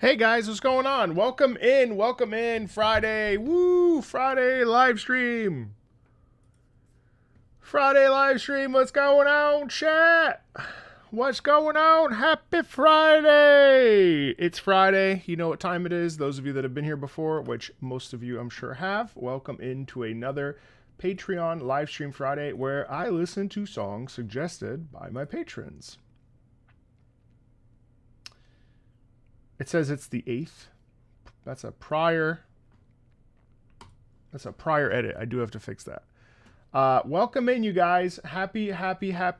Hey guys, what's going on? Welcome in. Friday, woo! Friday live stream. Friday live stream. What's going on, chat? What's going on? Happy Friday! It's Friday. You know what time it is. Those of you that have been here before, which most of you I'm sure have, welcome into another Patreon live stream Friday where I listen to songs suggested by my patrons. It says it's the 8th. That's a prior edit. I do have to fix that. Welcome in, you guys. Happy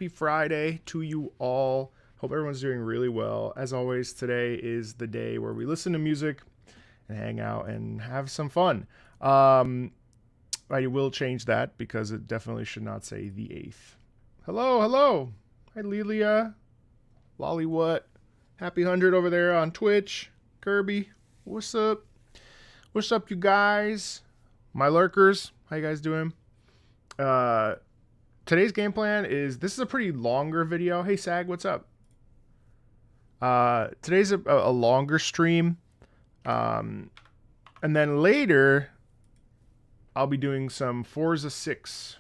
Friday to you all. Hope everyone's doing really well. As always, today is the day where we listen to music and hang out and have some fun. I will change that because it definitely should not say the 8th. Hello. Hi, Lilia. Lolly what? Happy 100 over there on Twitch. Kirby, what's up? What's up, you guys? My lurkers, how you guys doing? Today's game plan is, this is a pretty longer video. Hey, Sag, what's up? Today's a longer stream. And then later, I'll be doing some Forza 6.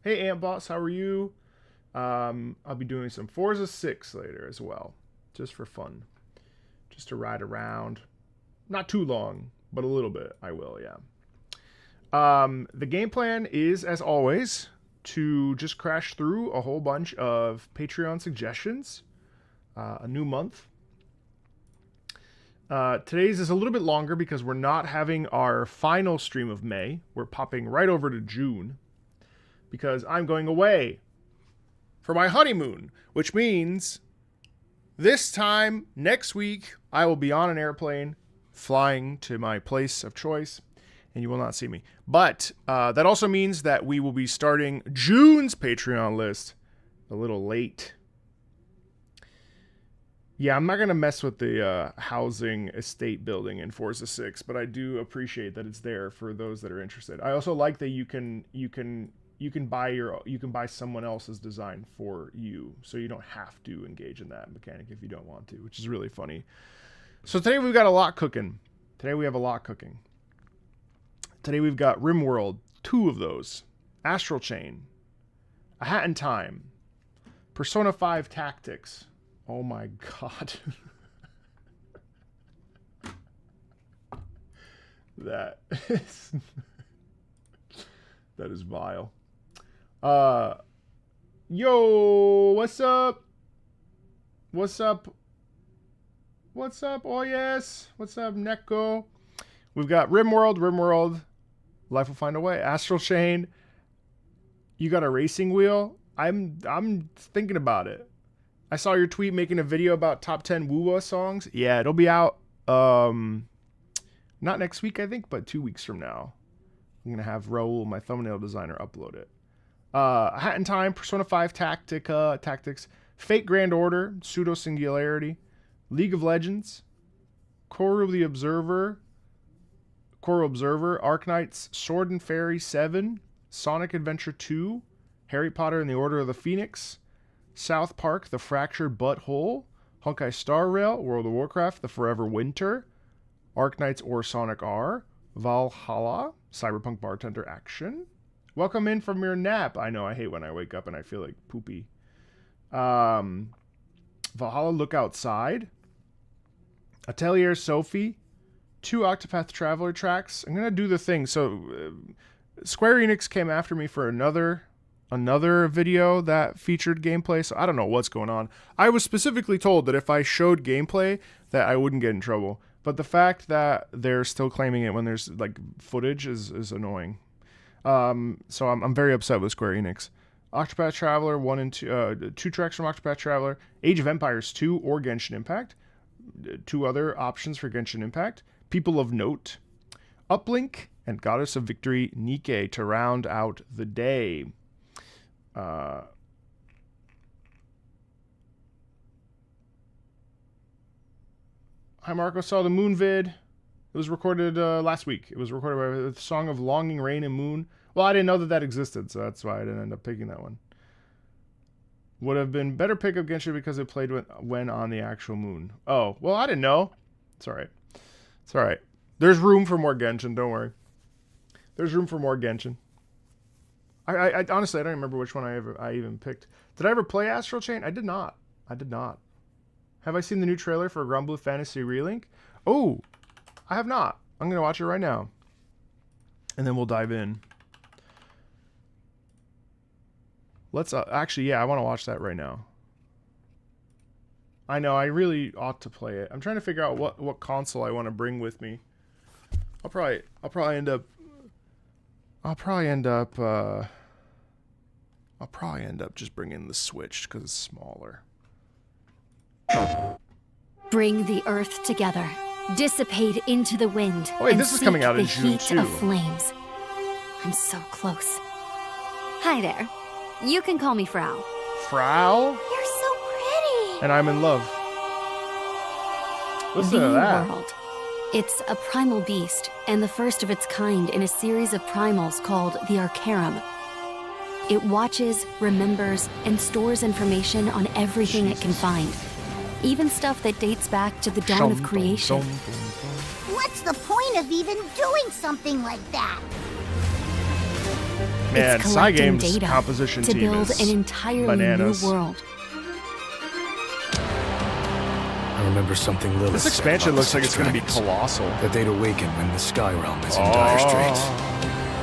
Hey, Ant Boss, how are you? I'll be doing some Forza 6 later as well. Just for fun. Just to ride around. Not too long, but a little bit. I will, yeah. The game plan is, as always, to just crash through a whole bunch of Patreon suggestions. A new month. Today's is a little bit longer because we're not having our final stream of May. We're popping right over to June. Because I'm going away for my honeymoon. Which means this time next week, I will be on an airplane flying to my place of choice, and you will not see me. But that also means that we will be starting June's Patreon list a little late. Yeah, I'm not going to mess with the housing estate building in Forza 6, but I do appreciate that it's there for those that are interested. I also like that you can buy someone else's design for you, so you don't have to engage in that mechanic if you don't want to, which is really funny. So today we've got a lot cooking. Today we've got RimWorld, 2 of those, Astral Chain, A Hat in Time, Persona 5 Tactics. Oh my god. That is vile. Yo, what's up? Oh yes. What's up, Neko? We've got RimWorld, Life Will Find a Way, Astral Chain. You got a racing wheel? I'm thinking about it. I saw your tweet making a video about top 10 woo-wah songs. Yeah, it'll be out not next week, I think, but 2 weeks from now. I'm going to have Raul, my thumbnail designer, upload it. A Hat in Time, Persona 5 Tactics, Fate Grand Order, Pseudo Singularity, League of Legends, Koru the Observer, Arknights, Sword and Fairy 7, Sonic Adventure 2, Harry Potter and the Order of the Phoenix, South Park, The Fractured Butthole, Honkai Star Rail, World of Warcraft, The Forever Winter, Arknights or Sonic R, Valhalla, Cyberpunk Bartender Action. Welcome in from your nap. I know, I hate when I wake up and I feel like poopy. Valhalla, Look Outside, Atelier Sophie, 2 Octopath Traveler tracks. I'm going to do the thing. So, Square Enix came after me for another video that featured gameplay, so I don't know what's going on. I was specifically told that if I showed gameplay that I wouldn't get in trouble, but the fact that they're still claiming it when there's like footage is annoying. So I'm very upset with Square Enix. Octopath Traveler 1 and 2, 2 tracks from Octopath Traveler, Age of Empires 2 or Genshin Impact, 2 other options for Genshin Impact, People of Note, Uplink, and Goddess of Victory Nike to round out the day. Hi Marco, saw the Moon vid. It was recorded last week. It was recorded by the Song of Longing, Rain, and Moon. Well, I didn't know that existed, so that's why I didn't end up picking that one. Would have been better pick up Genshin because it played when on the actual moon. Oh, well, I didn't know. It's all right. It's all right. There's room for more Genshin. Don't worry. There's room for more Genshin. I honestly, I don't remember which one I even picked. Did I ever play Astral Chain? I did not. I did not. Have I seen the new trailer for Grand Blue Fantasy Relink? Oh, I have not. I'm going to watch it right now. And then we'll dive in. Let's actually, yeah, I want to watch that right now. I know, I really ought to play it. I'm trying to figure out what console I want to bring with me. I'll probably end up just bringing the Switch because it's smaller. Bring the earth together. Dissipate into the wind. Oh wait, this is coming out in June too. Of flames. I'm so close. Hi there. You can call me Frau. Frau? You're so pretty. And I'm in love. Listen to that. World. It's a primal beast, and the first of its kind in a series of primals called the Arcarum. It watches, remembers, and stores information on everything it can find. Even stuff that dates back to the dawn of creation. What's the point of even doing something like that? Man, it's collecting Cygame's data composition to team build is an entirely bananas. new world. I remember something Lilith This said expansion about looks the like it's going to be dragons, colossal. that they'd awaken when the Sky Realm is in dire straits.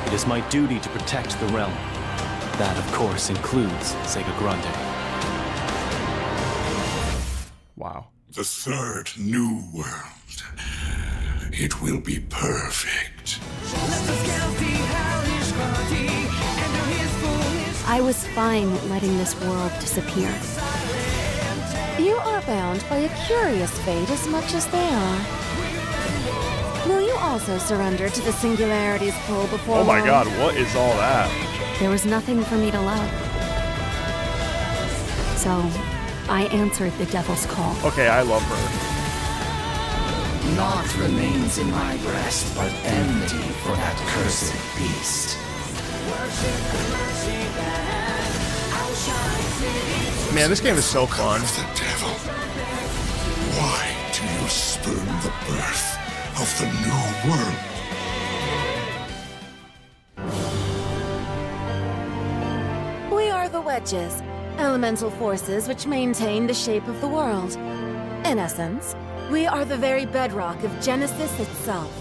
It is my duty to protect the realm. That, of course, includes Sega Grande. Wow. The third new world. It will be perfect. I was fine letting this world disappear. You are bound by a curious fate as much as they are. Will you also surrender to the Singularity's pull before Oh my long? god, what is all that? There was nothing for me to love. So, I answered the devil's call. Okay, I love her. Naught remains in my breast but enmity for that cursed beast. Man, this game is so fun. Of the devil. Why do you spurn the birth of the new world? We are the wedges, elemental forces which maintain the shape of the world. In essence, we are the very bedrock of Genesis itself.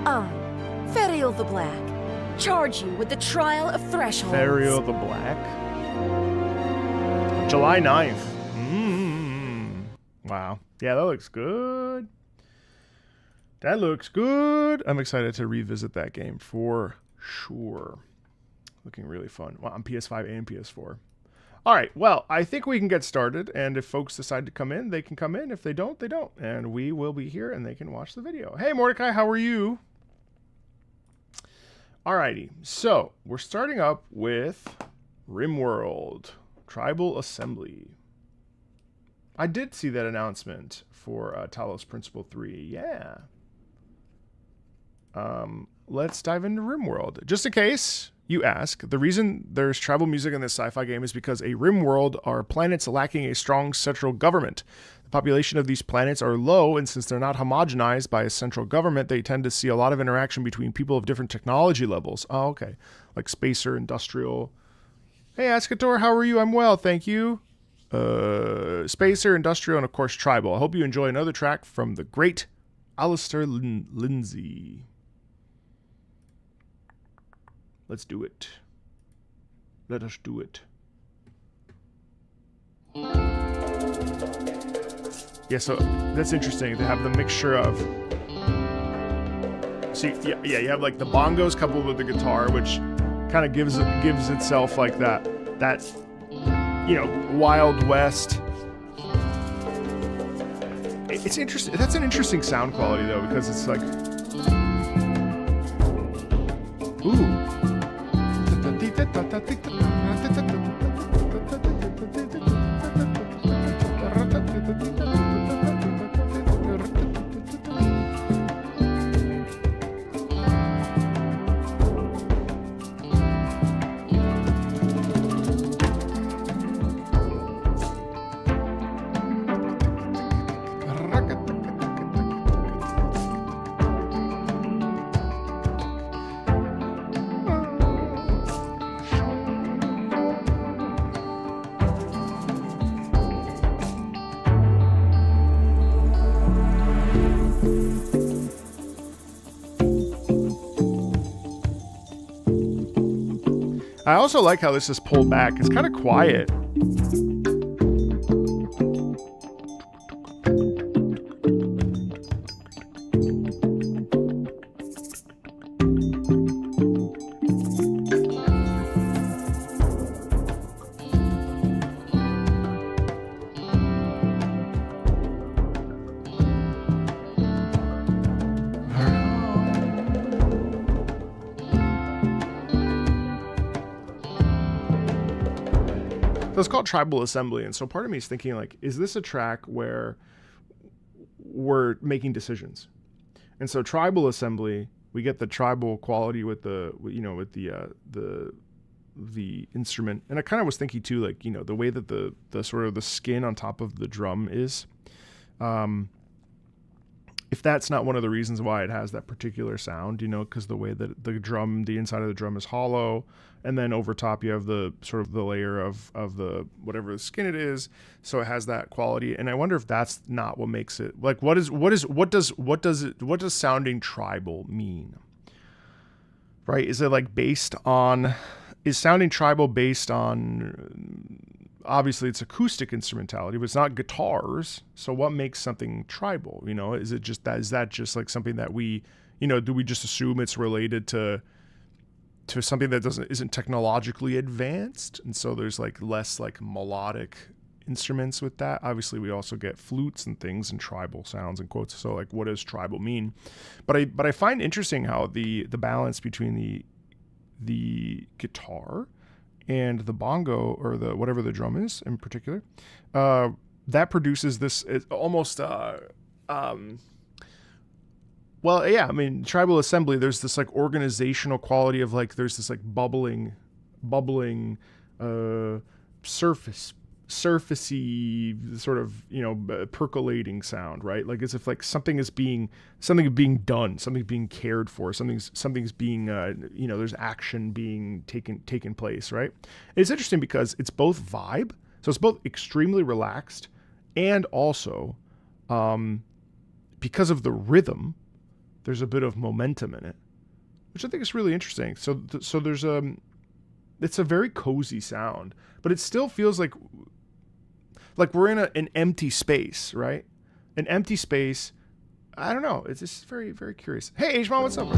I, Ferial the Black, charge you with the trial of thresholds. Ariel the Black. July 9th. Wow. Yeah, that looks good. That looks good. I'm excited to revisit that game for sure. Looking really fun. Well, on PS5 and PS4. All right. Well, I think we can get started. And if folks decide to come in, they can come in. If they don't, they don't. And we will be here and they can watch the video. Hey, Mordecai, how are you? Alrighty, so we're starting up with RimWorld Tribal Assembly. I did see that announcement for Talos Principle 3. Yeah. Let's dive into RimWorld. Just in case you ask, the reason there's tribal music in this sci-fi game is because a RimWorld are planets lacking a strong central government. The population of these planets are low, and since they're not homogenized by a central government, they tend to see a lot of interaction between people of different technology levels. Oh, okay. Like spacer, industrial. Hey, Ascator, how are you? I'm well, thank you. Spacer, industrial, and of course tribal. I hope you enjoy another track from the great Alistair Lindsay. Let's do it. Let us do it. Yeah, so that's interesting. They have the mixture of... See, yeah, you have like the bongos coupled with the guitar, which kind of gives itself like that, you know, Wild West. It's interesting. That's an interesting sound quality though, because it's like... Ooh. I also like how this is pulled back. It's kind of quiet. So it's called Tribal Assembly, and so part of me is thinking, like, is this a track where we're making decisions? And so Tribal Assembly, we get the tribal quality with the, you know, with the instrument. And I kind of was thinking too, like, you know, the way that the sort of the skin on top of the drum is, if that's not one of the reasons why it has that particular sound, you know, because the way that the drum, the inside of the drum is hollow, and then over top you have the sort of the layer of the whatever the skin it is, so it has that quality. And I wonder if that's not what makes it, like, what does sounding tribal mean? Right? Is it like based on, is sounding tribal based on, obviously it's acoustic instrumentality, but it's not guitars. So what makes something tribal? You know, is it just that, is that just like something that we, you know, do we just assume it's related to something that isn't technologically advanced, and so there's like less like melodic instruments with that? Obviously we also get flutes and things and tribal sounds and quotes. So like, what does tribal mean? But I find interesting how the balance between the guitar and the bongo, or the whatever the drum is in particular, that produces this almost well, yeah, I mean, Tribal Assembly, there's this like organizational quality of like, there's this like bubbling surfacey sort of, you know, percolating sound, right? Like as if like something is being done, something being cared for, something's being, you know, there's action being taken place, right? And it's interesting because it's both vibe, so it's both extremely relaxed, and also because of the rhythm, there's a bit of momentum in it, which I think is really interesting. So there's it's a very cozy sound, but it still feels like we're in an empty space, right? An empty space. I don't know. It's just very, very curious. Hey, H-Mon, what's up?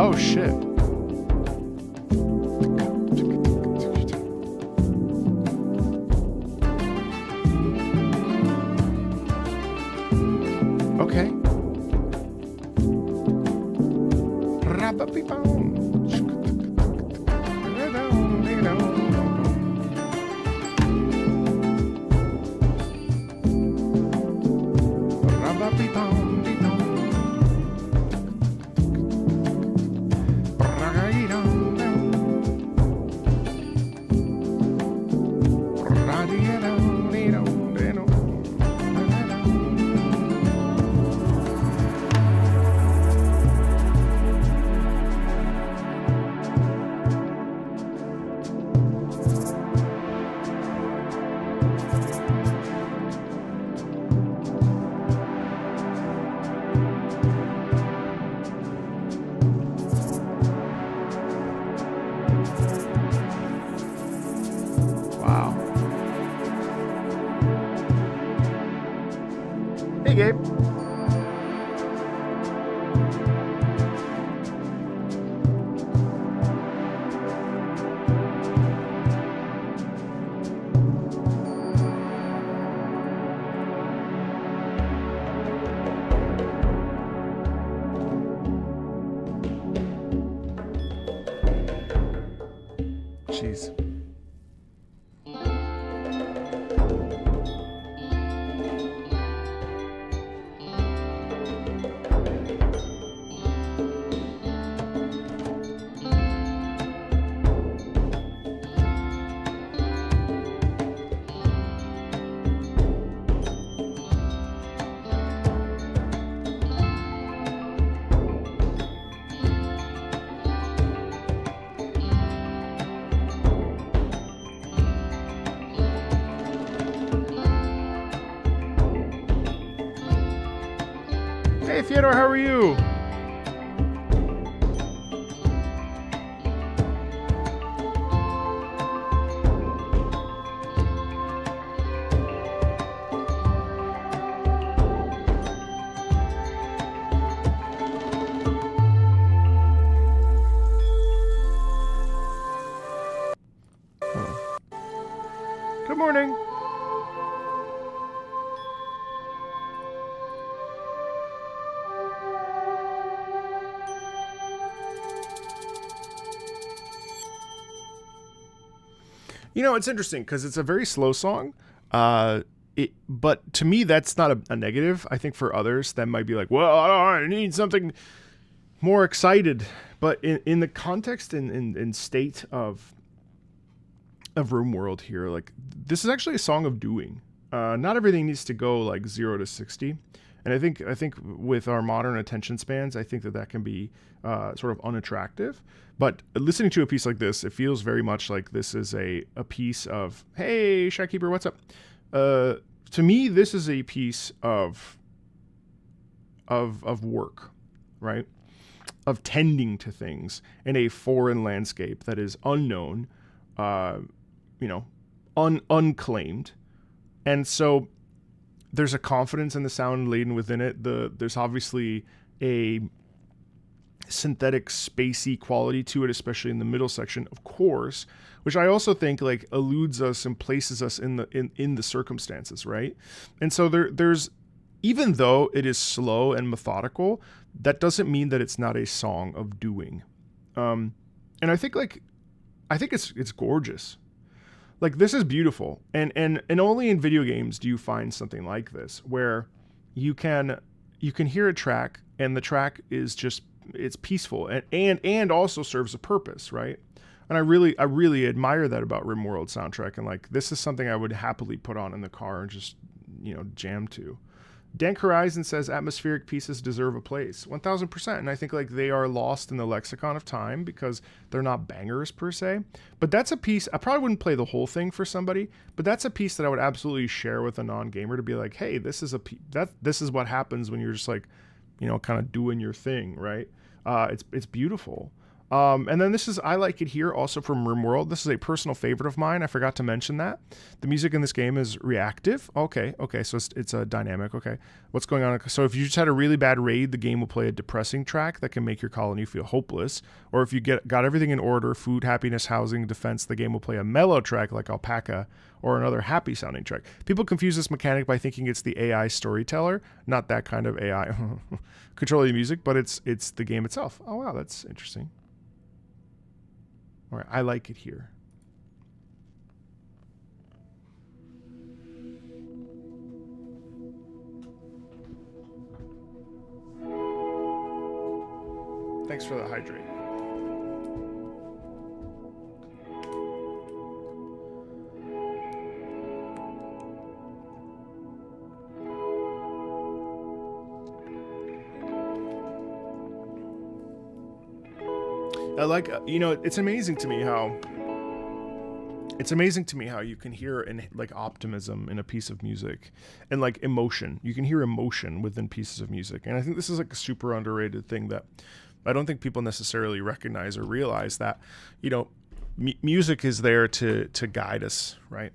Oh shit. Okay. Hey, Gabe. Hey, Theodore, how are you? Good morning. You know, it's interesting because it's a very slow song. But to me, that's not a negative. I think for others, that might be like, well, I need something more excited. But in the context and state of RimWorld here, like this is actually a song of doing. Not everything needs to go like 0 to 60. And I think with our modern attention spans, I think that can be sort of unattractive. But listening to a piece like this, it feels very much like this is a piece of, hey, Shykeeper, what's up? To me, this is a piece of work, right? Of tending to things in a foreign landscape that is unknown, unclaimed. And so there's a confidence in the sound laden within it. There's obviously a synthetic spacey quality to it, especially in the middle section, of course, which I also think like eludes us and places us in the circumstances, right? And so there's, even though it is slow and methodical, that doesn't mean that it's not a song of doing. And I think it's gorgeous. Like, this is beautiful. And only in video games do you find something like this, where you can hear a track and the track is just, it's peaceful and also serves a purpose, right? And I really admire that about RimWorld soundtrack. And like, this is something I would happily put on in the car and just, jam to. Dank Horizon says atmospheric pieces deserve a place. 1000%. And I think like they are lost in the lexicon of time because they're not bangers per se. But that's a piece, I probably wouldn't play the whole thing for somebody, but that's a piece that I would absolutely share with a non-gamer to be like, hey, this is what happens when you're just like, kind of doing your thing, right? It's beautiful. And then I Like It Here, also from RimWorld. This is a personal favorite of mine. I forgot to mention that. The music in this game is reactive. Okay, so it's a dynamic. Okay, what's going on? So if you just had a really bad raid, the game will play a depressing track that can make your colony feel hopeless. Or if you got everything in order, food, happiness, housing, defense, the game will play a mellow track like Alpaca or another happy sounding track. People confuse this mechanic by thinking it's the AI storyteller, not that kind of AI controlling the music, but it's the game itself. Oh wow, that's interesting. All right, I Like It Here. Thanks for the hydrate. I like, it's amazing to me how you can hear like optimism in a piece of music and like emotion. You can hear emotion within pieces of music. And I think this is like a super underrated thing that I don't think people necessarily recognize or realize, that, music is there to guide us, right?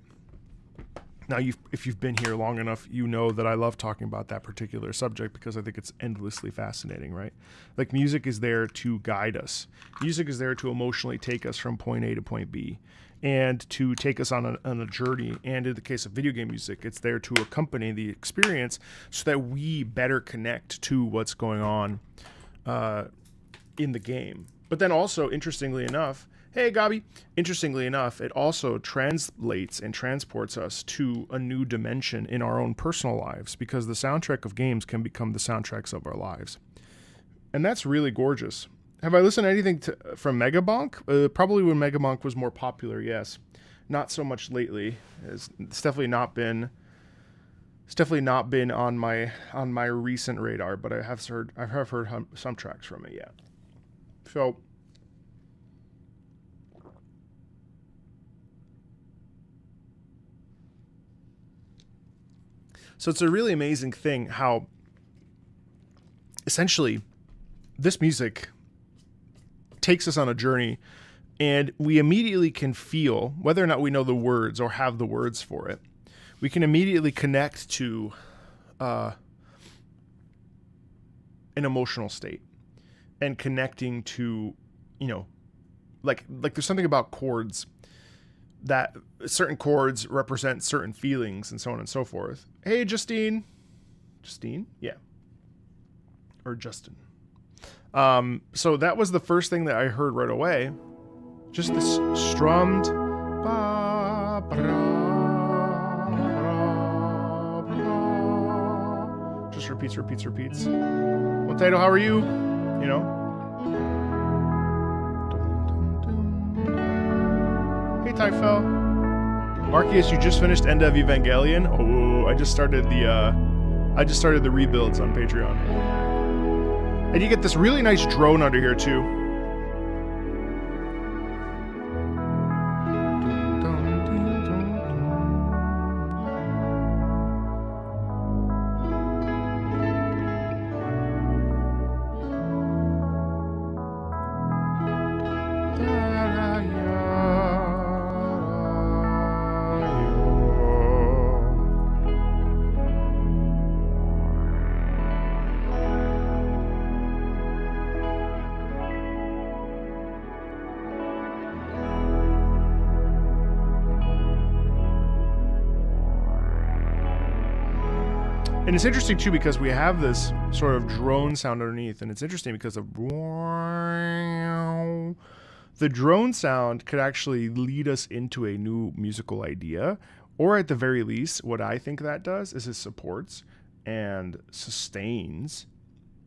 Now, if you've been here long enough, you know that I love talking about that particular subject because I think it's endlessly fascinating, right? Like, music is there to guide us. Music is there to emotionally take us from point A to point B and to take us on a journey. And in the case of video game music, it's there to accompany the experience so that we better connect to what's going on in the game. But then also, interestingly enough, hey, Gabi. Interestingly enough, it also translates and transports us to a new dimension in our own personal lives, because the soundtrack of games can become the soundtracks of our lives. And that's really gorgeous. Have I listened to anything from Megabonk? Probably when Megabonk was more popular, yes. Not so much lately. It's definitely not been on my recent radar, but I have heard some tracks from it, yeah. So it's a really amazing thing how essentially, this music takes us on a journey, and we immediately can feel, whether or not we know the words or have the words for it, we can immediately connect to an emotional state, and connecting to, you know, like there's something about chords, that certain chords represent certain feelings and so on and so forth. Hey, Justine? Yeah. Or Justin. So that was the first thing that I heard right away. Just this strummed. Ba, bra, bra, bra. Just repeats. Well, Tato, how are you? You know? Hey, Typhel. Marcus, you just finished End of Evangelion? Oh, I just started the rebuilds on Patreon. And you get this really nice drone under here too. And it's interesting too because we have this sort of drone sound underneath, and it's interesting because the drone sound could actually lead us into a new musical idea, or at the very least, what I think that does is it supports and sustains.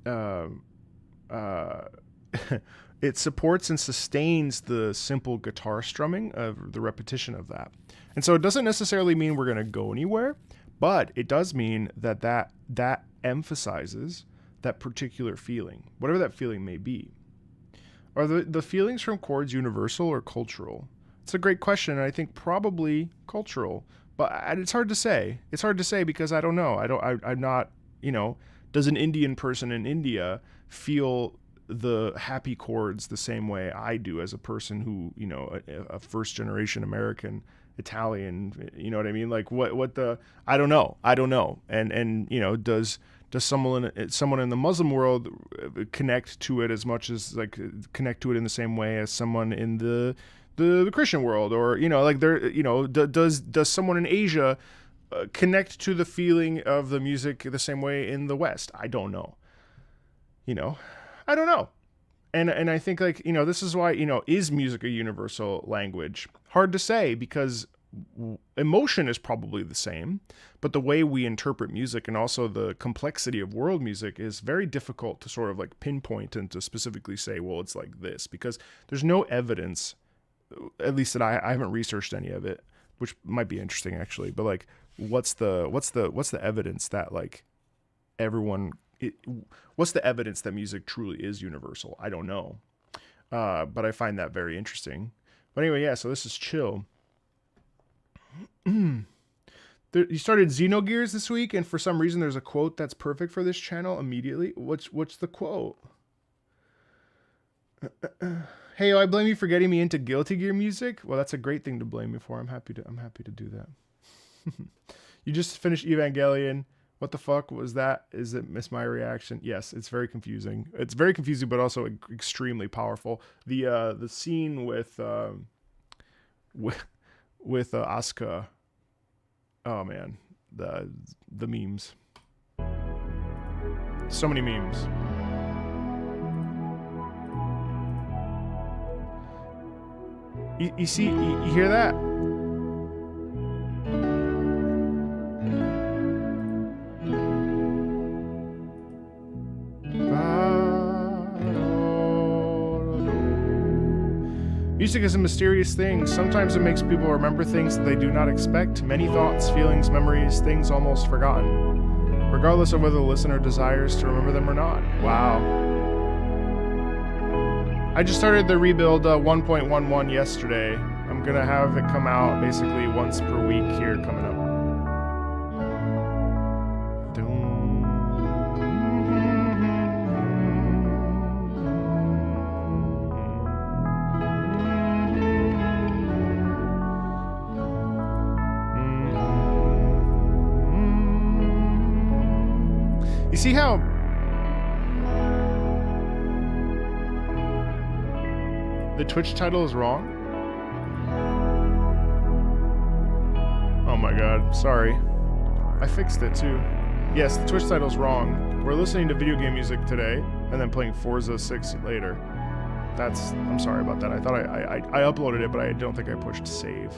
It supports and sustains the simple guitar strumming of the repetition of that, and so it doesn't necessarily mean we're going to go anywhere. But it does mean that emphasizes that particular feeling, whatever that feeling may be. Are the feelings from chords universal or cultural? It's a great question, and I think probably cultural. But it's hard to say. It's hard to say because I don't know. I'm not, you know, does an Indian person in India feel the happy chords the same way I do as a person who, you know, a first generation American Italian, you know what I mean? Like what I don't know. And you know, does someone in the Muslim world connect to it as much as connect to it in the same way as someone in the Christian world, or, you know, like there, you know, does someone in Asia connect to the feeling of the music the same way in the West? I don't know. You know, I don't know. And I think, like, you know, this is why, you know, is music a universal language? Hard to say, because emotion is probably the same, but the way we interpret music and also the complexity of world music is very difficult to sort of like pinpoint and to specifically say, well, it's like this, because there's no evidence, at least that I haven't researched any of it, which might be interesting actually, but like, what's the evidence that like what's the evidence that music truly is universal? I don't know. But I find that very interesting. But anyway, yeah, so this is chill. You started Xenogears this week, and for some reason there's a quote that's perfect for this channel immediately. What's the quote? Hey, I blame you for getting me into Guilty Gear music. Well, that's a great thing to blame me for. I'm happy to do that. You just finished Evangelion. What the fuck was that? Is it miss my reaction? Yes, it's very confusing. It's very confusing, but also extremely powerful. The scene with Asuka. Oh man, the memes. So many memes. You see, you hear that? Music is a mysterious thing. Sometimes it makes people remember things that they do not expect. Many thoughts, feelings, memories, things almost forgotten. Regardless of whether the listener desires to remember them or not. Wow. I just started the rebuild 1.11 yesterday. I'm gonna have it come out basically once per week here coming up. You see how the Twitch title is wrong? Oh my god, sorry. I fixed it too. Yes, the Twitch title's wrong. We're listening to video game music today, and then playing Forza 6 later. I'm sorry about that. I thought I uploaded it, but I don't think I pushed save.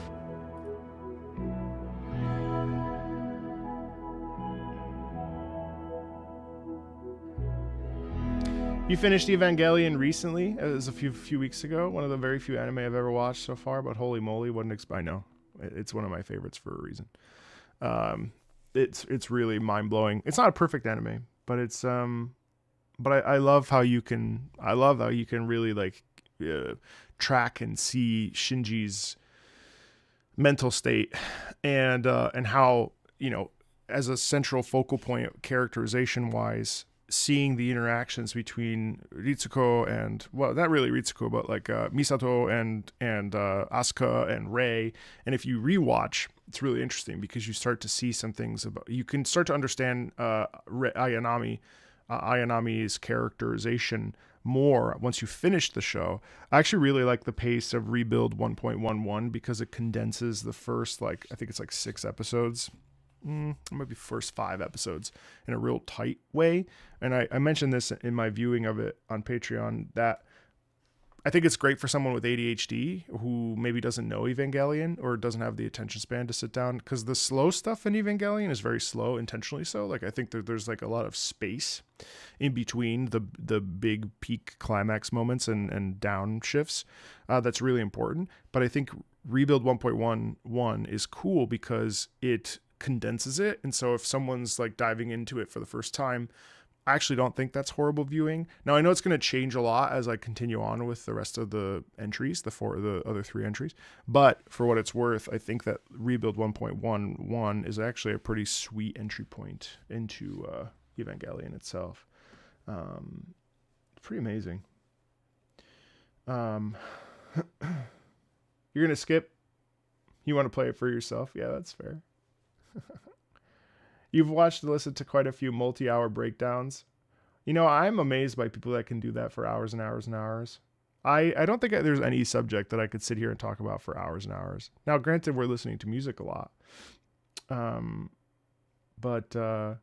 You finished Evangelion recently. It was a few weeks ago. One of the very few anime I've ever watched so far, but holy moly, I know. It's one of my favorites for a reason. It's really mind-blowing. It's not a perfect anime, but it's but I love how you can really like track and see Shinji's mental state and how, you know, as a central focal point characterization wise, seeing the interactions between Ritsuko and, well, not really Ritsuko, but like Misato and Asuka and Rei. And if you rewatch, it's really interesting because you start to see some things you can start to understand Ayanami's characterization more once you finish the show. I actually really like the pace of Rebuild 1.11 because it condenses the first, I think it's 6 episodes. It might be first 5 episodes in a real tight way. And I mentioned this in my viewing of it on Patreon, that I think it's great for someone with ADHD who maybe doesn't know Evangelion or doesn't have the attention span to sit down, because the slow stuff in Evangelion is very slow, intentionally so. I think that there's a lot of space in between the big peak climax moments and downshifts. That's really important. But I think Rebuild 1.11 is cool because it condenses it. And so if someone's diving into it for the first time, I actually don't think that's horrible viewing. Now, I know it's going to change a lot as I continue on with the rest of the entries, the other 3 entries. But for what it's worth, I think that Rebuild 1.11 is actually a pretty sweet entry point into Evangelion itself. Pretty amazing. You're going to skip? You want to play it for yourself? Yeah, that's fair. You've watched and listened to quite a few multi-hour breakdowns. You know, I'm amazed by people that can do that for hours and hours and hours. I don't think there's any subject that I could sit here and talk about for hours and hours. Now, granted, we're listening to music a lot. But I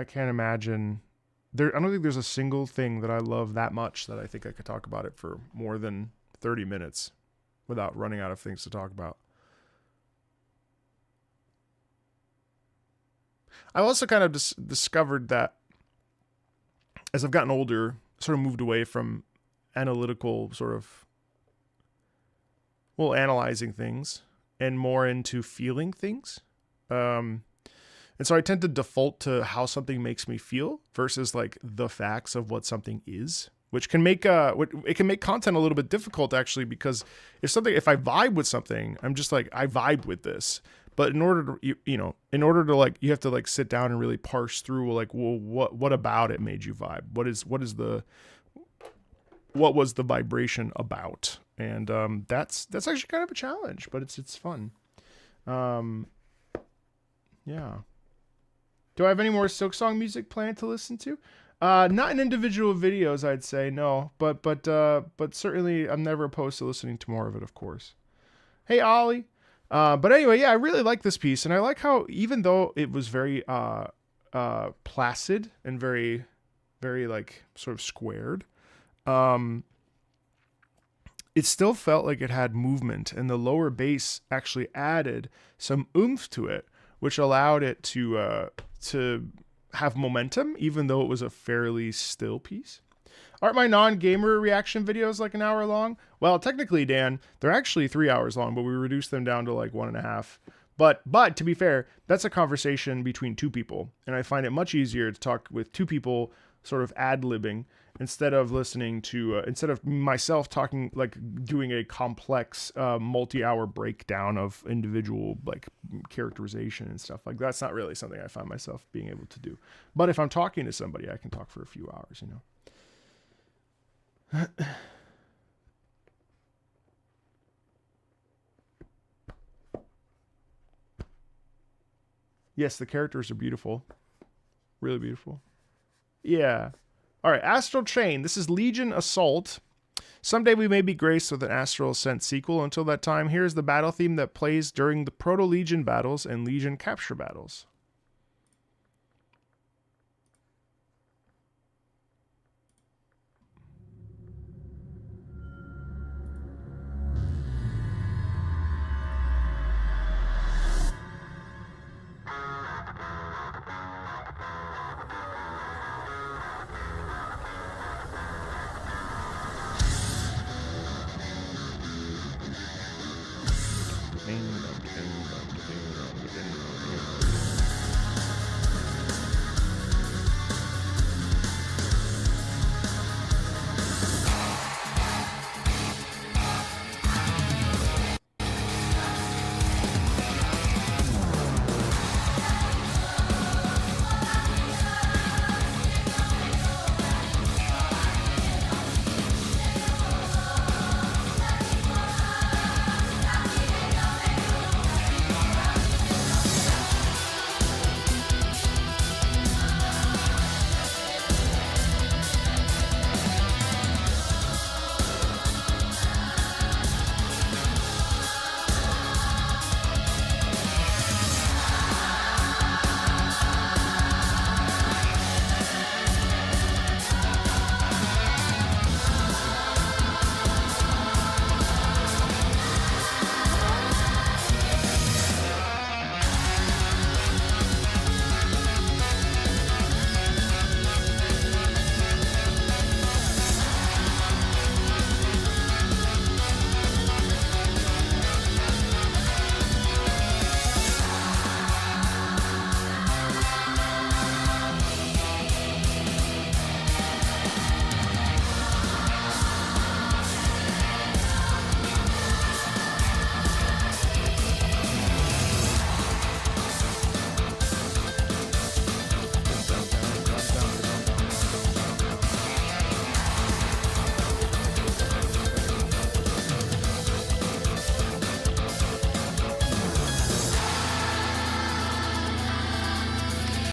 can't imagine... I don't think there's a single thing that I love that much that I think I could talk about it for more than 30 minutes without running out of things to talk about. I've also kind of discovered that as I've gotten older, sort of moved away from analytical analyzing things and more into feeling things. And so I tend to default to how something makes me feel versus the facts of what something is, which can make content a little bit difficult actually, because if I vibe with something, I'm just I vibe with this. But in order to, you have to sit down and really parse through, what about it made you vibe? What was the vibration about? And that's actually kind of a challenge, but it's fun. Yeah. Do I have any more Silksong music planned to listen to? Not in individual videos, I'd say, no. But certainly I'm never opposed to listening to more of it, of course. Hey, Ollie. But anyway, yeah, I really like this piece, and I like how, even though it was very placid and very, very sort of squared, it still felt like it had movement, and the lower bass actually added some oomph to it, which allowed it to have momentum, even though it was a fairly still piece. Aren't my non-gamer reaction videos an hour long? Well, technically, Dan, they're actually 3 hours long, but we reduced them down to 1.5. But to be fair, that's a conversation between 2 people, and I find it much easier to talk with 2 people sort of ad-libbing instead of listening to instead of myself talking, doing a complex multi-hour breakdown of individual characterization and stuff. That's not really something I find myself being able to do. But if I'm talking to somebody, I can talk for a few hours, Yes, the characters are beautiful. Really beautiful. Yeah. All right, Astral Chain. This is Legion Assault. Someday we may be graced with an Astral Ascent sequel. Until that time, here's the battle theme that plays during the Proto-Legion battles and Legion capture battles.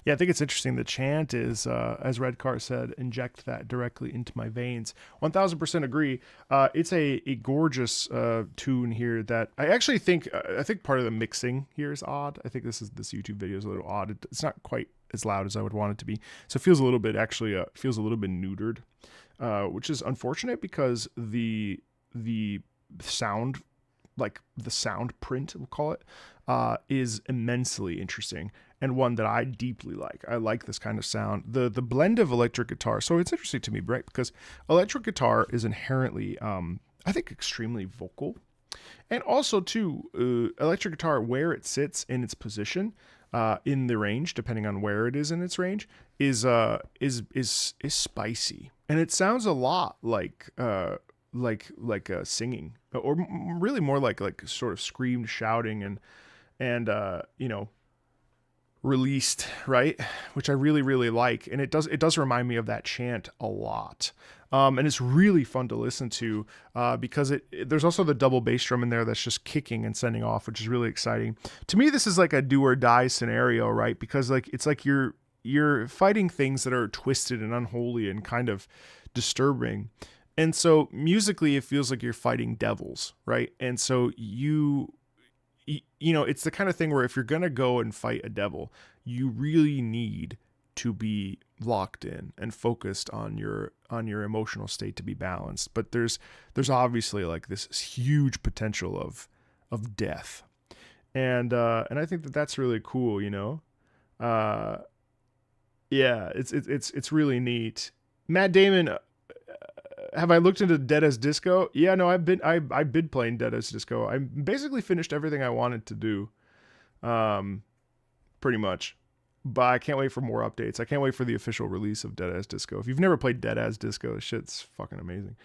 Yeah, I think it's interesting. The chant is, as Redcar said, inject that directly into my veins. 1000% agree. It's a gorgeous tune here that I actually think, I think part of the mixing here is odd. I think this YouTube video is a little odd. It's not quite as loud as I would want it to be. So it feels a little bit, actually, feels a little bit neutered, which is unfortunate because the sound, like the sound print, we'll call it, is immensely interesting and one that I deeply like. I like this kind of sound. The blend of electric guitar. So it's interesting to me, right? Because electric guitar is inherently, I think, extremely vocal. And also, too, electric guitar, where it sits in its position in the range, depending on where it is in its range, is spicy. And it sounds a lot like singing, or really more like sort of screamed shouting and you know, released, right? Which I really, really like. And it does remind me of that chant a lot. And it's really fun to listen to because there's also the double bass drum in there that's just kicking and sending off, which is really exciting. To me, this is like a do or die scenario, right? Because it's like you're fighting things that are twisted and unholy and kind of disturbing. And so musically, it feels like you're fighting devils, right? And so you know, it's the kind of thing where if you're going to go and fight a devil, you really need to be locked in and focused on your emotional state to be balanced. But there's obviously like this huge potential of death. And I think that's really cool, you know? Yeah, it's really neat. Matt Damon, have I looked into Dead as Disco? Yeah, no, I've been playing Dead as Disco. I basically finished everything I wanted to do, pretty much. But I can't wait for more updates. I can't wait for the official release of Dead as Disco. If you've never played Dead as Disco, this shit's fucking amazing.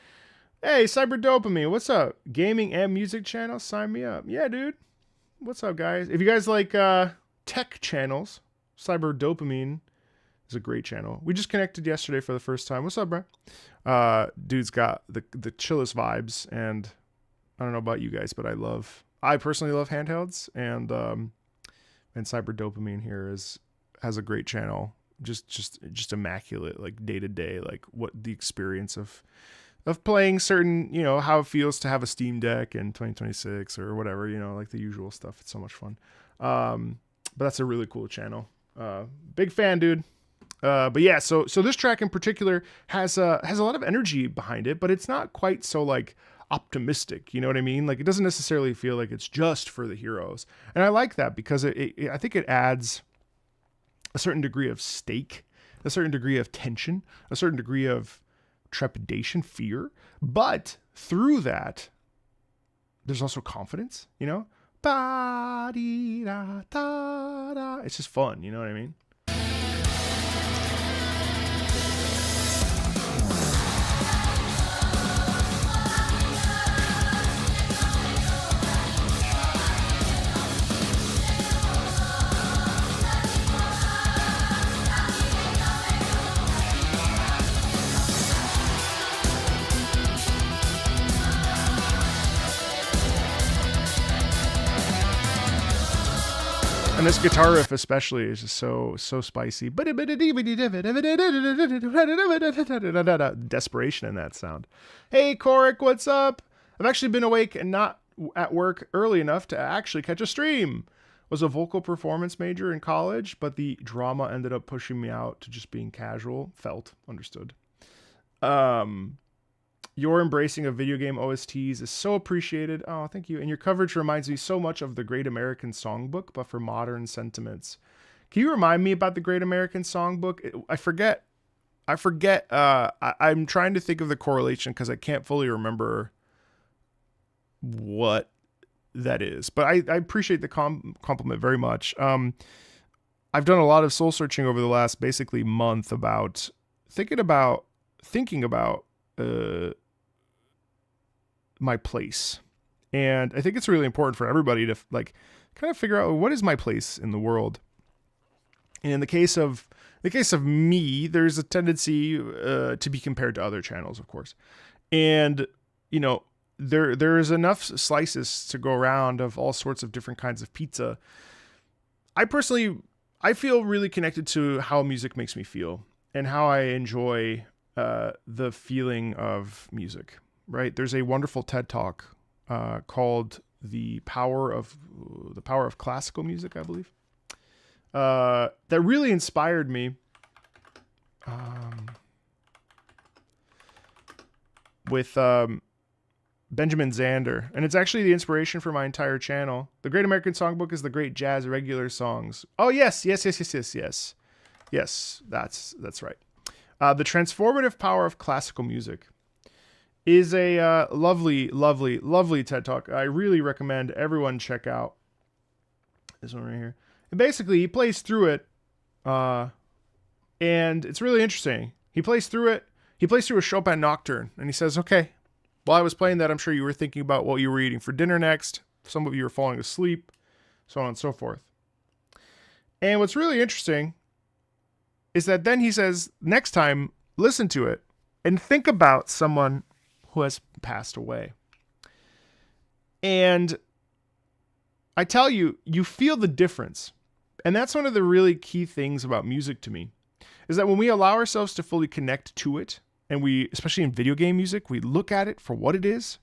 Hey, Cyber Dopamine, what's up? Gaming and music channel, sign me up. Yeah, dude. What's up, guys? If you guys like tech channels, Cyber Dopamine is a great channel. We just connected yesterday for the first time. What's up, bro? Dude's got the chillest vibes, and I don't know about you guys, but I personally love handhelds, and Cyber Dopamine here has a great channel just immaculate, like day to day, like what the experience of playing certain, you know, how it feels to have a Steam Deck in 2026 or whatever, you know, like the usual stuff. It's so much fun. But that's a really cool channel. Big fan, dude. But yeah, so this track in particular has a lot of energy behind it, but it's not quite so like optimistic. You know what I mean? Like it doesn't necessarily feel like it's just for the heroes. And I like that because I think it adds a certain degree of stake, a certain degree of tension, a certain degree of trepidation, fear. But through that, there's also confidence, you know? Ba-dee-da-da-da. It's just fun, you know what I mean? And this guitar riff especially is just so spicy. Desperation in that sound. Hey, Korik, what's up? I've actually been awake and not at work early enough to actually catch a stream. Was a vocal performance major in college, but the drama ended up pushing me out to just being casual. Felt. Understood. Your embracing of video game OSTs is so appreciated. Oh, thank you. And your coverage reminds me so much of the Great American Songbook, but for modern sentiments. Can you remind me about the Great American Songbook? I forget. I'm trying to think of the correlation because I can't fully remember what that is. But I appreciate the compliment very much. I've done a lot of soul searching over the last basically month about thinking about my place. And I think it's really important for everybody to like kind of figure out, what is my place in the world? And in the case of me, there's a tendency to be compared to other channels, of course. And, you know, there is enough slices to go around of all sorts of different kinds of pizza. I feel really connected to how music makes me feel and how I enjoy the feeling of music, right? There's a wonderful TED Talk called The Power of Classical Music, I believe, that really inspired me with Benjamin Zander. And it's actually the inspiration for my entire channel. The Great American Songbook is the great jazz regular songs. Oh, yes. Yes, that's right. The Transformative Power of Classical Music is a lovely, lovely, lovely TED Talk. I really recommend everyone check out this one right here. And basically, he plays through it, and it's really interesting. He plays through a Chopin Nocturne, and he says, okay, while I was playing that, I'm sure you were thinking about what you were eating for dinner next. Some of you were falling asleep, so on and so forth. And what's really interesting is that then he says, next time, listen to it and think about someone who has passed away. And I tell you, you feel the difference. And that's one of the really key things about music to me, is that when we allow ourselves to fully connect to it, and we, especially in video game music, we look at it for what it is.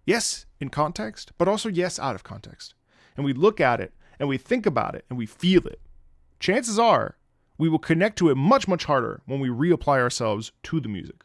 Yes, in context, but also yes, out of context. And we look at it and we think about it and we feel it. Chances are we will connect to it much, much harder when we reapply ourselves to the music.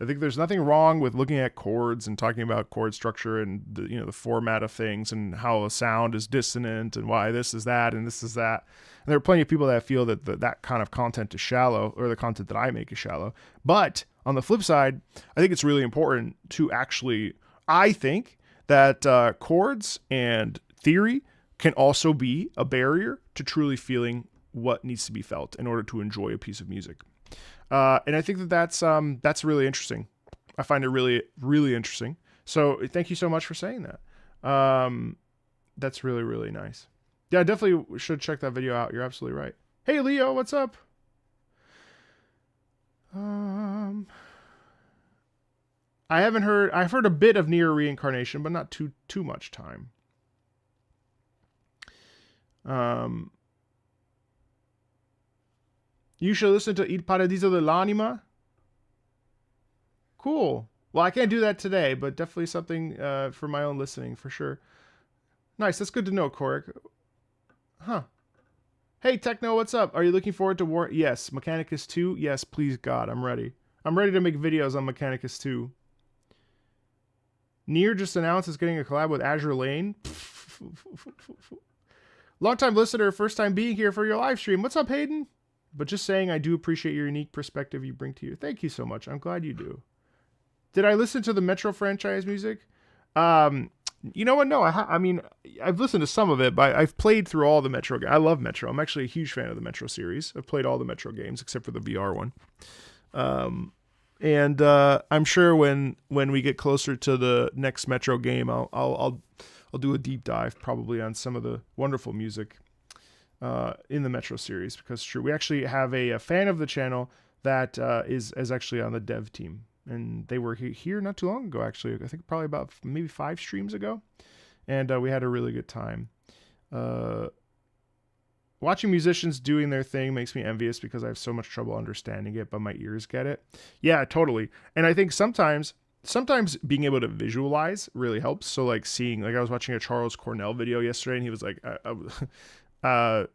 I think there's nothing wrong with looking at chords and talking about chord structure and the format of things and how a sound is dissonant and why this is that and this is that. And there are plenty of people that feel that that kind of content is shallow, or the content that I make is shallow. But on the flip side, I think it's really important to actually, I think that chords and theory can also be a barrier to truly feeling what needs to be felt in order to enjoy a piece of music. And I think that's really interesting. I find it really, really interesting. So thank you so much for saying that. That's really, really nice. Yeah, I definitely should check that video out. You're absolutely right. Hey, Leo, what's up? I've heard a bit of Near Reincarnation, but not too much time. You should listen to Il Paradiso dell'Anima. Cool. Well, I can't do that today, but definitely something for my own listening, for sure. Nice. That's good to know, Korik. Huh. Hey, Techno, what's up? Are you looking forward to War? Yes. Mechanicus 2? Yes, please, God. I'm ready. I'm ready to make videos on Mechanicus 2. Nier just announced it's getting a collab with Azure Lane. Long-time listener, first time being here for your live stream. What's up, Hayden? But just saying, I do appreciate your unique perspective you bring to you. Thank you so much. I'm glad you do. Did I listen to the Metro franchise music? You know what? No, I mean, I've listened to some of it, but I've played through all the Metro games. I love Metro. I'm actually a huge fan of the Metro series. I've played all the Metro games except for the VR one. And I'm sure when we get closer to the next Metro game, I'll do a deep dive probably on some of the wonderful music in the Metro series, because true, we actually have a fan of the channel that is actually on the dev team. And they were here not too long ago, actually. I think probably about maybe 5 streams ago. And we had a really good time. Watching musicians doing their thing makes me envious because I have so much trouble understanding it, but my ears get it. Yeah, totally. And I think sometimes being able to visualize really helps. So like seeing, like I was watching a Charles Cornell video yesterday, and he was like,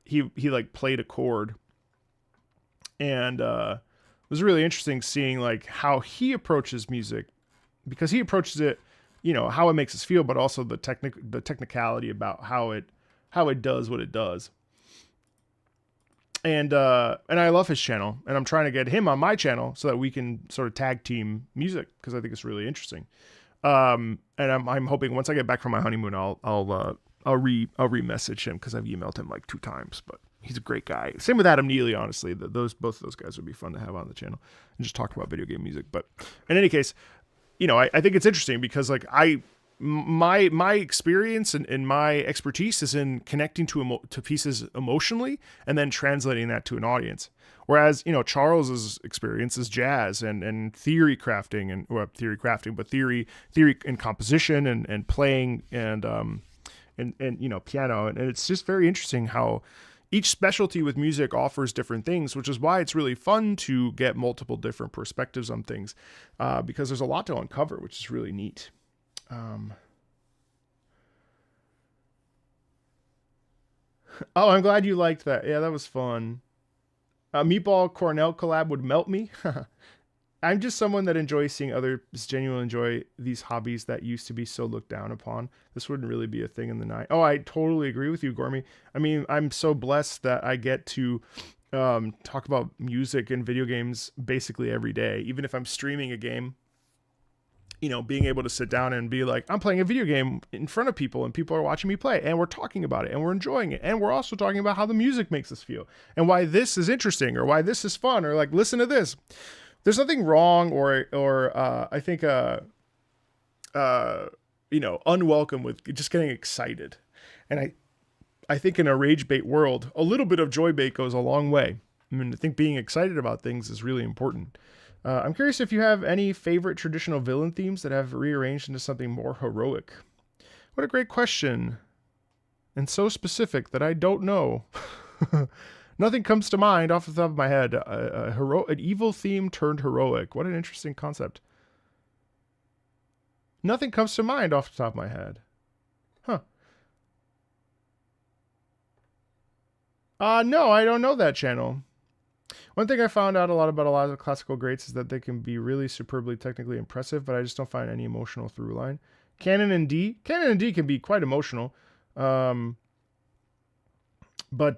he like played a chord. And it was really interesting seeing like how he approaches music, because he approaches it, you know, how it makes us feel, but also the technicality about how it does what it does. And I love his channel, and I'm trying to get him on my channel so that we can sort of tag team music, because I think it's really interesting. And I'm hoping once I get back from my honeymoon, I'll re-message him, because I've emailed him like 2 times, but he's a great guy. Same with Adam Neely, honestly. Both of those guys would be fun to have on the channel and just talk about video game music. But in any case, you know, I think it's interesting because like my experience and my expertise is in connecting to pieces emotionally and then translating that to an audience. Whereas, you know, Charles's experience is jazz and theory crafting but theory and composition and playing and you know, piano. And it's just very interesting how each specialty with music offers different things, which is why it's really fun to get multiple different perspectives on things, because there's a lot to uncover, which is really neat. Oh, I'm glad you liked that. Yeah, that was fun. Meatball Cornell collab would melt me. I'm just someone that enjoys seeing others genuinely enjoy these hobbies that used to be so looked down upon. This wouldn't really be a thing in the night. Oh, I totally agree with you, Gormy. I mean, I'm so blessed that I get to talk about music and video games basically every day. Even if I'm streaming a game, you know, being able to sit down and be like, I'm playing a video game in front of people and people are watching me play and we're talking about it and we're enjoying it. And we're also talking about how the music makes us feel and why this is interesting or why this is fun or like, listen to this. There's nothing wrong or I think, you know, unwelcome with just getting excited. And I think in a rage bait world, a little bit of joy bait goes a long way. I mean, I think being excited about things is really important. I'm curious if you have any favorite traditional villain themes that have rearranged into something more heroic. What a great question. And so specific that I don't know. Nothing comes to mind off the top of my head. An evil theme turned heroic. What an interesting concept. Nothing comes to mind off the top of my head. Huh. No, I don't know that channel. One thing I found out a lot about a lot of classical greats is that they can be really superbly technically impressive, but I just don't find any emotional through line. Canon and D can be quite emotional. But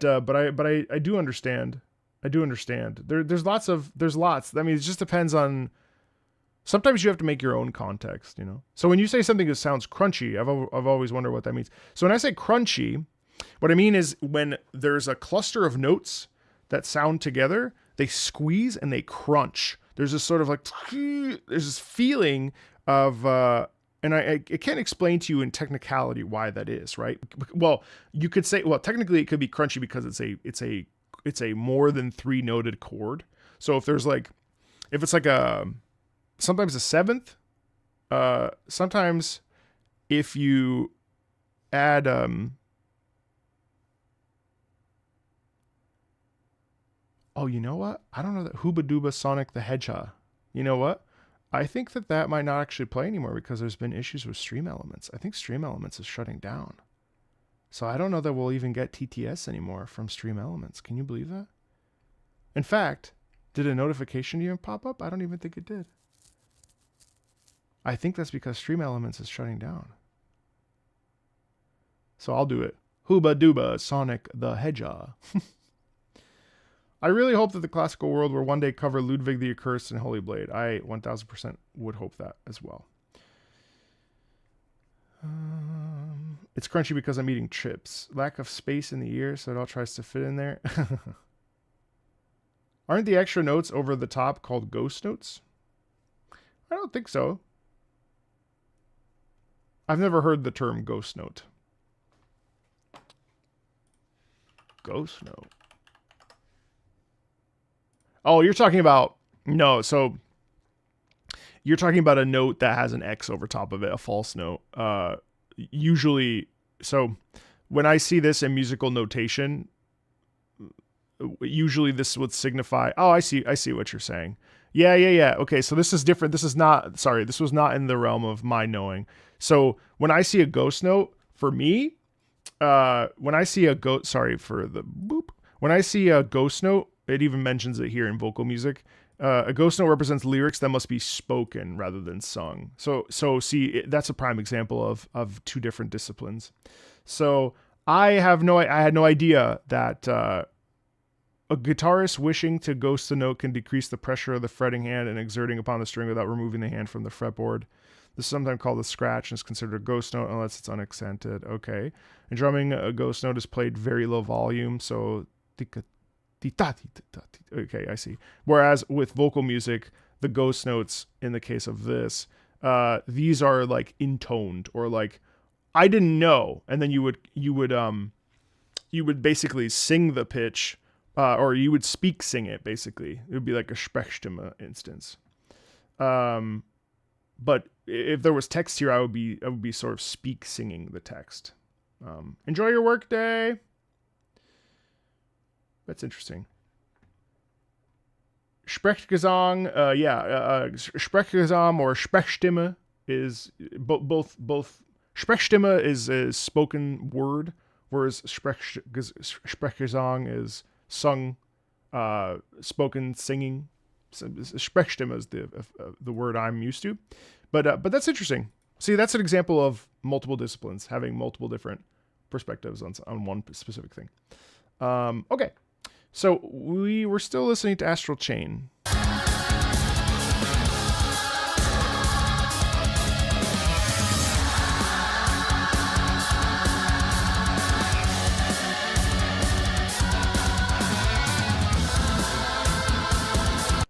I do understand. There's lots. I mean, it just depends on. Sometimes you have to make your own context, you know. So when you say something that sounds crunchy, I've always wondered what that means. So when I say crunchy, what I mean is when there's a cluster of notes that sound together, they squeeze and they crunch. There's this sort of like there's this feeling of. And I can't explain to you in technicality why that is, right? Well, you could say, well, technically it could be crunchy because it's a more than 3 noted chord. So if it's like sometimes a 7th, sometimes if you add Oh, you know what? I don't know that Hooba Dooba Sonic the Hedgehog. You know what? I think that might not actually play anymore because there's been issues with Stream Elements. I think Stream Elements is shutting down. So I don't know that we'll even get TTS anymore from Stream Elements. Can you believe that? In fact, did a notification even pop up? I don't even think it did. I think that's because Stream Elements is shutting down. So I'll do it. Hooba Dooba Sonic the Hedgehog. I really hope that the classical world will one day cover Ludwig the Accursed and Holy Blade. I 1000% would hope that as well. It's crunchy because I'm eating chips. Lack of space in the ear, so it all tries to fit in there. Aren't the extra notes over the top called ghost notes? I don't think so. I've never heard the term ghost note. Ghost note. Oh, you're talking about... No, so... You're talking about a note that has an X over top of it, a false note. Usually... So, when I see this in musical notation, usually this would signify... Oh, I see what you're saying. Yeah. Okay, so this is different. This is not... Sorry, this was not in the realm of my knowing. So, when I see a ghost note, for me... when I see a ghost... Sorry for the boop. When I see a ghost note... It even mentions it here in vocal music. A ghost note represents lyrics that must be spoken rather than sung. So see, that's a prime example of two different disciplines. So I had no idea that a guitarist wishing to ghost a note can decrease the pressure of the fretting hand and exerting upon the string without removing the hand from the fretboard. This is sometimes called a scratch and is considered a ghost note unless it's unaccented. Okay. In drumming, a ghost note is played very low volume, so... Okay, I see. Whereas with vocal music, the ghost notes in the case of this, these are like intoned or like I didn't know, and then you would basically sing the pitch, or you would speak sing it. Basically, it would be like a Sprechstimme instance. But if there was text here, I would be sort of speak singing the text. Enjoy your work day. That's interesting. Sprechgesang, Sprechgesang or Sprechstimme is both. Sprechstimme is spoken word, whereas Sprechgesang is sung, spoken singing. Sprechstimme is the word I'm used to, but that's interesting. See, that's an example of multiple disciplines having multiple different perspectives on one specific thing. Okay. So we were still listening to Astral Chain.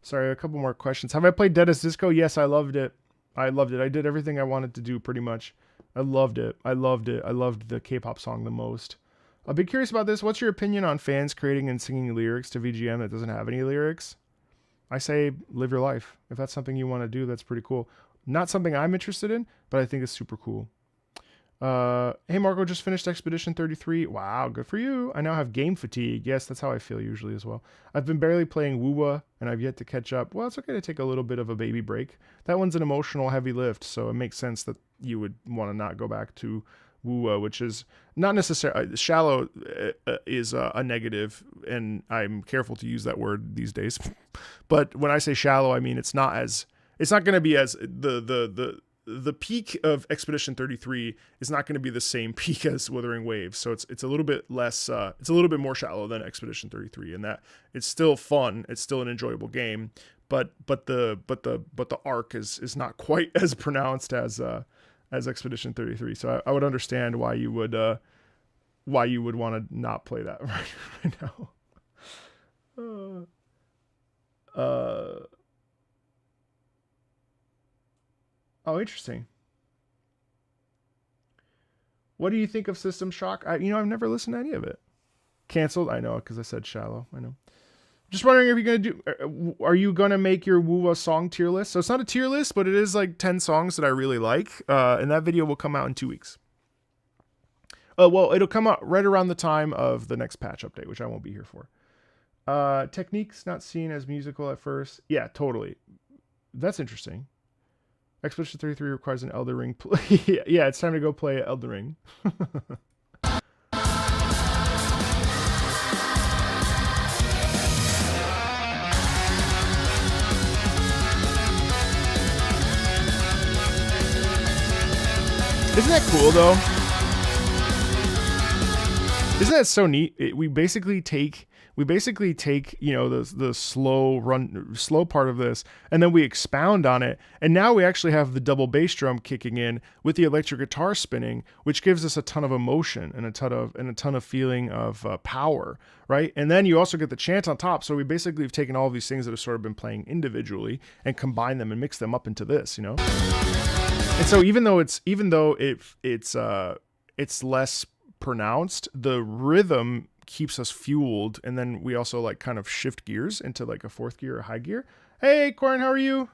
Sorry, a couple more questions. Have I played Dead as Disco? Yes, I loved it. I did everything I wanted to do pretty much. I loved it. I loved the K-pop song the most. I'll be curious about this. What's your opinion on fans creating and singing lyrics to VGM that doesn't have any lyrics? I say live your life. If that's something you want to do, that's pretty cool. Not something I'm interested in, but I think it's super cool. Hey, Marco, just finished Expedition 33. Wow, good for you. I now have game fatigue. Yes, that's how I feel usually as well. I've been barely playing Wuwa, and I've yet to catch up. Well, it's okay to take a little bit of a baby break. That one's an emotional, heavy lift, so it makes sense that you would want to not go back to Wuwa, which is not necessarily... Shallow is a negative, and I'm careful to use that word these days. But when I say shallow, I mean it's not going to be as... The peak of Expedition 33 is not going to be the same peak as Wuthering Waves, so it's a little bit less. It's a little bit more shallow than Expedition 33, and that it's still fun. It's still an enjoyable game, but the arc is not quite as pronounced as Expedition 33. So I would understand why you would want to not play that right now. Oh, interesting. What do you think of System Shock? I've never listened to any of it. Canceled? I know, because I said shallow. I know. Just wondering if you're going to are you going to make your Wuwa song tier list? So it's not a tier list, but it is like 10 songs that I really like. And that video will come out in 2 weeks. Well, it'll come out right around the time of the next patch update, which I won't be here for. Techniques not seen as musical at first. Yeah, totally. That's interesting. Expedition 33 requires an Elden Ring. Yeah, it's time to go play Elden Ring. Isn't that cool though? Isn't that so neat? We basically take you know the slow part of this, and then we expound on it, and now we actually have the double bass drum kicking in with the electric guitar spinning, which gives us a ton of emotion and a ton of feeling of power, right? And then you also get the chant on top. So we basically have taken all of these things that have sort of been playing individually and combined them and mixed them up into this, you know. And so even though it's less pronounced, the rhythm keeps us fueled, and then we also like kind of shift gears into like a fourth gear or high gear. Hey Corin, how are you?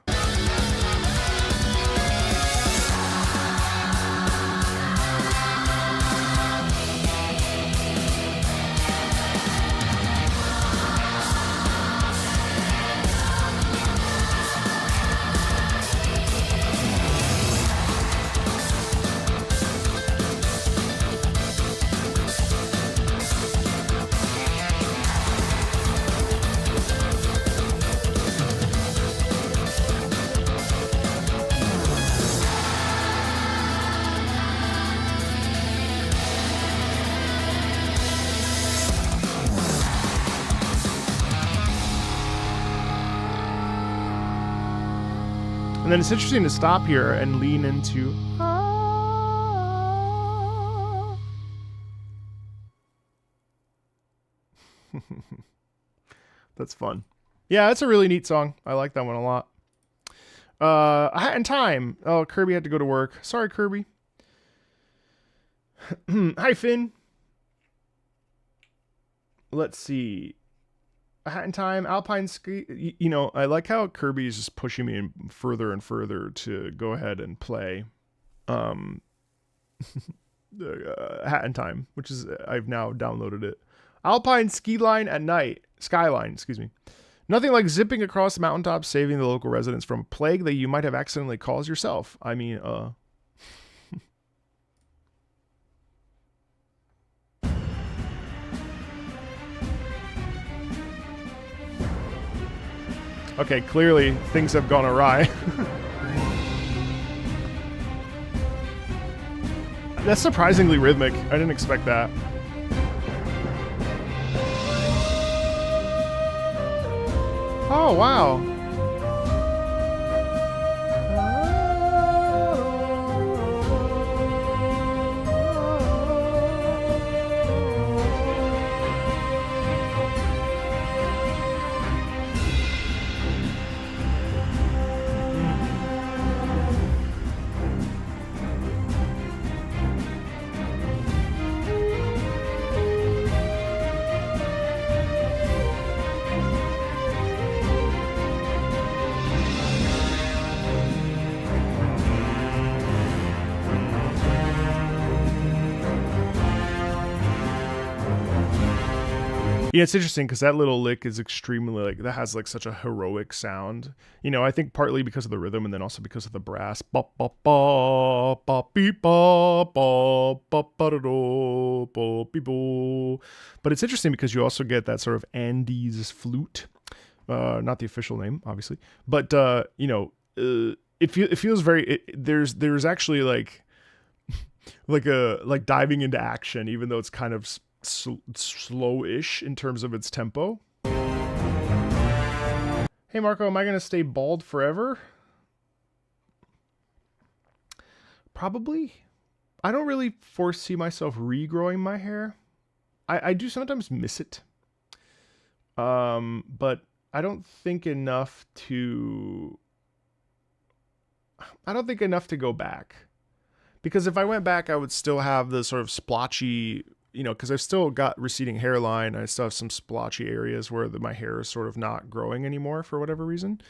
And then it's interesting to stop here and lean into That's fun. Yeah, it's a really neat song. I like that one a lot. A Hat in Time. Oh, Kirby had to go to work. Sorry, Kirby. Hi, Finn. Let's see. A Hat in Time, Alpine Ski. You know, I like how Kirby is just pushing me further and further to go ahead and play Hat in Time, which is, I've now downloaded it. Alpine Skyline at night. Skyline, excuse me. Nothing like zipping across the mountaintops, saving the local residents from a plague that you might have accidentally caused yourself. I mean, Okay, clearly things have gone awry. That's surprisingly rhythmic. I didn't expect that. Oh, wow. Yeah, it's interesting because that little lick is extremely like, that has like such a heroic sound. You know, I think partly because of the rhythm and then also because of the brass. But it's interesting because you also get that sort of Andes flute. Not the official name, obviously. But, you know, it feels very, there's actually like diving into action, even though it's kind of slow-ish in terms of its tempo. Hey Marco, am I gonna stay bald forever? Probably. I don't really foresee myself regrowing my hair. I do sometimes miss it, but I don't think enough to go back, because if I went back I would still have the sort of splotchy, you know, because I've still got receding hairline. I still have some splotchy areas where my hair is sort of not growing anymore for whatever reason.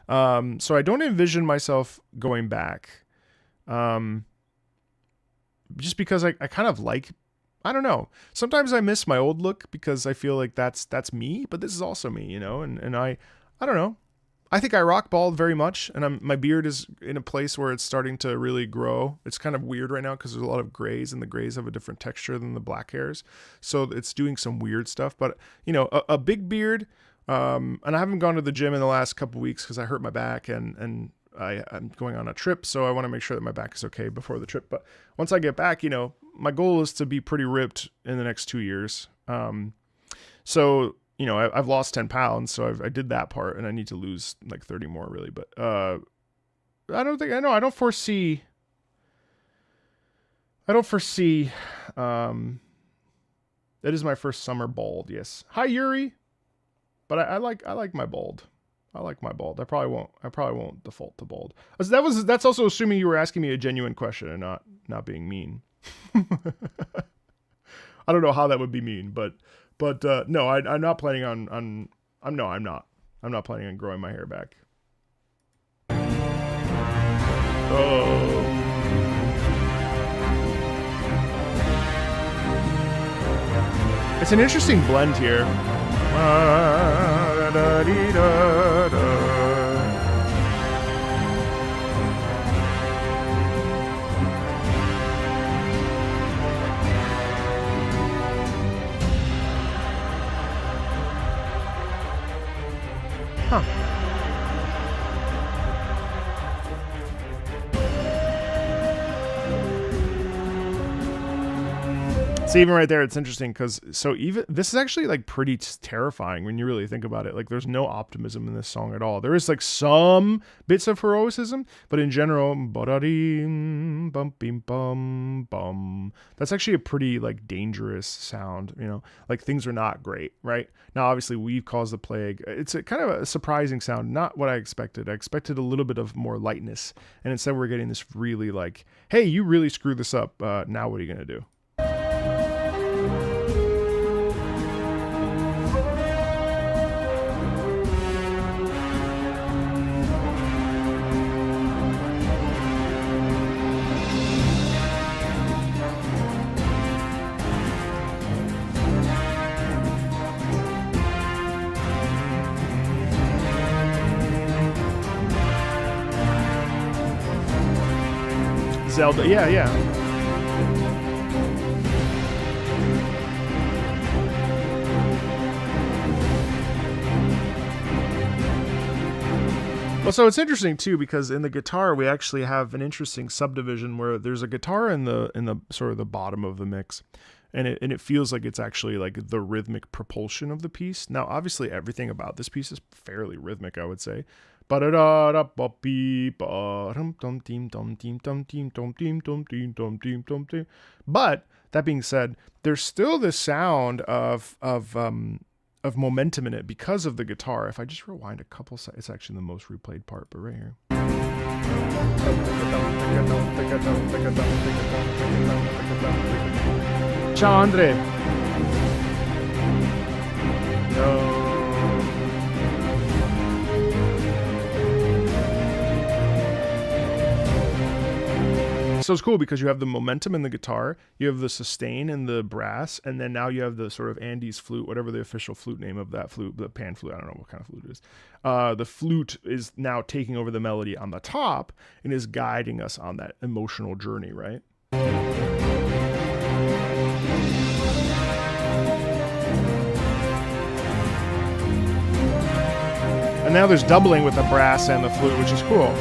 So I don't envision myself going back. Just because I kind of like I don't know. Sometimes I miss my old look because I feel like that's me, but this is also me, you know. And I don't know. I think I rock bald very much, and my beard is in a place where it's starting to really grow. It's kind of weird right now because there's a lot of grays, and the grays have a different texture than the black hairs, so it's doing some weird stuff. But you know, a big beard, and I haven't gone to the gym in the last couple weeks because I hurt my back, and I'm going on a trip, so I want to make sure that my back is okay before the trip. But once I get back, you know, my goal is to be pretty ripped in the next 2 years. So. You know, I've lost 10 pounds, so I did that part, and I need to lose like 30 more really. But I don't foresee. It is my first summer bald. Yes. Hi Yuri. But I like my bald. I like my bald. I probably won't default to bald. That's also assuming you were asking me a genuine question and not being mean. I don't know how that would be mean, but no, I'm not planning I'm not planning on growing my hair back. Oh. It's an interesting blend here. Huh. So even right there, it's interesting because even this is actually like pretty terrifying when you really think about it. Like there's no optimism in this song at all. There is like some bits of heroicism, but in general, that's actually a pretty like dangerous sound, you know, like things are not great, right? Now, obviously we've caused the plague. It's a kind of a surprising sound, not what I expected. I expected a little bit of more lightness, and instead we're getting this really like, hey, you really screwed this up. Now what are you going to do? Zelda, yeah. Well, so it's interesting too because in the guitar we actually have an interesting subdivision where there's a guitar in the sort of the bottom of the mix, and it feels like it's actually like the rhythmic propulsion of the piece. Now, obviously, everything about this piece is fairly rhythmic, I would say. But that being said, there's still this sound of momentum in it because of the guitar. If I just rewind a couple seconds, it's actually the most replayed part, but right here. Ciao, Andre. No. So it's cool because you have the momentum in the guitar, you have the sustain in the brass, and then now you have the sort of Andes flute, whatever the official flute name of that flute, the pan flute, I don't know what kind of flute it is. The flute is now taking over the melody on the top and is guiding us on that emotional journey, right? And now there's doubling with the brass and the flute, which is cool.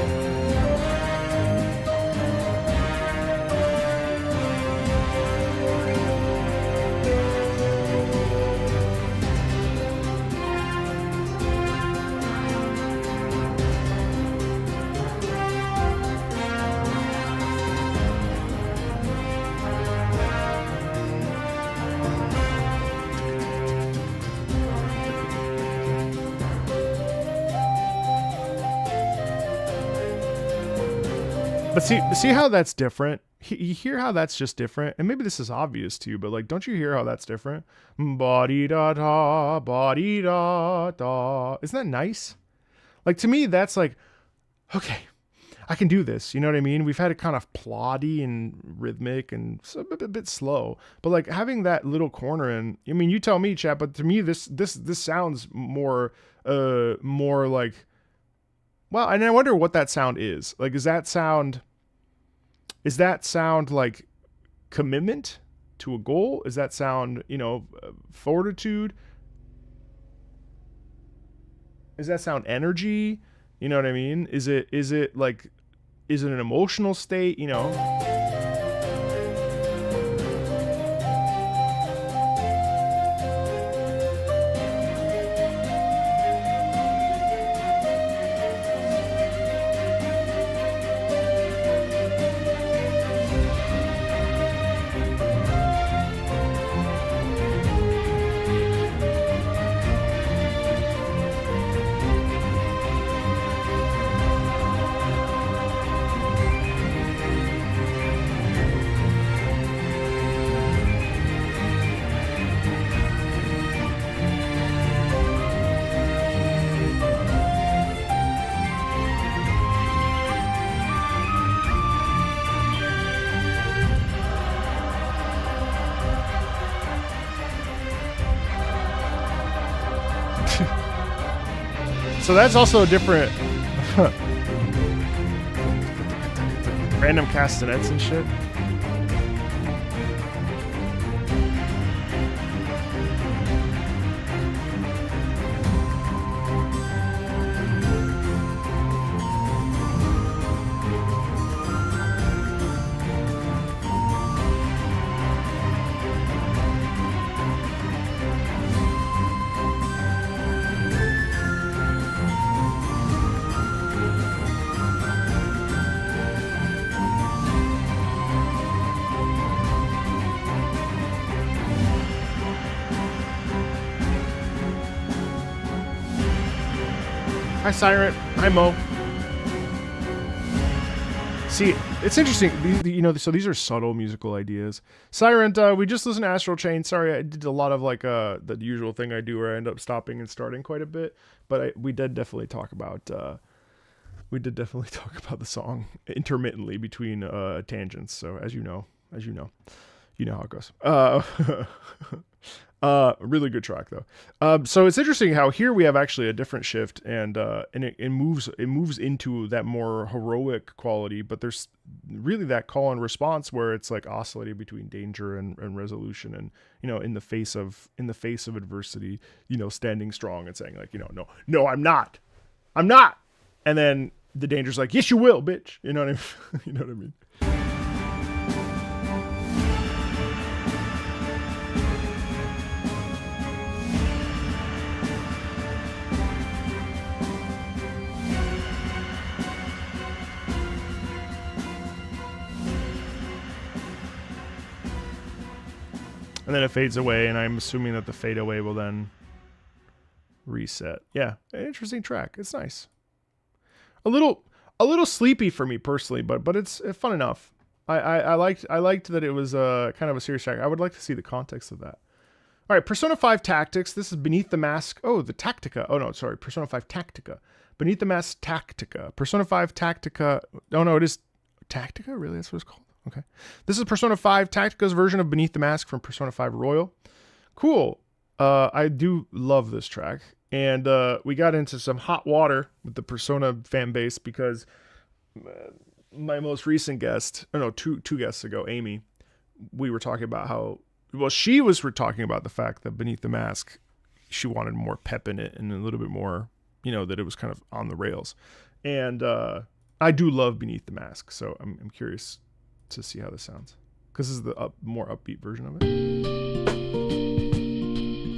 But see how that's different? You hear how that's just different? And maybe this is obvious to you, but like, don't you hear how that's different? Ba-dee-da-da, ba-dee-da-da. Isn't that nice? Like, to me, that's like, okay, I can do this. You know what I mean? We've had it kind of ploddy and rhythmic and a bit slow, but like having that little corner in, I mean, you tell me, chat, but to me, this sounds more like, well, and I wonder what that sound is. Like, is that sound like commitment to a goal? Is that sound, fortitude? Is that sound energy? You know what I mean? Is it an emotional state, So that's also a different random castanets and shit. Hi, Siren. Hi, Mo. See, it's interesting. So these are subtle musical ideas. Siren, we just listened to Astral Chain. Sorry, I did a lot of like the usual thing I do where I end up stopping and starting quite a bit. But we did definitely talk about the song intermittently between tangents. So as you know how it goes. Really good track though. So it's interesting how here we have actually a different shift and it moves into that more heroic quality, but there's really that call and response where it's like oscillating between danger and resolution and, in the face of adversity, standing strong and saying like, no, I'm not. And then the danger's like, yes, you will, bitch. You know what I mean? You know what I mean? And then it fades away, and I'm assuming that the fade away will then reset. Yeah, an interesting track. It's nice. A little sleepy for me personally, but it's fun enough. I liked that it was kind of a serious track. I would like to see the context of that. All right, Persona 5 Tactics. This is Beneath the Mask. Oh, the Tactica. Oh no, sorry, Persona 5 Tactica. Beneath the Mask Tactica. Persona 5 Tactica. Oh no, it is Tactica. Really, that's what it's called. Okay. This is Persona 5 Tactica's version of Beneath the Mask from Persona 5 Royal. Cool. I do love this track. And we got into some hot water with the Persona fan base because my most recent guest, two guests ago, Amy, we were talking about she was talking about the fact that Beneath the Mask, she wanted more pep in it and a little bit more, that it was kind of on the rails. And I do love Beneath the Mask, so I'm curious to see how this sounds, because this is the more upbeat version of it.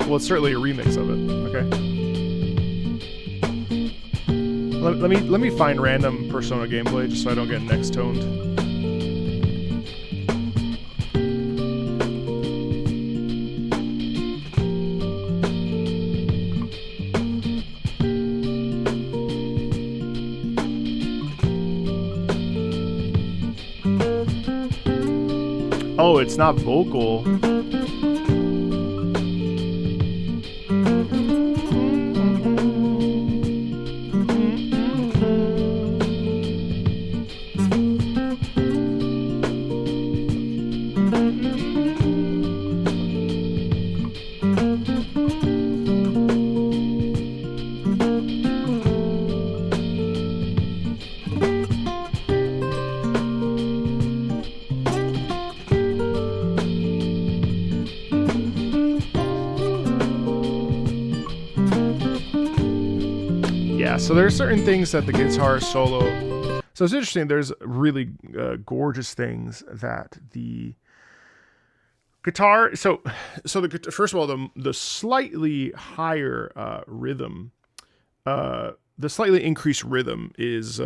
Well, it's certainly a remix of it. Okay. Let me find random Persona gameplay just so I don't get next toned. Oh, it's not vocal. yeah, so there are certain things that the guitar solo. So it's interesting. There's really gorgeous things that the guitar. So first of all, the slightly higher rhythm, the slightly increased rhythm is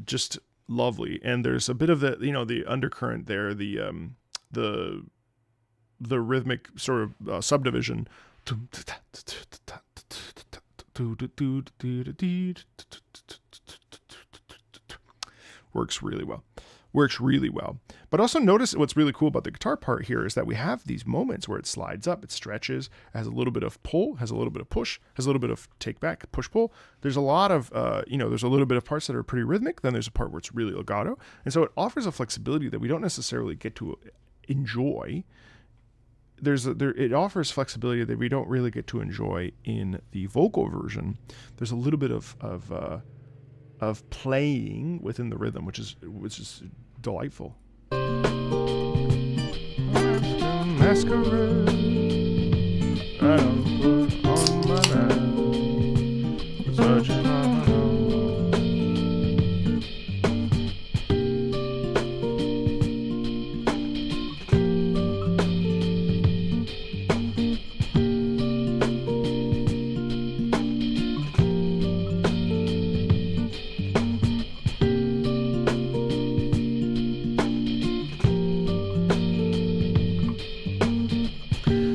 just lovely, and there's a bit of the undercurrent there, the rhythmic sort of subdivision. Works really well. But also notice what's really cool about the guitar part here is that we have these moments where it slides up, it stretches, has a little bit of pull, has a little bit of push, has a little bit of take back, push pull. There's a lot of, there's a little bit of parts that are pretty rhythmic. Then there's a part where it's really legato. And so it offers a flexibility that we don't necessarily get to enjoy. It offers flexibility that we don't really get to enjoy in the vocal version. There's a little bit of playing within the rhythm, which is delightful. Masquerade, I don't put on my mask, searching on my own.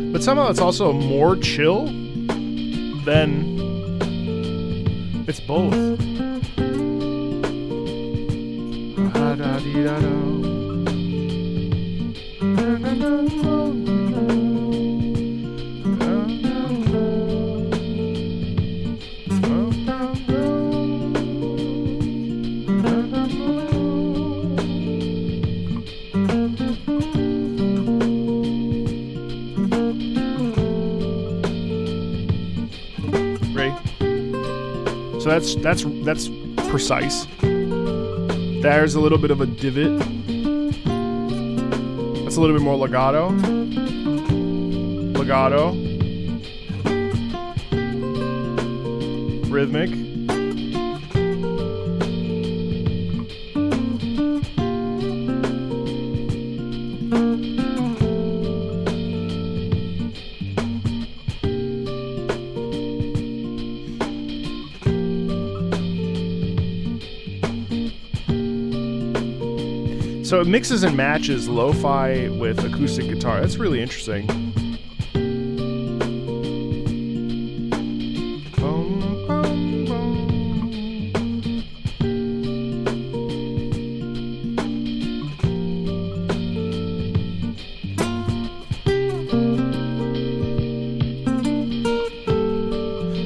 But somehow it's also more chill than it's both. So that's precise. There's a little bit of a divot. That's a little bit more legato. Rhythmic. So it mixes and matches lo-fi with acoustic guitar. That's really interesting.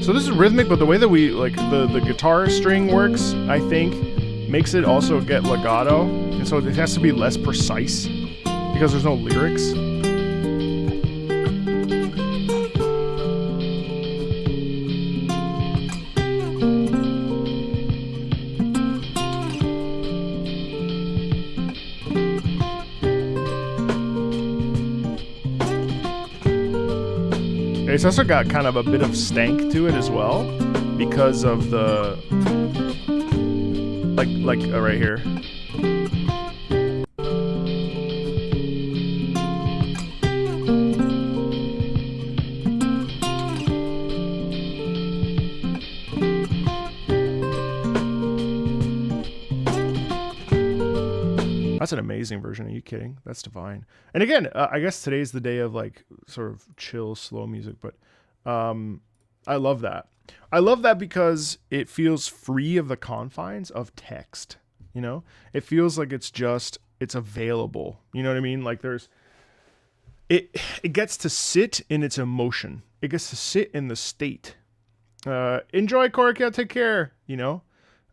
So this is rhythmic, but the way that we the guitar string works, I think, makes it also get legato, and so it has to be less precise because there's no lyrics. It's also got kind of a bit of stank to it as well because of the right here. That's an amazing version. Are you kidding? That's divine. And again, I guess today's the day of like sort of chill, slow music, but I love that. I love that because it feels free of the confines of text. You know, it feels like it's available. You know what I mean? Like it gets to sit in its emotion. It gets to sit in the state. Enjoy, Corica. Take care. You know.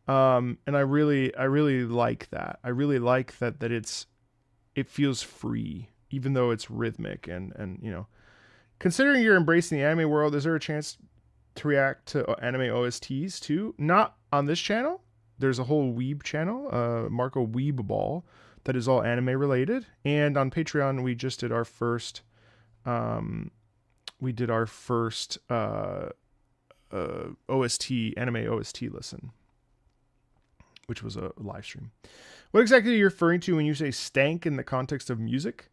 And I really like that. I really like that it feels free, even though it's rhythmic and you know, considering you're embracing the anime world, is there a chance to react to anime OSTs too? Not on this channel. There's a whole Weeb channel, Marco Weeb Ball, that is all anime related. And on Patreon, we just did our first, OST, anime OST listen, which was a live stream. What exactly are you referring to when you say stank in the context of music?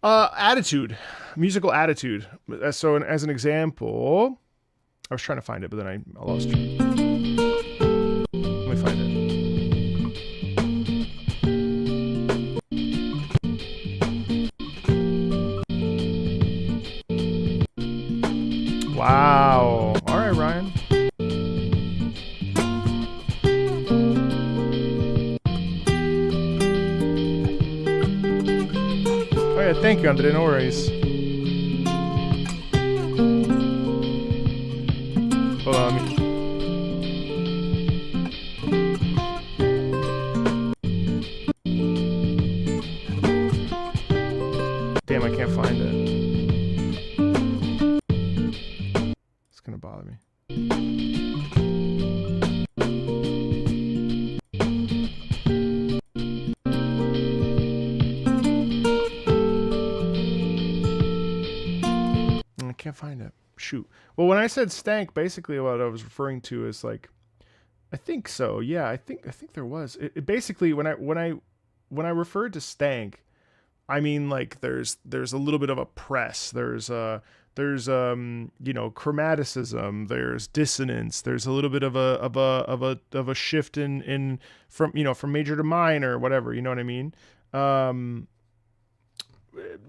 Attitude, musical attitude. So as an example, I was trying to find it, but then I lost it. Let me find it. Wow. All right, Ryan. Oh yeah, thank you, Andre. No worries. Hold on, damn, I can't find it. It's gonna bother me. I can't find it. Shoot. Well, when I said stank, basically what I was referring to is like, I think so. Yeah, I think there was. It basically when I referred to stank, I mean like there's a little bit of a press. There's chromaticism. There's dissonance. There's a little bit of a shift in from major to minor or whatever. You know what I mean?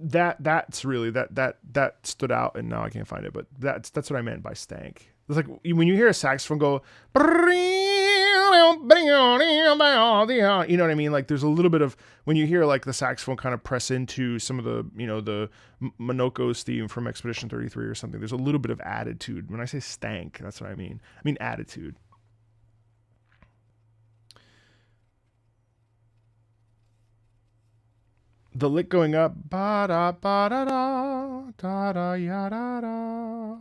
That's really that stood out, and now I can't find it, but that's what I meant by stank. It's like when you hear a saxophone go, you know what I mean? Like there's a little bit of, when you hear like the saxophone kind of press into some of the, the Monoko's theme from Expedition 33 or something, there's a little bit of attitude. When I say stank, that's what I mean. I mean attitude. The lick going up, ba da ba da da da da ya da da.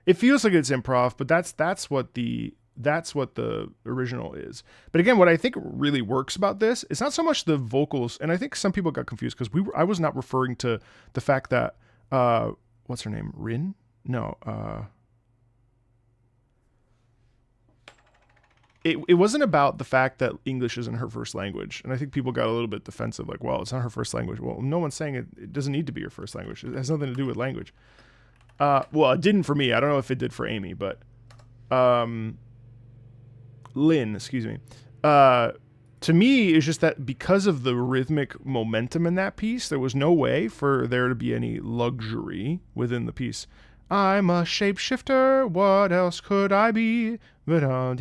It feels like it's improv, but that's what the original is. But again, what I think really works about this is not so much the vocals, and I think some people got confused because I was not referring to the fact that what's her name, Rin? No, It wasn't about the fact that English isn't her first language. And I think people got a little bit defensive, like, well, it's not her first language. Well, no one's saying it doesn't need to be your first language. It has nothing to do with language. Well, it didn't for me. I don't know if it did for Amy, but Lynn, excuse me. To me, it's just that because of the rhythmic momentum in that piece, there was no way for there to be any luxury within the piece. I'm a shapeshifter, what else could I be? But on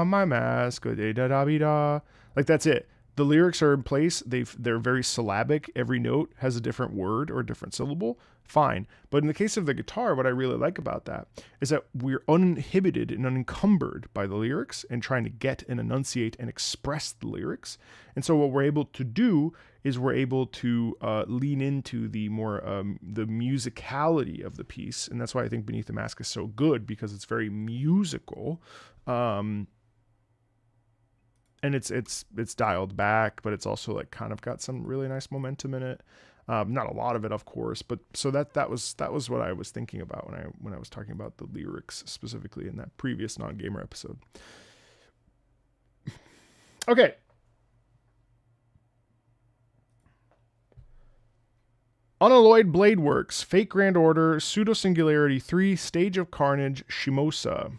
my mask, like that's it. The lyrics are in place. They're very syllabic. Every note has a different word or a different syllable. Fine. But in the case of the guitar, what I really like about that is that we're uninhibited and unencumbered by the lyrics and trying to get and enunciate and express the lyrics. And so what we're able to do is we're able to lean into the more the musicality of the piece. And that's why I think Beneath the Mask is so good, because it's very musical. And it's dialed back, but it's also like kind of got some really nice momentum in it. Not a lot of it, of course, but so that was what I was thinking about when I was talking about the lyrics specifically in that previous non-gamer episode. Okay. Unalloyed Blade Works, Fake Grand Order, Pseudo Singularity 3, Stage of Carnage, Shimosa.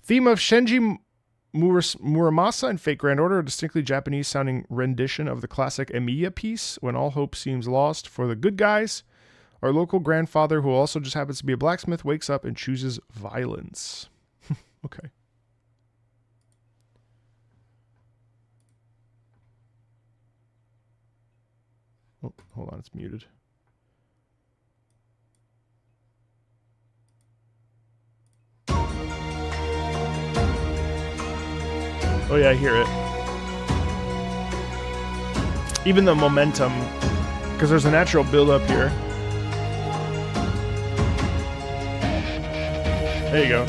Theme of Shenji Muramasa and Fake Grand Order, a distinctly Japanese-sounding rendition of the classic Emiya piece, When All Hope Seems Lost for the Good Guys. Our local grandfather, who also just happens to be a blacksmith, wakes up and chooses violence. Okay. Oh, hold on, it's muted. Oh yeah, I hear it. Even the momentum, because there's a natural build-up here. There you go.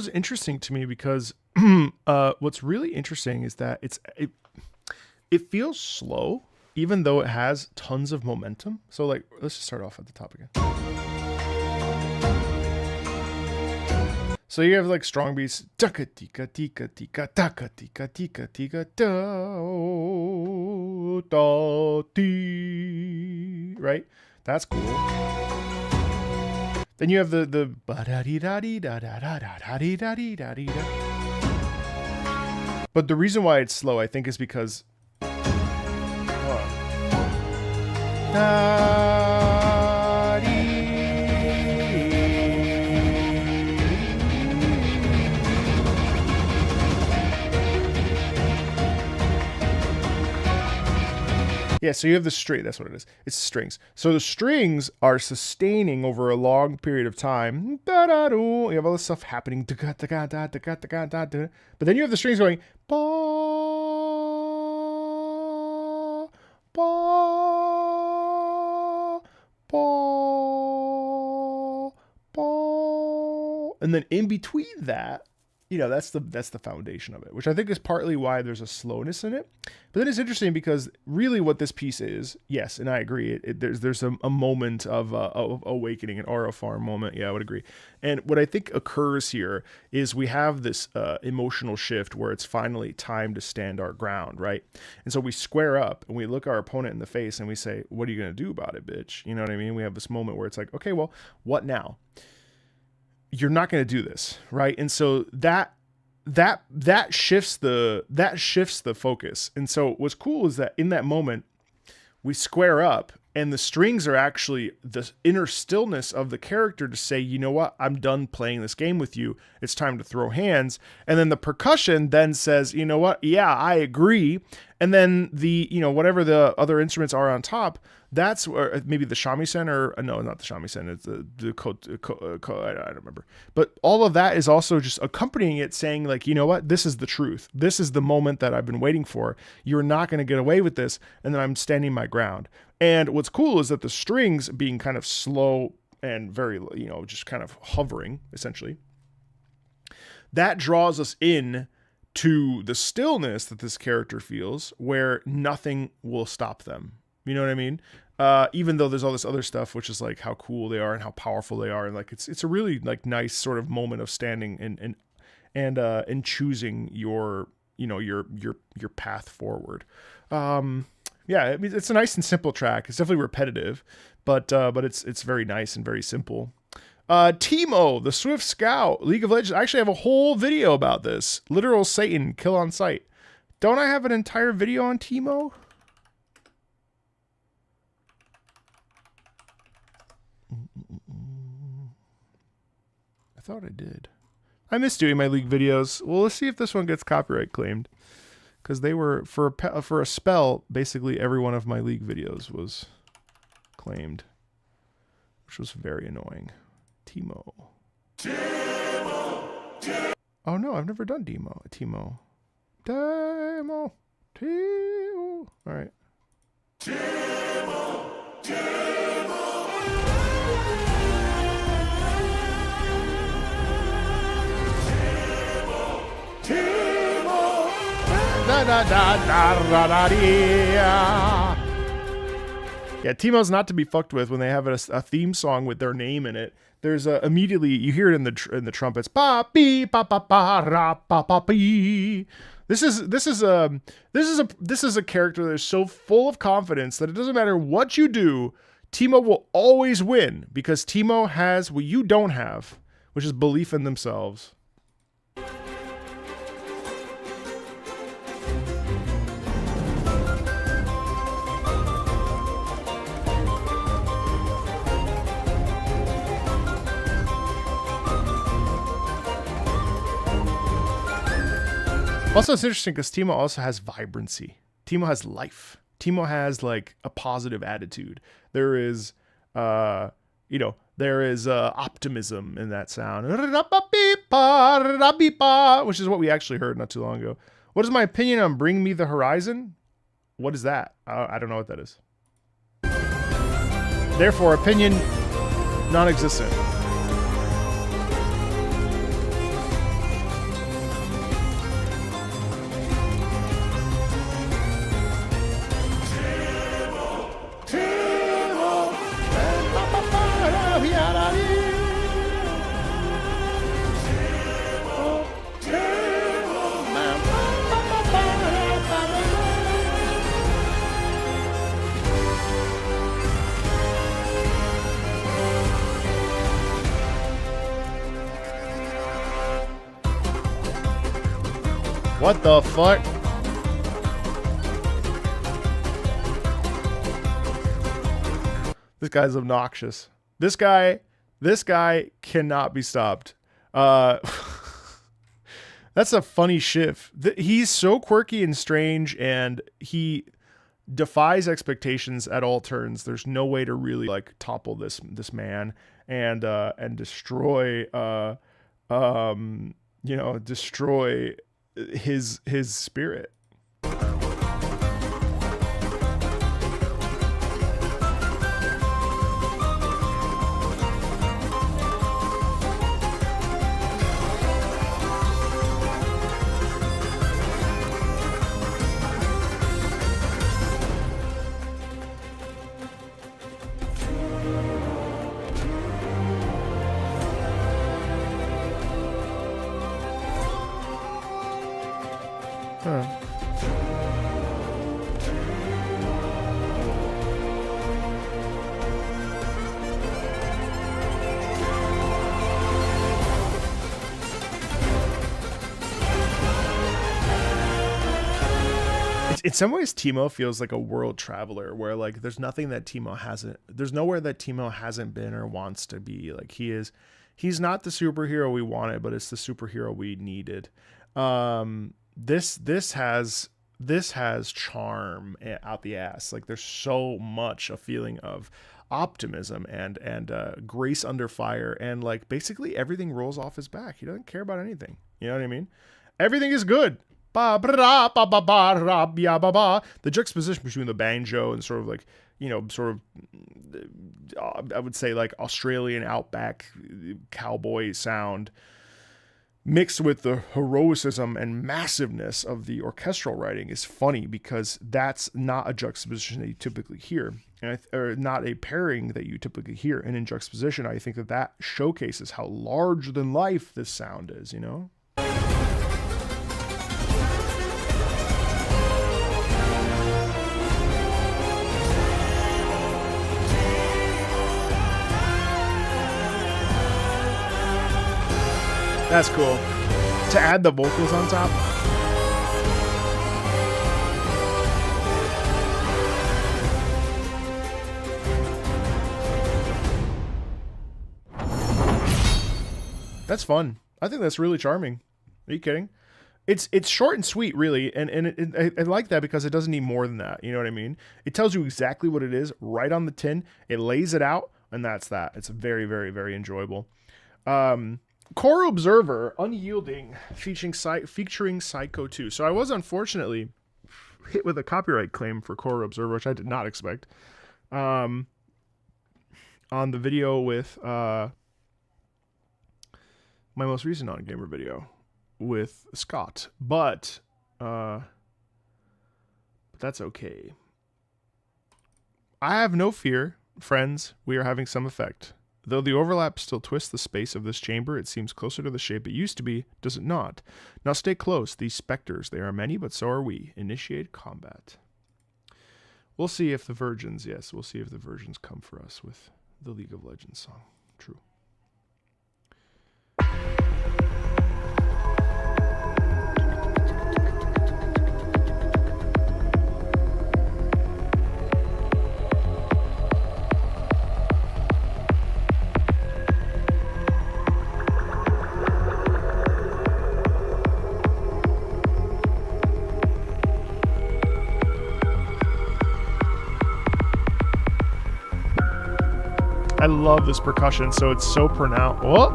is interesting to me because what's really interesting is that it feels slow, even though it has tons of momentum. So like, let's just start off at the top again. So you have like strong beats, taka tika tika tika taka tika tika tika do do ti, right? That's cool. Then you have the ba da dee da dee da da da da da dee da dee da dee da. But the reason why it's slow, I think, is because da dee. Yeah, so you have the string. That's what it is. It's strings. So the strings are sustaining over a long period of time. You have all this stuff happening. But then you have the strings going. Ba, ba, ba, ba. And then in between that, you know, that's the foundation of it, which I think is partly why there's a slowness in it. But then it's interesting because really what this piece is, yes, and I agree, there's a moment of awakening, an aura farm moment. Yeah, I would agree. And what I think occurs here is we have this emotional shift where it's finally time to stand our ground, right? And so we square up and we look our opponent in the face and we say, what are you going to do about it, bitch? You know what I mean? We have this moment where it's like, okay, well, what now? You're not going to do this, right? And so that shifts the focus. And so what's cool is that in that moment we square up and the strings are actually the inner stillness of the character to say, you know what, I'm done playing this game with you. It's time to throw hands. And then the percussion then says, you know what? Yeah, I agree. And then the, you know, whatever the other instruments are on top, that's or maybe the shamisen or no, not the shamisen. It's the I don't remember. But all of that is also just accompanying it, saying like, you know what, this is the truth. This is the moment that I've been waiting for. You're not going to get away with this. And then I'm standing my ground. And what's cool is that the strings being kind of slow and very, you know, just kind of hovering essentially, that draws us in to the stillness that this character feels, where nothing will stop them. You know what I mean? Even though there's all this other stuff, which is like how cool they are and how powerful they are, and like it's a really like nice sort of moment of standing and choosing your, you know, your path forward. Yeah, I mean, it's a nice and simple track. It's definitely repetitive, but it's very nice and very simple. Teemo, the Swift Scout, League of Legends. I actually have a whole video about this. Literal Satan, kill on sight. Don't I have an entire video on Teemo? I thought I did. I miss doing my League videos. Well, let's see if this one gets copyright claimed. Because they were, for a spell, basically every one of my League videos was claimed. Which was very annoying. Teemo. Oh no, I've never done Teemo. Teemo. Alright. Yeah, Teemo's not to be fucked with when they have a theme song with their name in it. There's immediately you hear it in the trumpets. Ba bee ba ba ba ra ba ba bee. This is a character that is so full of confidence that it doesn't matter what you do, Teemo will always win because Teemo has what you don't have, which is belief in themselves. Also, it's interesting because Teemo also has vibrancy. Teemo has life. Teemo has like a positive attitude. There is, there is optimism in that sound, which is what we actually heard not too long ago. What is my opinion on Bring Me the Horizon? What is that? I don't know what that is. Therefore, opinion non-existent. What the fuck? This guy's obnoxious. This guy cannot be stopped. That's a funny shift. He's so quirky and strange, and he defies expectations at all turns. There's no way to really like topple this man and destroy destroy his spirit. In some ways, Timo feels like a world traveler, where like there's nowhere that Timo hasn't been or wants to be. Like he's not the superhero we wanted, but it's the superhero we needed. This has charm out the ass. Like there's so much a feeling of optimism and grace under fire, and like basically everything rolls off his back. He doesn't care about anything. You know what I mean? Everything is good. The juxtaposition between the banjo and sort of like, I would say like Australian outback cowboy sound mixed with the heroicism and massiveness of the orchestral writing is funny, because that's not a juxtaposition that you typically hear, or not a pairing that you typically hear. And in juxtaposition, I think that showcases how larger than life this sound is, you know? That's cool. To add the vocals on top. That's fun. I think that's really charming. Are you kidding? It's short and sweet, really, and I like that because it doesn't need more than that. You know what I mean? It tells you exactly what it is right on the tin. It lays it out, and that's that. It's very, very, very enjoyable. Core Observer, Unyielding, featuring Psycho 2. So I was unfortunately hit with a copyright claim for Core Observer, which I did not expect, on the video with my most recent on-gamer video with Scott. But that's okay. I have no fear, friends. We are having some effect. Though the overlap still twists the space of this chamber, it seems closer to the shape it used to be, does it not? Now stay close, these specters, they are many, but so are we. Initiate combat. We'll see if the virgins, we'll see if the virgins come for us with the League of Legends song. True. I love this percussion, so it's so pronounced. Oh!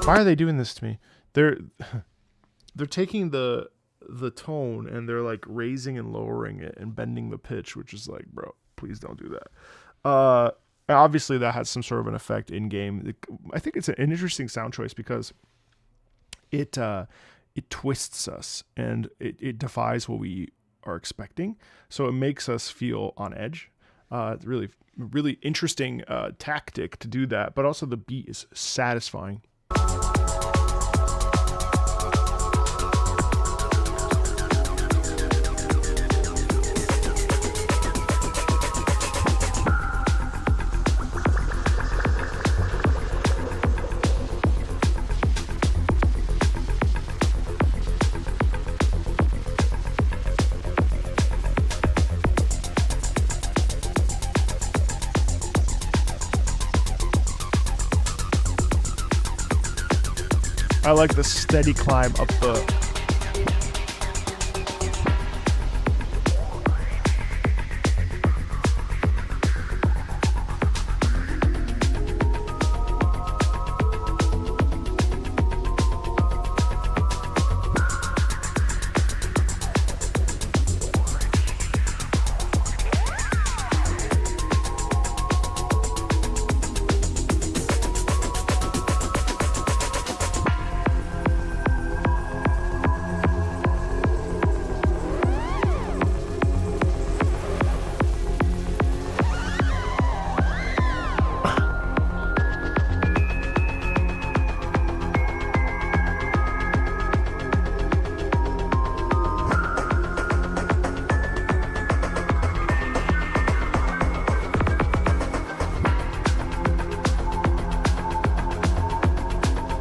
Why are they doing this to me? They're taking the tone and they're like raising and lowering it and bending the pitch, which is like, bro, please don't do that. Obviously that has some sort of an effect in game. I think it's an interesting sound choice because it twists us and it defies what we are expecting. So it makes us feel on edge. It's really, really interesting tactic to do that. But also the beat is satisfying. I like the steady climb up the...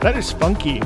That is funky.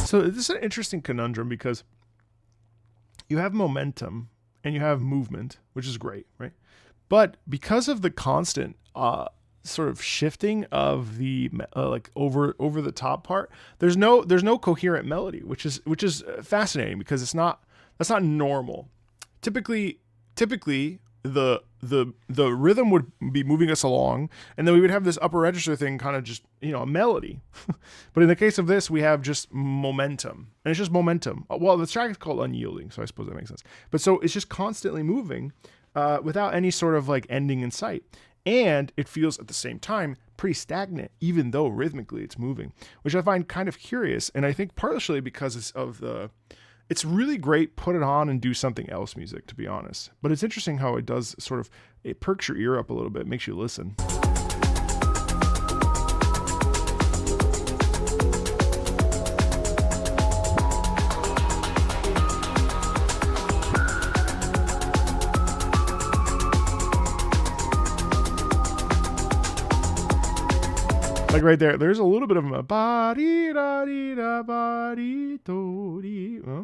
So this is an interesting conundrum because you have momentum and you have movement, which is great, right? But because of the constant sort of shifting of the like over the top part, there's no coherent melody, which is fascinating because that's not normal. Typically the rhythm would be moving us along, and then we would have this upper register thing, kind of just, you know, a melody. But in the case of this, we have just momentum, and it's just momentum. Well, the track is called Unyielding, so I suppose that makes sense. But so it's just constantly moving without any sort of like ending in sight, and it feels at the same time pretty stagnant, even though rhythmically it's moving, which I find kind of curious, and I think partially because it's really great, put it on and do something else music, to be honest. But it's interesting how it does sort of, it perks your ear up a little bit, makes you listen. Like right there, there's a little bit of a ba-dee da dee da ba-dee do dee. Huh?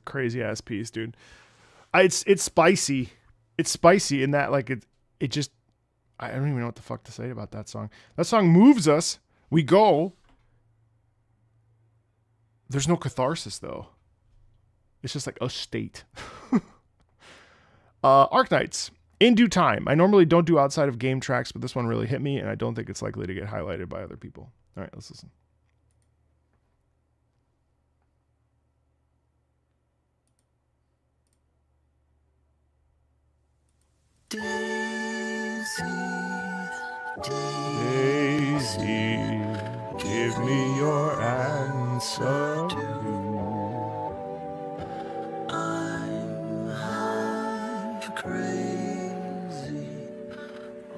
Crazy ass piece, dude. It's spicy. It's spicy in that like it just, I don't even know what the fuck to say about that song. That song moves us. We go. There's no catharsis though. It's just like a state. Arknights. In due time. I normally don't do outside of game tracks, but this one really hit me, and I don't think it's likely to get highlighted by other people. All right, let's listen. Daisy, give me your answer. I'm half crazy,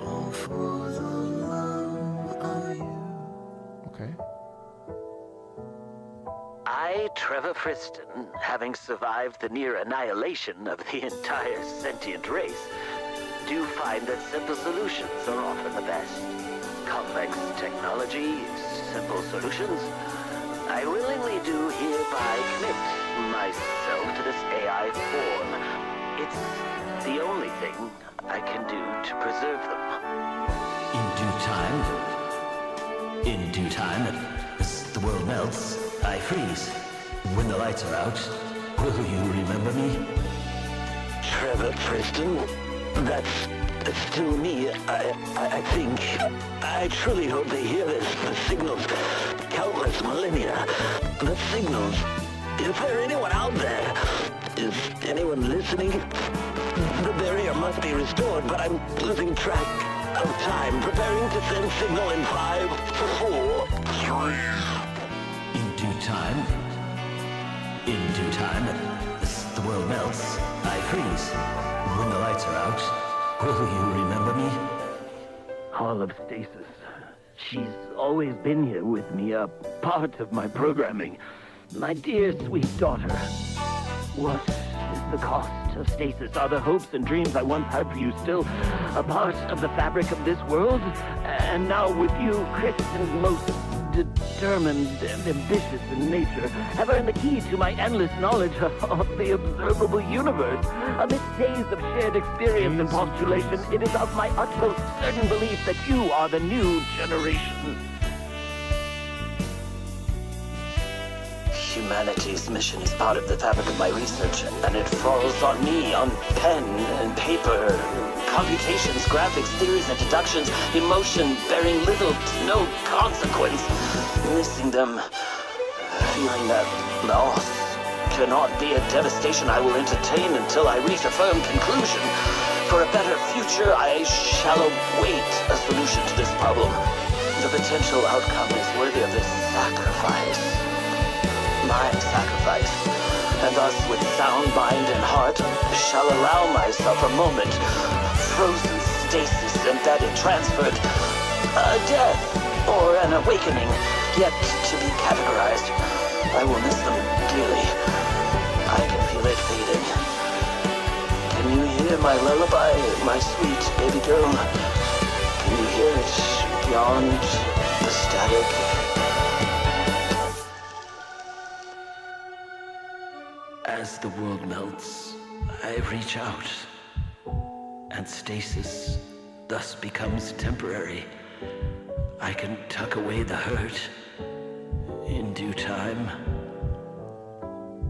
all for the love of you. Okay. I, Trevor Friston, having survived the near annihilation of the entire sentient race, do find that simple solutions are often the best. Complex technology, simple solutions. I willingly do hereby commit myself to this AI form. It's the only thing I can do to preserve them. In due time, as the world melts, I freeze. When the lights are out, will you remember me? Trevor Preston, that's still me, I think. I truly hope they hear this. The signals, countless millennia. The signals. Is there anyone out there? Is anyone listening? The barrier must be restored, but I'm losing track of time. Preparing to send signal in 5, 4, 3. In due time, as the world melts, I freeze. When the lights are out, will you remember me? Hall of Stasis. She's always been here with me, a part of my programming. My dear, sweet daughter. What is the cost of stasis? Are the hopes and dreams I once had for you still a part of the fabric of this world? And now with you, Kristen, most determined and ambitious in nature, have earned the key to my endless knowledge of the observable universe. Amidst days of shared experience and postulation, it is of my utmost certain belief that you are the new generation. Humanity's mission is part of the fabric of my research, and it falls on me, on pen and paper. Computations, graphics, theories, and deductions, emotion bearing little to no consequence. Missing them, feeling that loss cannot be a devastation I will entertain until I reach a firm conclusion. For a better future, I shall await a solution to this problem. The potential outcome is worthy of this sacrifice. My sacrifice, and thus with sound mind and heart shall allow myself a moment, frozen stasis, embedded, transferred, a death or an awakening, yet to be categorized. I will miss them dearly. I can feel it fading. Can you hear my lullaby, my sweet baby girl? Can you hear it beyond the static? As the world melts, I reach out, and stasis thus becomes temporary. I can tuck away the hurt in due time.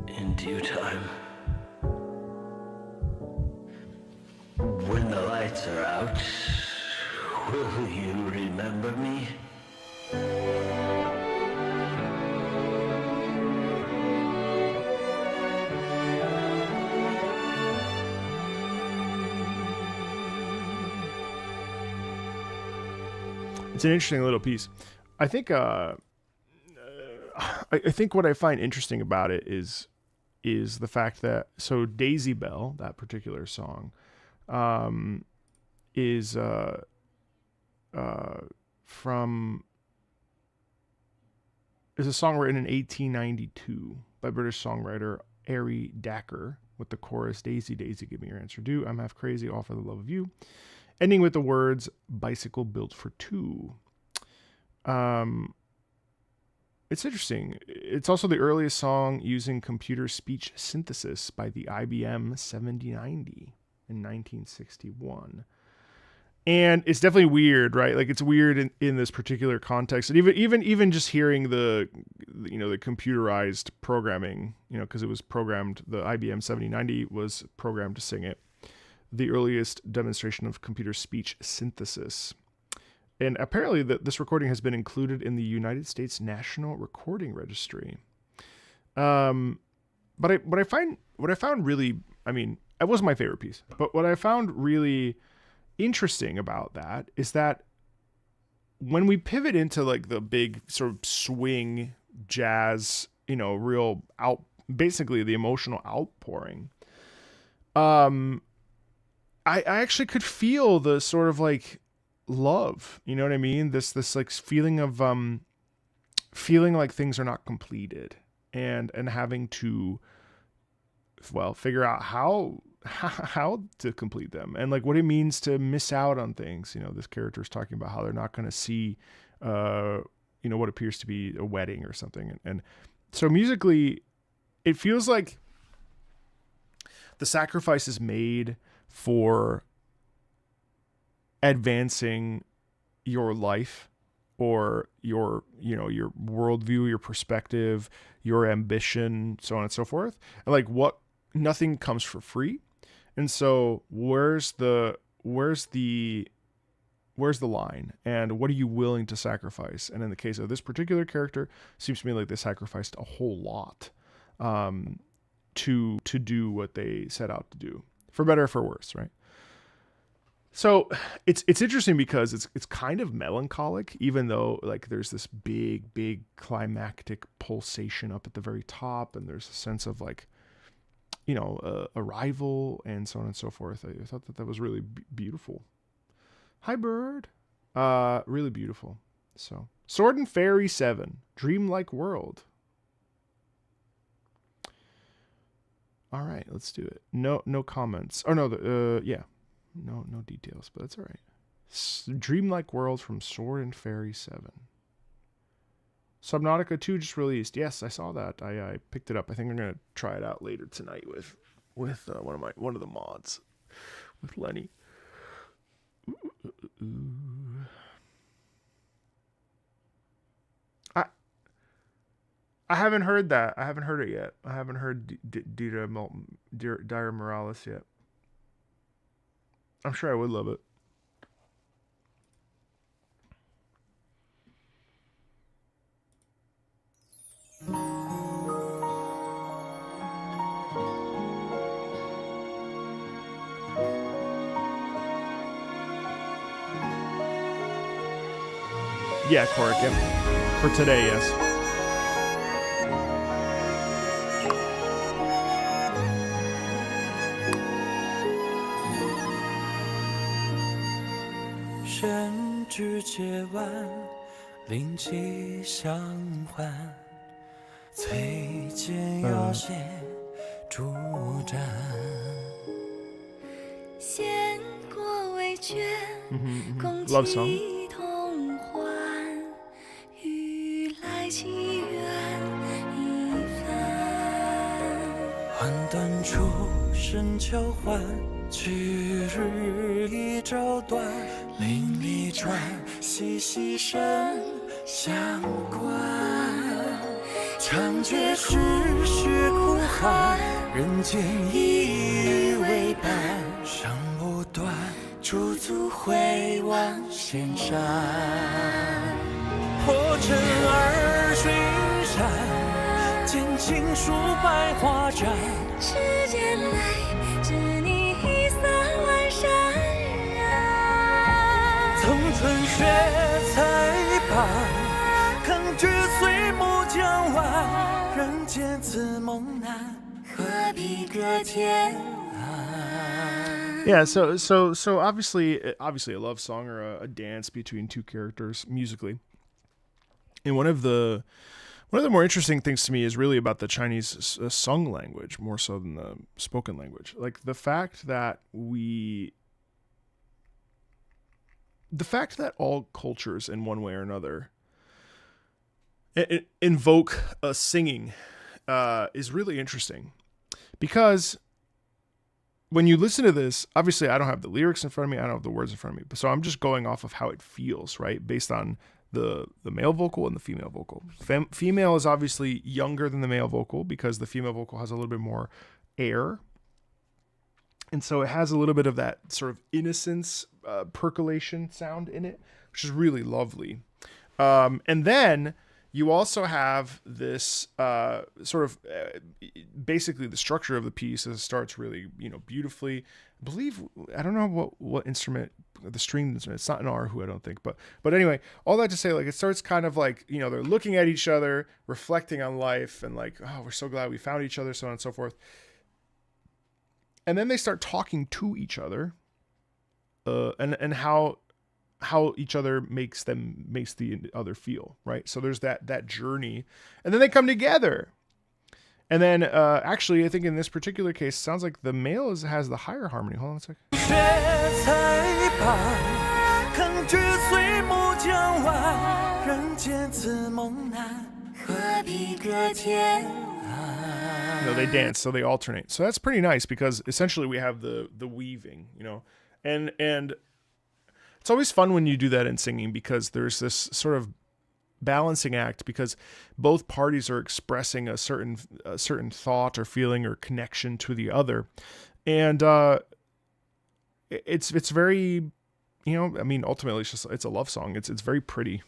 In due time. When the lights are out, will you remember me? It's an interesting little piece. I think I think what I find interesting about it is the fact that Daisy Bell, that particular song, is a song written in 1892 by British songwriter Ari Dacker, with the chorus, "Daisy, Daisy, give me your answer due. I'm half crazy, all for the love of you," ending with the words, "bicycle built for two." It's interesting. It's also the earliest song using computer speech synthesis by the IBM 7090 in 1961. And it's definitely weird, right? Like, it's weird in this particular context. And even just hearing the computerized programming, because it was programmed, the IBM 7090 was programmed to sing it. The earliest demonstration of computer speech synthesis. And apparently this recording has been included in the United States National Recording Registry. But what I found really, it wasn't my favorite piece, but what I found really interesting about that is that when we pivot into like the big sort of swing jazz, basically the emotional outpouring, I actually could feel the sort of like love, you know what I mean? This like feeling of feeling like things are not completed and having to figure out how to complete them, and like what it means to miss out on things. This character is talking about how they're not going to see what appears to be a wedding or something, and so musically it feels like the sacrifice is made for advancing your life or your worldview, your perspective, your ambition, so on and so forth. And like nothing comes for free. And so where's the line, and what are you willing to sacrifice? And in the case of this particular character, it seems to me like they sacrificed a whole lot to do what they set out to do, for better or for worse, right? So it's interesting because it's kind of melancholic, even though like there's this big climactic pulsation up at the very top, and there's a sense of like, arrival and so on and so forth. I thought that was really beautiful. Hi, bird. Really beautiful. So, Sword and Fairy 7, Dreamlike World. All right, let's do it. No comments. Oh no, yeah, no details, but that's all right. Dreamlike World from Sword and Fairy 7. Subnautica 2 just released. Yes, I saw that. I picked it up. I think I'm gonna try it out later tonight with one of the mods with Lenny. I haven't heard that. I haven't heard it yet. I haven't heard Dire Morales yet. I'm sure I would love it. Yeah, Korik, yep. For today, yes. Love song. Yeah, so obviously a love song or a dance between two characters musically. And one of the more interesting things to me is really about the Chinese sung language more so than the spoken language. Like the fact that all cultures in one way or another invoke singing is really interesting, because when you listen to this, obviously I don't have the lyrics in front of me, I don't have the words in front of me, so I'm just going off of how it feels, right? Based on the male vocal and the female vocal. Female is obviously younger than the male vocal because the female vocal has a little bit more air. And so it has a little bit of that sort of innocence, percolation sound in it, which is really lovely. And then you also have this basically the structure of the piece as it starts really, beautifully. I don't know what instrument, the string instrument. It's not an erhu, I don't think. But anyway, all that to say, like, it starts kind of like, they're looking at each other, reflecting on life, and like, oh, we're so glad we found each other, so on and so forth. And then they start talking to each other, and how each other makes the other feel, right? So there's that journey, and then they come together. And then, actually, I think in this particular case, it sounds like the male has the higher harmony. Hold on a second. they dance, so they alternate. So that's pretty nice because essentially we have the weaving, and it's always fun when you do that in singing because there's this sort of balancing act because both parties are expressing a certain thought or feeling or connection to the other, and it's very, ultimately it's a love song. It's very pretty.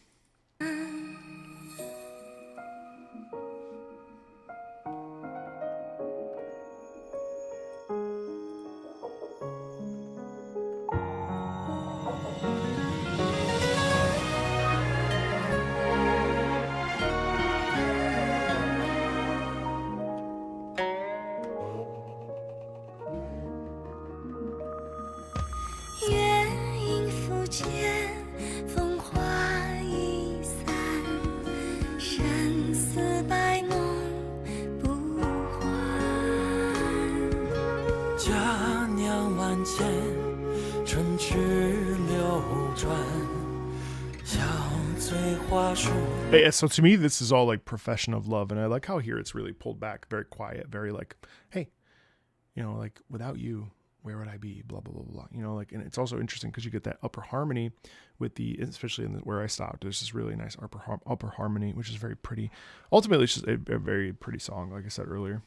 So to me, this is all like profession of love, and I like how here it's really pulled back, very quiet, very like, hey, like without you, where would I be? Blah blah blah blah. And it's also interesting because you get that upper harmony with especially where I stopped. There's this really nice upper harmony, which is very pretty. Ultimately, it's just a very pretty song, like I said earlier.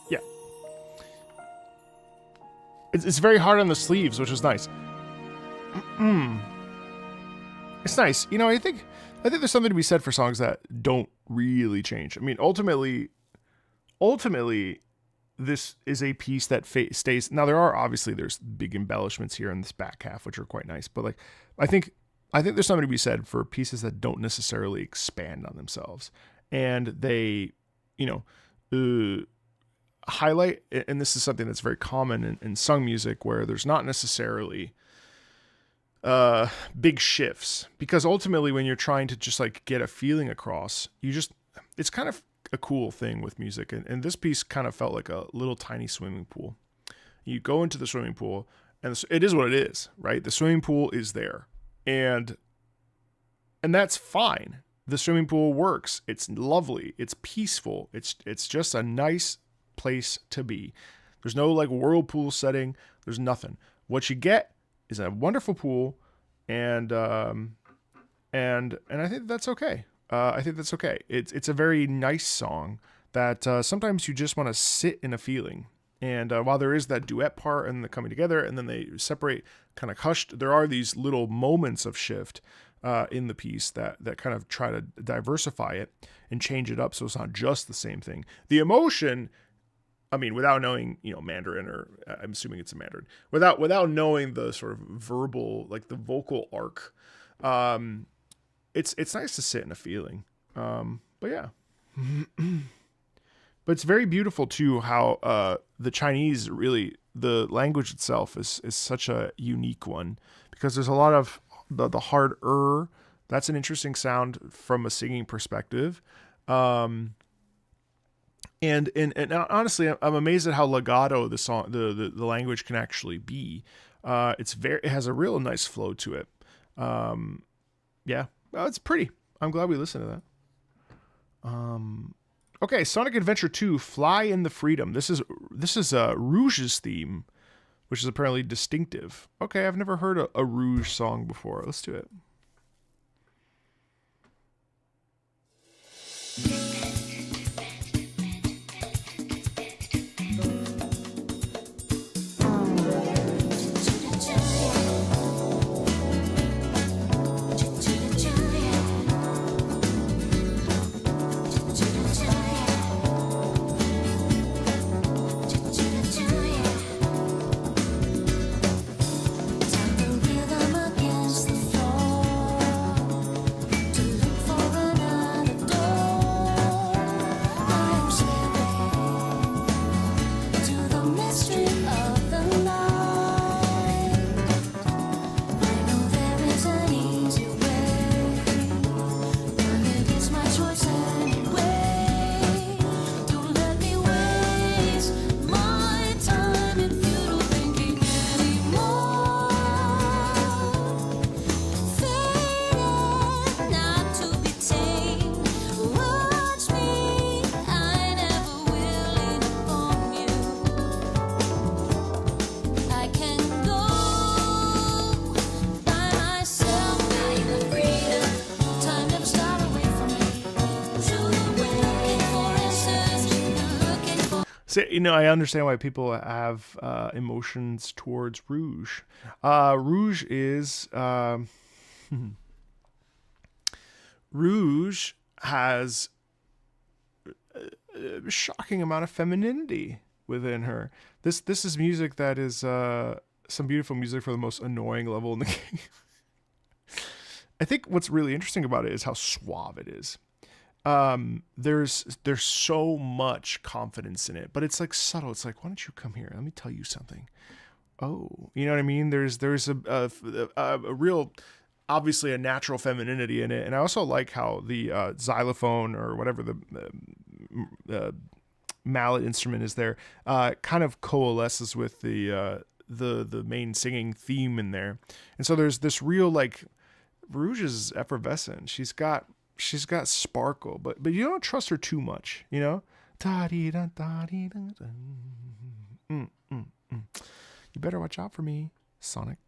Yeah. It's very hard on the sleeves, which is nice. It's nice. I think there's something to be said for songs that don't really change. I mean, ultimately, this is a piece that stays. Now, there's big embellishments here in this back half, which are quite nice. But like, I think there's something to be said for pieces that don't necessarily expand on themselves, and they, highlight. And this is something that's very common in sung music, where there's not necessarily big shifts, because ultimately, when you're trying to just like get a feeling across, it's kind of a cool thing with music, and this piece kind of felt like a little tiny swimming pool. You go into the swimming pool, and it is what it is, right? The swimming pool is there, and that's fine. The swimming pool works. It's lovely. It's peaceful. It's just a nice place to be. There's no like whirlpool setting. There's nothing. What you get is a wonderful pool, and I think that's okay. It's a very nice song that sometimes you just want to sit in a feeling. And while there is that duet part and the coming together, and then they separate, kind of hushed, there are these little moments of shift in the piece that kind of try to diversify it and change it up so it's not just the same thing. The emotion I mean, without knowing, Mandarin, or I'm assuming it's a Mandarin, without knowing the sort of verbal, like the vocal arc, it's nice to sit in a feeling. But yeah, but it's very beautiful too how the Chinese, really, the language itself is such a unique one, because there's a lot of the hard that's an interesting sound from a singing perspective. And honestly, I'm amazed at how legato the song, the language can actually be. It has a real nice flow to it. Yeah, it's pretty. I'm glad we listened to that. Okay, Sonic Adventure 2, Fly in the Freedom. This is Rouge's theme, which is apparently distinctive. Okay, I've never heard a Rouge song before. Let's do it. I understand why people have emotions towards Rouge. Rouge is Rouge has a shocking amount of femininity within her. This is music that is some beautiful music for the most annoying level in the game. I think what's really interesting about it is how suave it is. There's so much confidence in it, but it's like subtle. It's like, why don't you come here? Let me tell you something. Oh, you know what I mean? There's a real, obviously a natural femininity in it. And I also like how the xylophone, or whatever the mallet instrument is there, kind of coalesces with the main singing theme in there. And so there's this real, like, Rouge is effervescent. She's got sparkle, but you don't trust her too much, You better watch out for me, Sonic,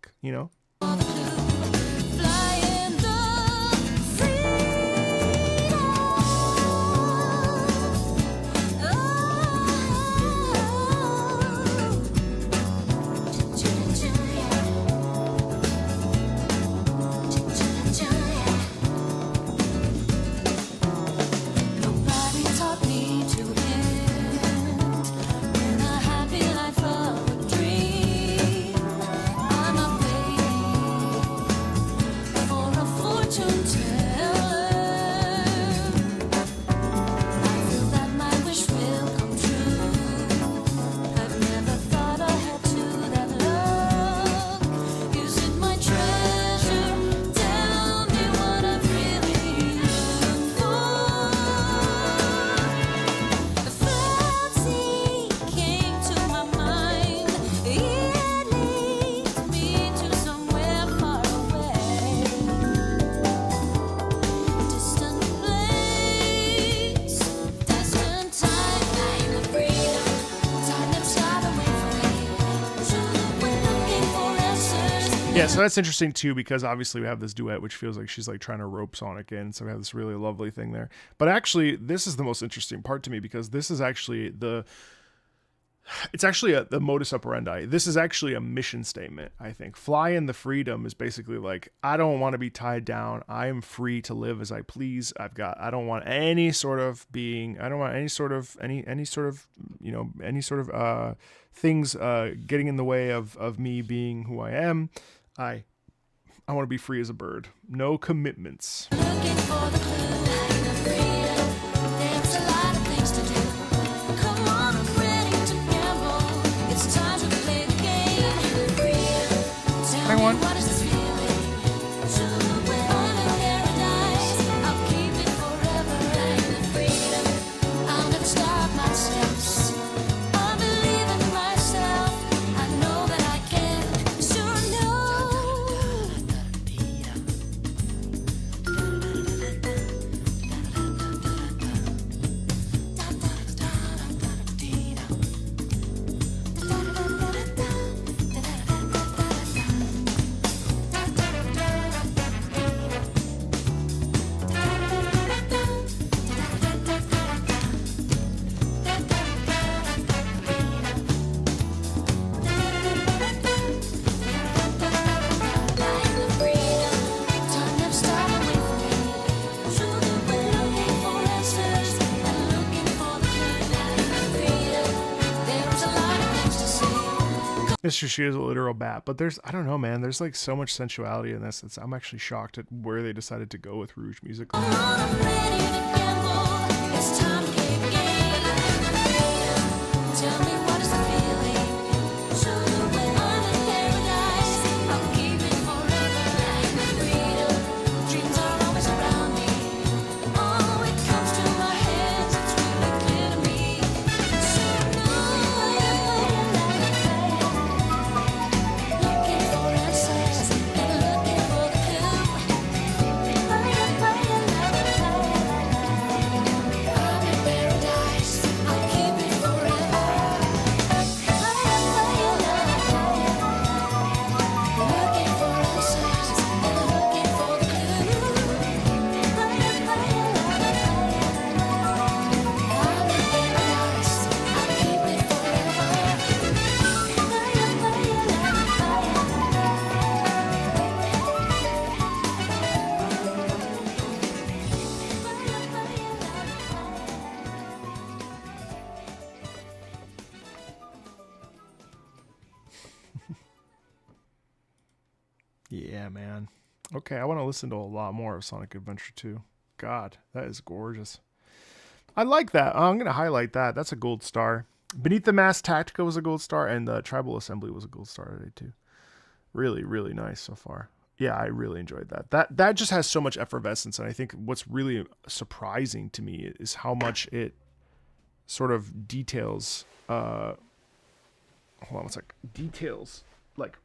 Yeah, so that's interesting too, because obviously we have this duet which feels like she's like trying to rope Sonic in, so we have this really lovely thing there. But actually, this is the most interesting part to me, because this is actually It's actually the modus operandi. This is actually a mission statement, I think. Fly in the freedom is basically like, I don't want to be tied down. I am free to live as I please. I don't want any sort of being, I don't want any sort of things getting in the way of me being who I am. I want to be free as a bird. No commitments. Looking for the clue. There's a lot of things to do. Come on, I'm ready to gamble. It's time to play the game. Tell me, what is this feeling? To win in paradise. I'll keep it forever in the freedom. I'll never stop my steps. I believe in myself. I know that I can. Sure know. She is a literal bat, but I don't know, man. There's like so much sensuality in this. I'm actually shocked at where they decided to go with Rouge musically. Yeah, man. Okay, I want to listen to a lot more of Sonic Adventure 2. God, that is gorgeous. I like that. I'm going to highlight that. That's a gold star. Beneath the Mask Tactica was a gold star, and the Tribal Assembly was a gold star today, too. Really, really nice so far. Yeah, I really enjoyed that. That just has so much effervescence, and I think what's really surprising to me is how much it sort of details... hold on one sec. Details, like...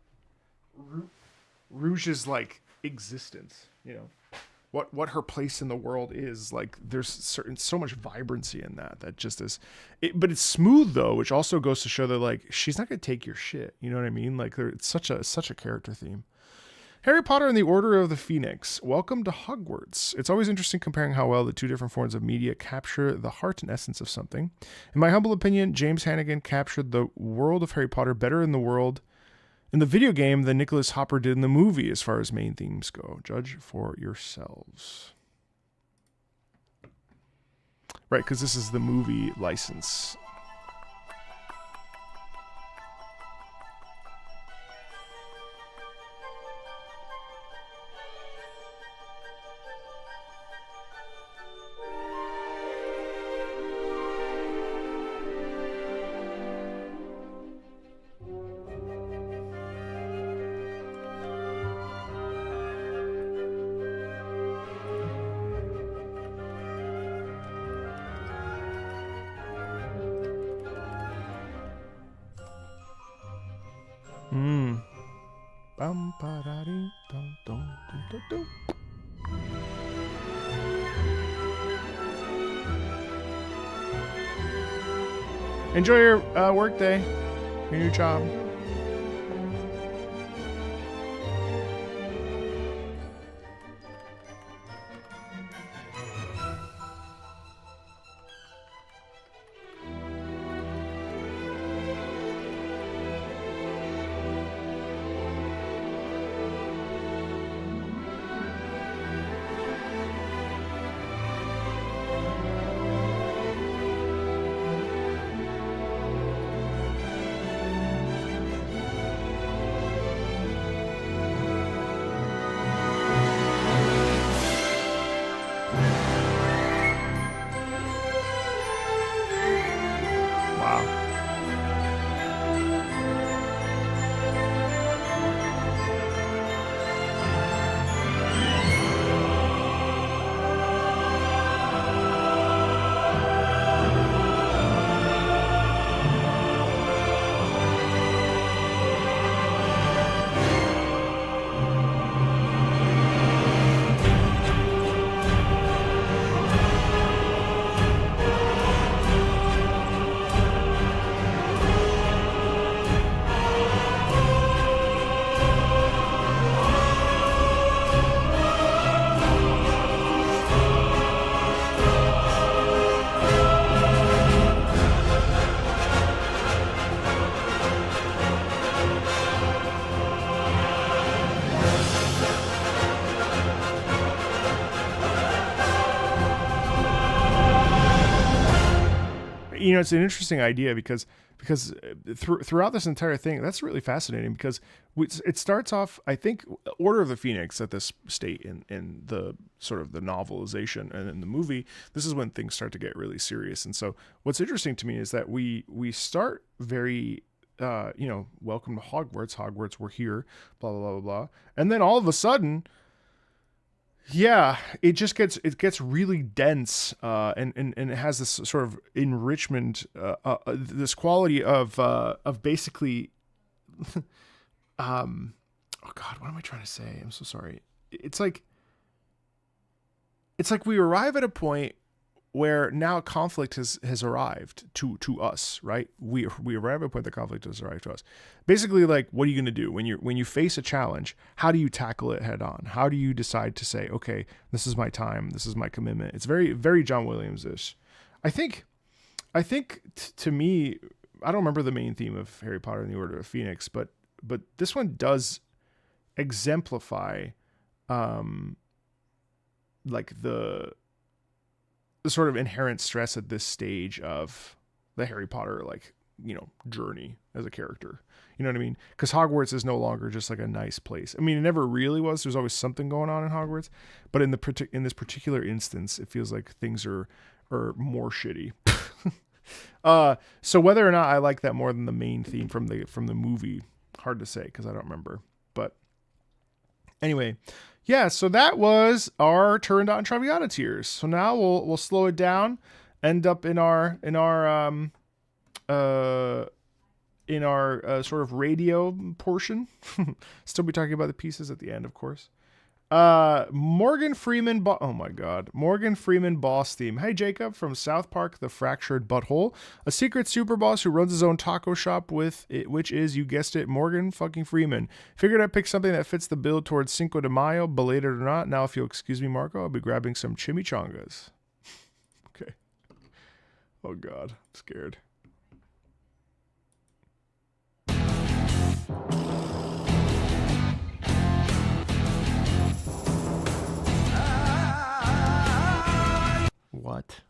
Rouge's like existence, you know, what her place in the world is. Like there's so much vibrancy in that just is but it's smooth though, which also goes to show that like she's not gonna take your shit, you know what I mean? Like it's such a character theme. Harry Potter and the Order of the Phoenix. Welcome to Hogwarts. It's always interesting comparing how well the two different forms of media capture the heart and essence of something. In my humble opinion, James Hannigan captured the world of Harry Potter better in the video game than Nicholas Hopper did in the movie as far as main themes go. Judge for yourselves. Right, because this is the movie license. Enjoy your work day, your new job. you know, it's an interesting idea because throughout this entire thing, that's really fascinating because it starts off, I think, Order of the Phoenix at this state in the sort of the novelization, and in the movie, this is when things start to get really serious. And so what's interesting to me is that we start very, you know, welcome to Hogwarts, we're here, blah, blah, blah, blah, blah. And then all of a sudden, yeah, it gets really dense, and it has this sort of enrichment, this quality of basically, oh God, what am I trying to say? I'm so sorry. It's like we arrive at a point where now conflict has arrived to us, right? We arrive at a point that conflict has arrived to us. Basically, like, what are you going to do when you face a challenge? How do you tackle it head on? How do you decide to say, okay, this is my time, this is my commitment? It's very, very John Williams-ish. I think to me, I don't remember the main theme of Harry Potter and the Order of Phoenix, but this one does exemplify, like the sort of inherent stress at this stage of the Harry Potter, like, you know, journey as a character. You know what I mean? Because Hogwarts is no longer just like a nice place. I mean, it never really was. There's always something going on in Hogwarts, but in this particular instance, it feels like things are more shitty. So whether or not I like that more than the main theme from the movie, hard to say because I don't remember. But anyway. Yeah, so that was our Turandot and Traviata tiers. So now we'll slow it down, end up in our sort of radio portion. Still be talking about the pieces at the end, of course. Morgan Freeman. Oh my God, Morgan Freeman boss theme. Hey Jacob from South Park: The Fractured Butthole, a secret super boss who runs his own taco shop with it, which is, you guessed it, Morgan fucking Freeman. Figured I'd pick something that fits the bill towards Cinco de Mayo, belated or not. Now, if you'll excuse me, Marco, I'll be grabbing some chimichangas. Okay. Oh God, I'm scared. What?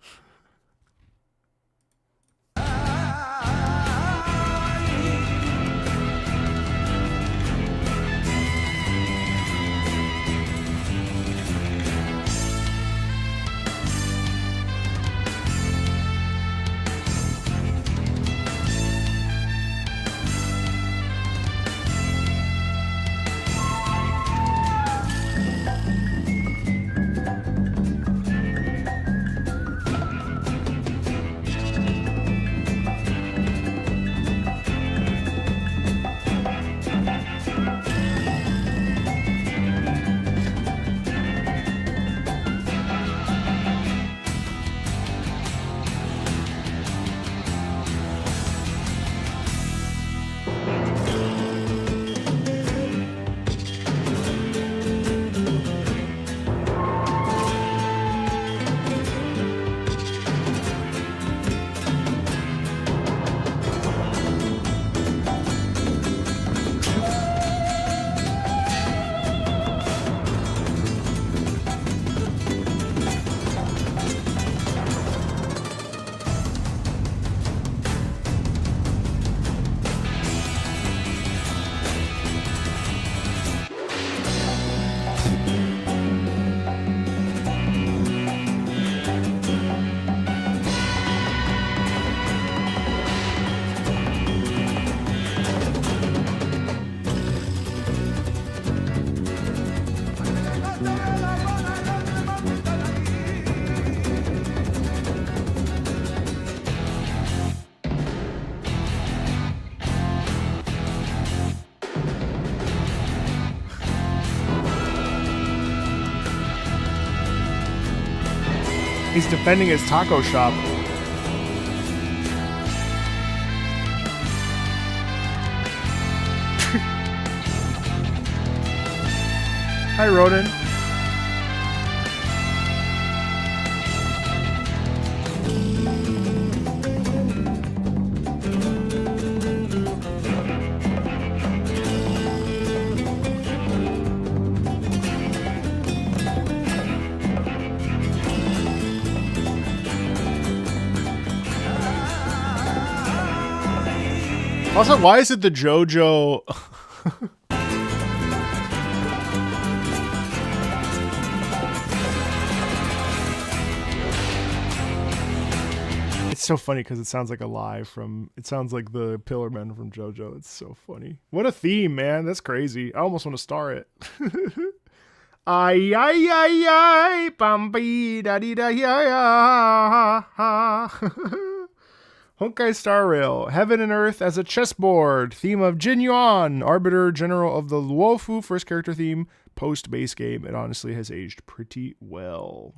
He's defending his taco shop. Hi, Ronan. Also, why is it the JoJo? It's so funny because it sounds like a lie from. It sounds like the Pillar Men from JoJo. It's so funny. What a theme, man! That's crazy. I almost want to star it. Ay ay ay ay, bambi da di da ya. Honkai Star Rail, Heaven and Earth as a chessboard, theme of Jin Yuan, Arbiter General of the Luofu, first character theme, post base game. It honestly has aged pretty well.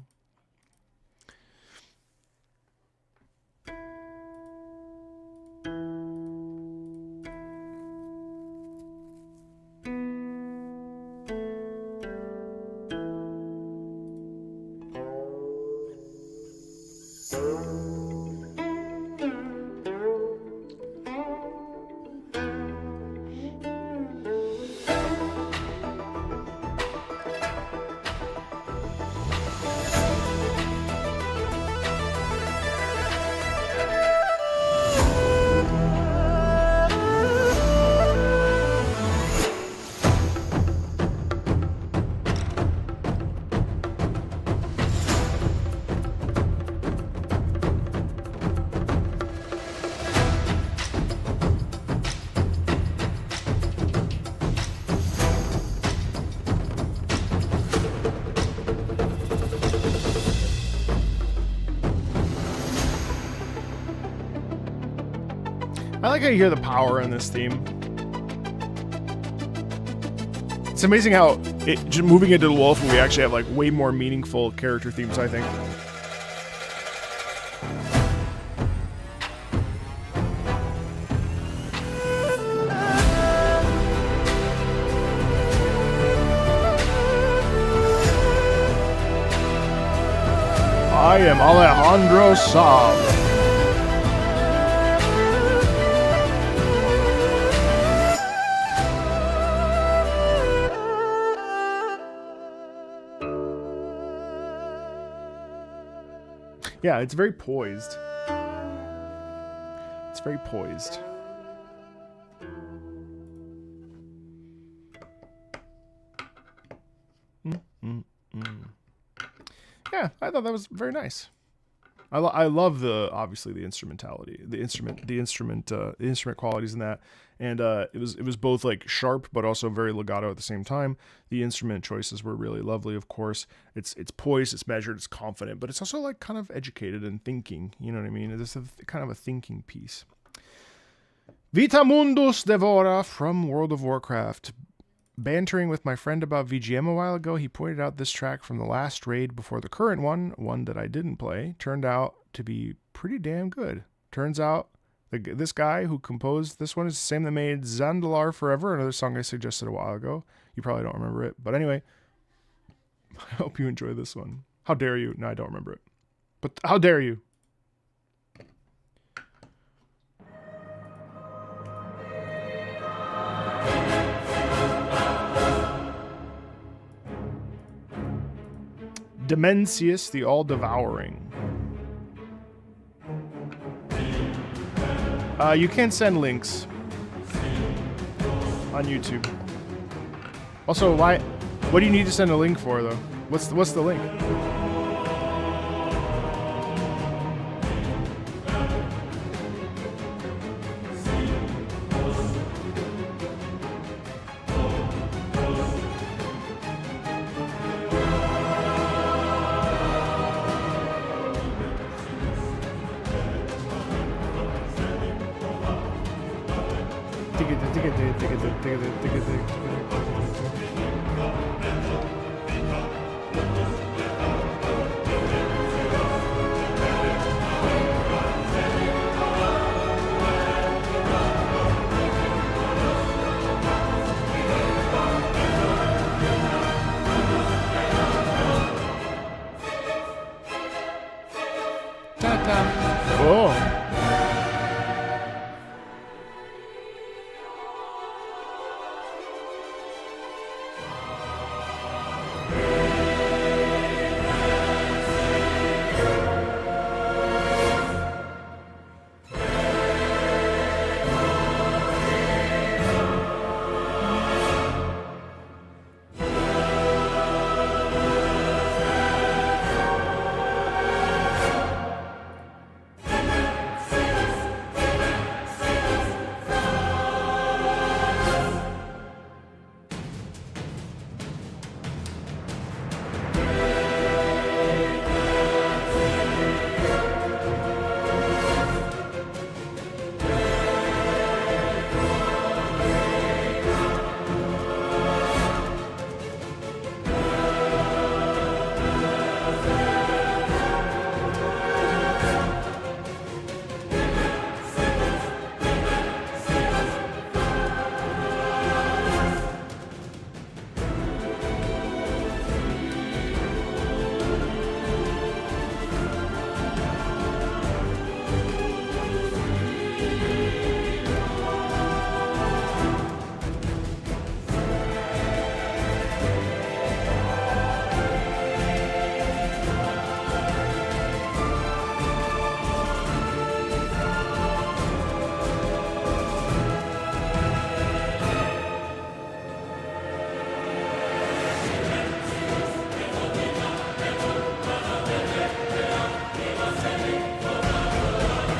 I like how you hear the power in this theme. It's amazing how just moving into the Wolf, we actually have like way more meaningful character themes, I think. I am Alejandro Saab. Yeah, it's very poised. It's very poised. Yeah, I thought that was very nice. I love obviously the instrumentality, the instrument qualities in that, and it was both like sharp but also very legato at the same time. The instrument choices were really lovely. Of course, it's poised, it's measured, it's confident, but it's also like kind of educated and thinking. You know what I mean? It's kind of a thinking piece. Vita Mundus Devora from World of Warcraft. Bantering with my friend about VGM a while ago, he pointed out this track from the last raid before the current one that I didn't play, turned out to be pretty damn good. Turns out this guy who composed this one is the same that made Zandalar Forever, another song I suggested a while ago. You probably don't remember it, but anyway, I hope you enjoy this one. How dare you? No, I don't remember it. But how dare you? Demencius the All-Devouring. You can send links on YouTube. Also, what do you need to send a link for, though? What's the link?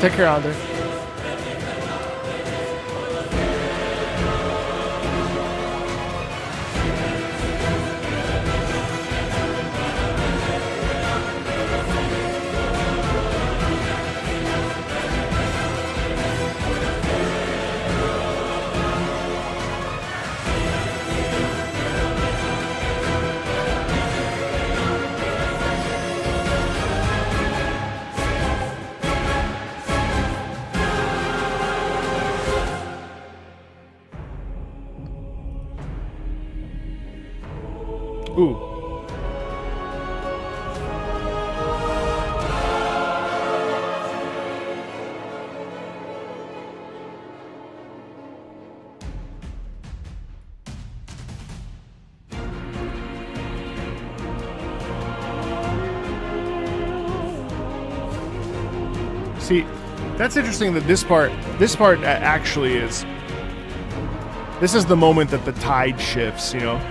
Take care, Andre. Ooh. See, that's interesting that this part actually is, this is the moment that the tide shifts, you know?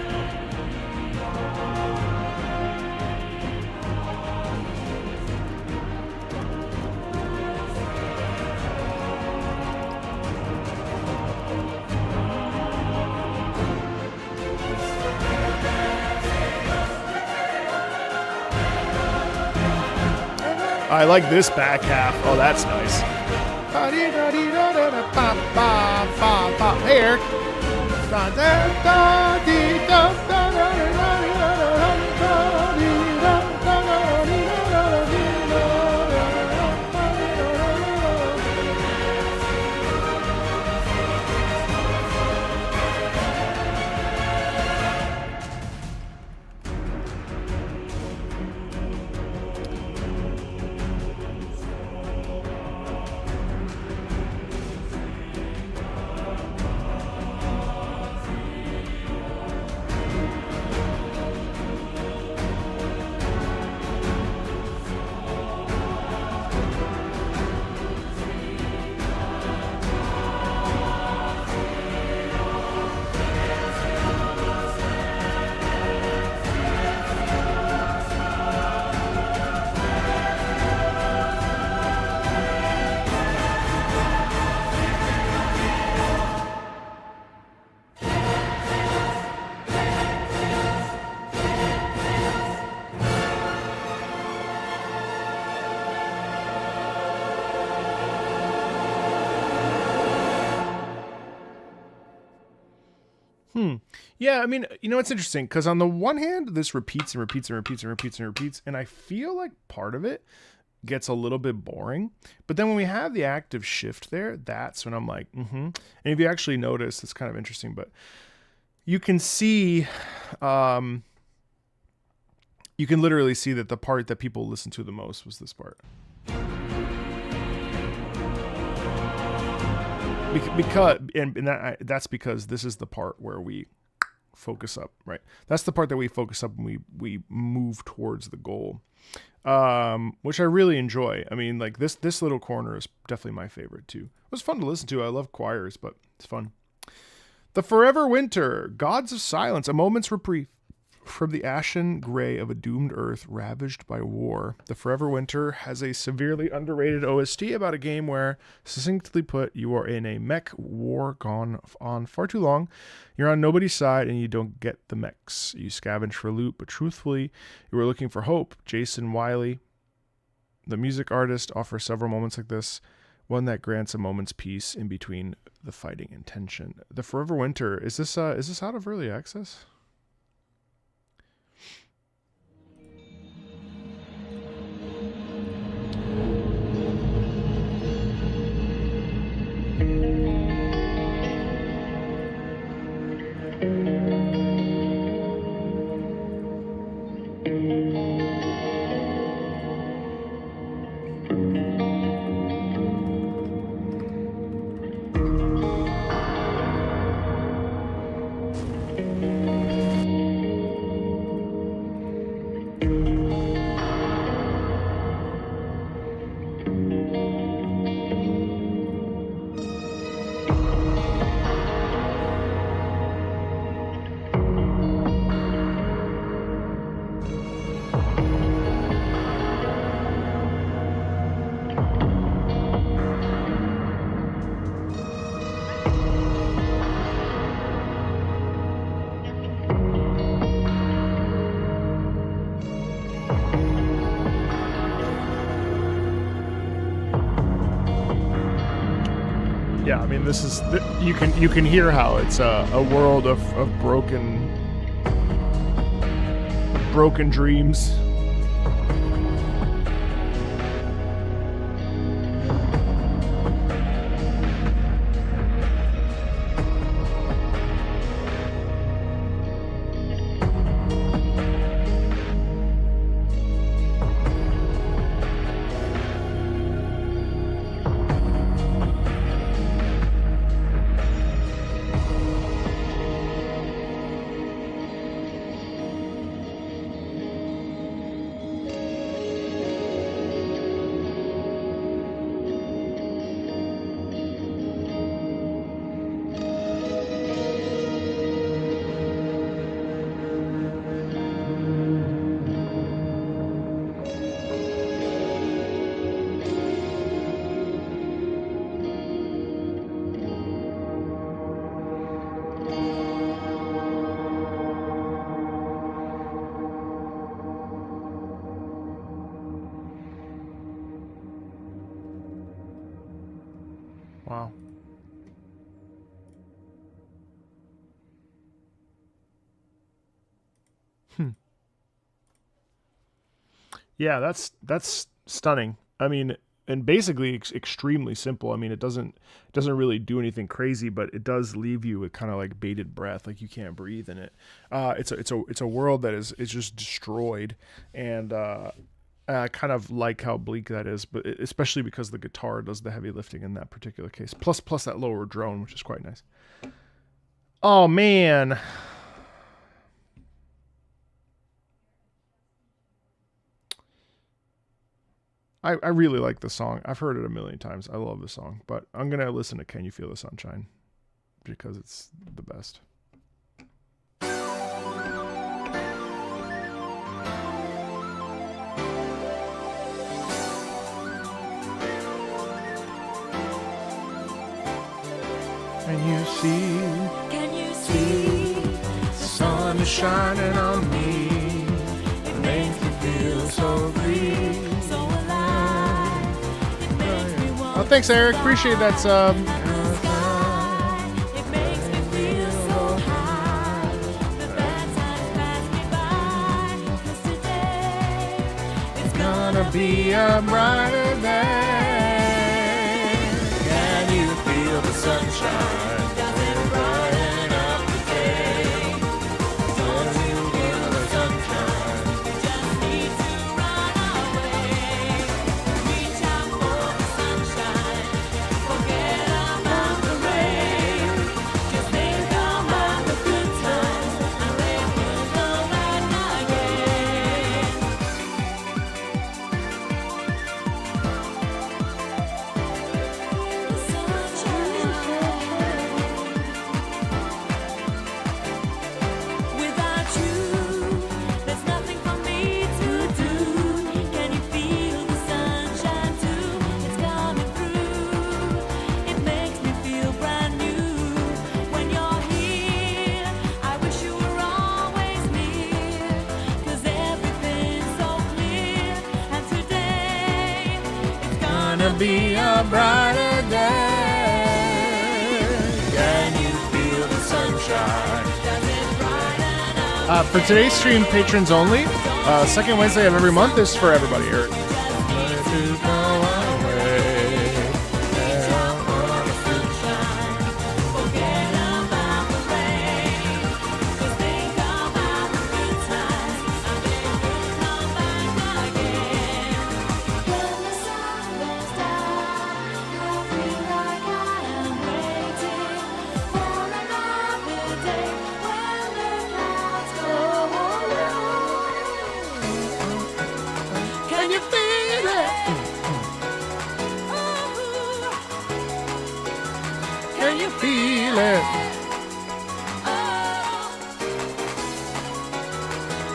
I like this back half. Oh, that's nice. Hey, Eric. Yeah, I mean, you know, it's interesting because on the one hand, this repeats and repeats and repeats and repeats and repeats, and I feel like part of it gets a little bit boring. But then when we have the active shift there, that's when I'm like, And if you actually notice, it's kind of interesting, but you can see, you can literally see that the part that people listened to the most was this part. Because that's because this is the part where we focus up, right? That's the part that we focus up and we move towards the goal, which I really enjoy. I mean, like this little corner is definitely my favorite too. It was fun to listen to. I love choirs, but it's fun. The Forever Winter, Gods of Silence, a moment's reprieve from the ashen gray of a doomed earth ravaged by war. The Forever Winter has a severely underrated OST about a game where, succinctly put, you are in a mech war gone on far too long. You're on nobody's side and you don't get the mechs. You scavenge for loot, but truthfully, you were looking for hope. Jason Wiley, the music artist, offers several moments like this, one that grants a moment's peace in between the fighting and tension. The Forever Winter, is this out of early access? Yeah, I mean, this is you can hear how it's a world of broken dreams. Wow. Yeah, that's stunning. I mean, and basically extremely simple. I mean, it doesn't really do anything crazy, but it does leave you with kind of like bated breath, like you can't breathe in it. It's a world that is just destroyed, and I kind of like how bleak that is, but especially because the guitar does the heavy lifting in that particular case. Plus that lower drone, which is quite nice. Oh man. I really like the song. I've heard it a million times. I love the song, but I'm going to listen to Can You Feel the Sunshine because it's the best. Can you see the sun is shining on me? It makes me feel so green, so alive. It makes me want. Oh, thanks, Eric. Appreciate that sub. It makes me feel so high. The bad times pass me by. 'Cause today it's gonna be a brighter day. Can you feel the sunshine? Be a brighter day. Can you feel the sunshine? For today's stream, patrons only. Second Wednesday of every month is for everybody here.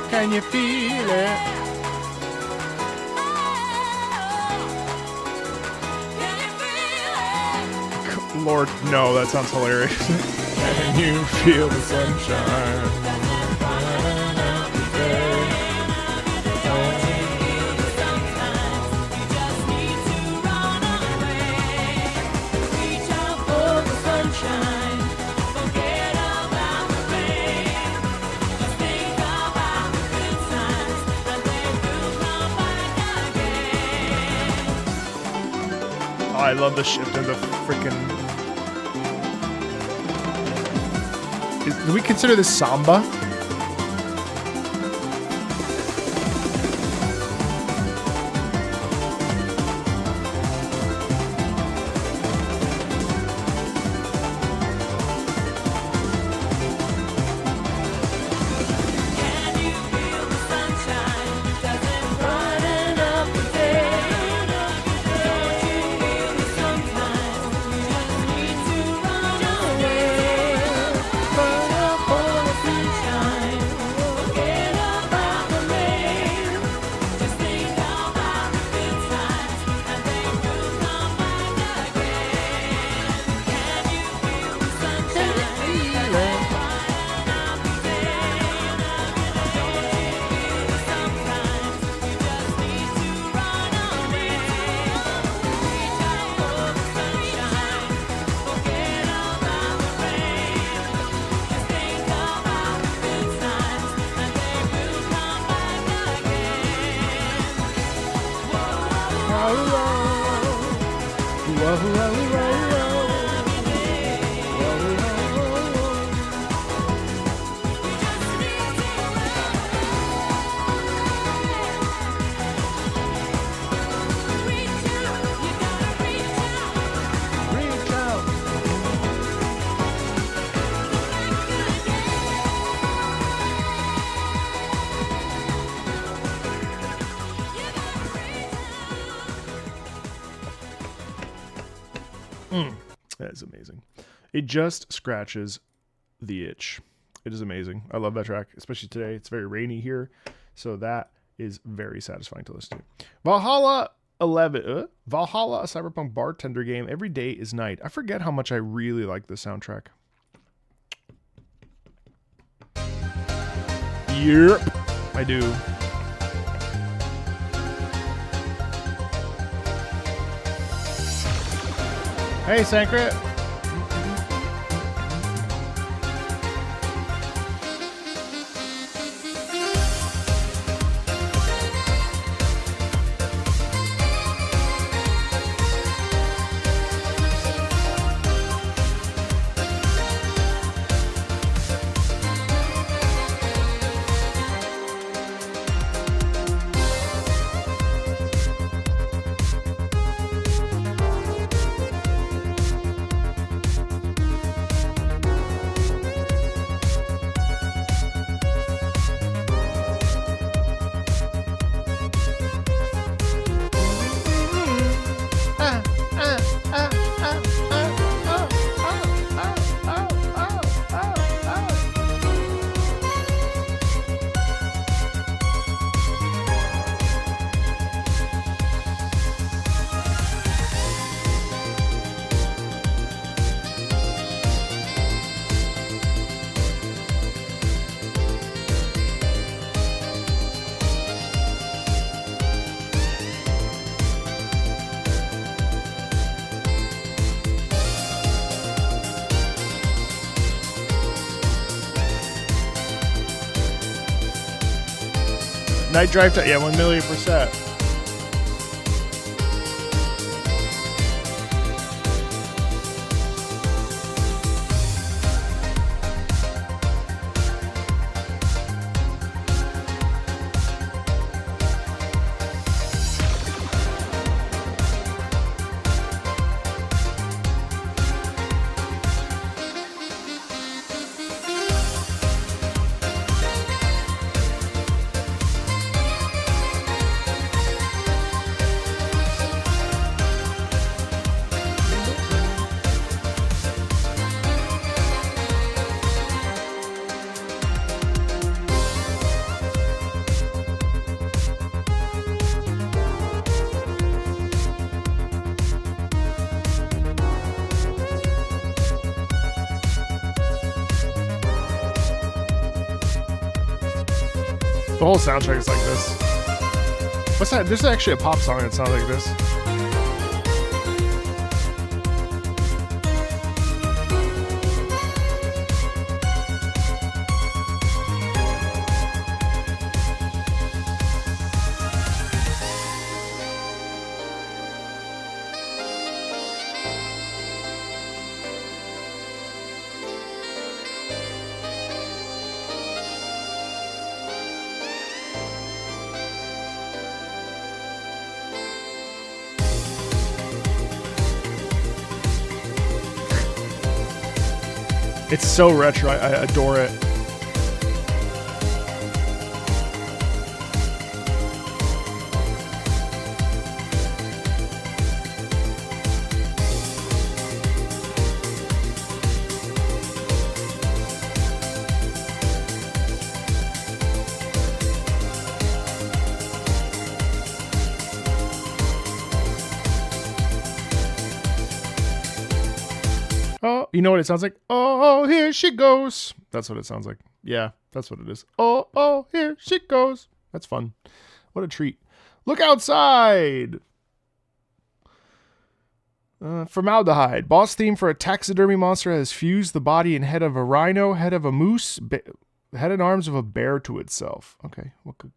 Can you feel it? Lord, no, that sounds hilarious. Can you feel the sunshine? I love the shift in the freaking. Do we consider this samba? That is amazing. It just scratches the itch. It is amazing. I love that track, especially today. It's very rainy here, so that is very satisfying to listen to. Valhalla 11. Valhalla, a cyberpunk bartender game. Every day is night. I forget how much I really like this soundtrack. Yep, I do. Hey, Sankrit. Night drive time. Yeah, 1,000,000%. The whole soundtrack is like this. What's that? There's actually a pop song that sounds like this. It's so retro. I adore it. Oh, you know what it sounds like? Oh, here she goes. That's what it sounds like. Yeah, that's what it is. Oh, here she goes. That's fun. What a treat. Look outside. Formaldehyde. Boss theme for a taxidermy monster has fused the body and head of a rhino, head of a moose, head and arms of a bear to itself. Okay. Okay.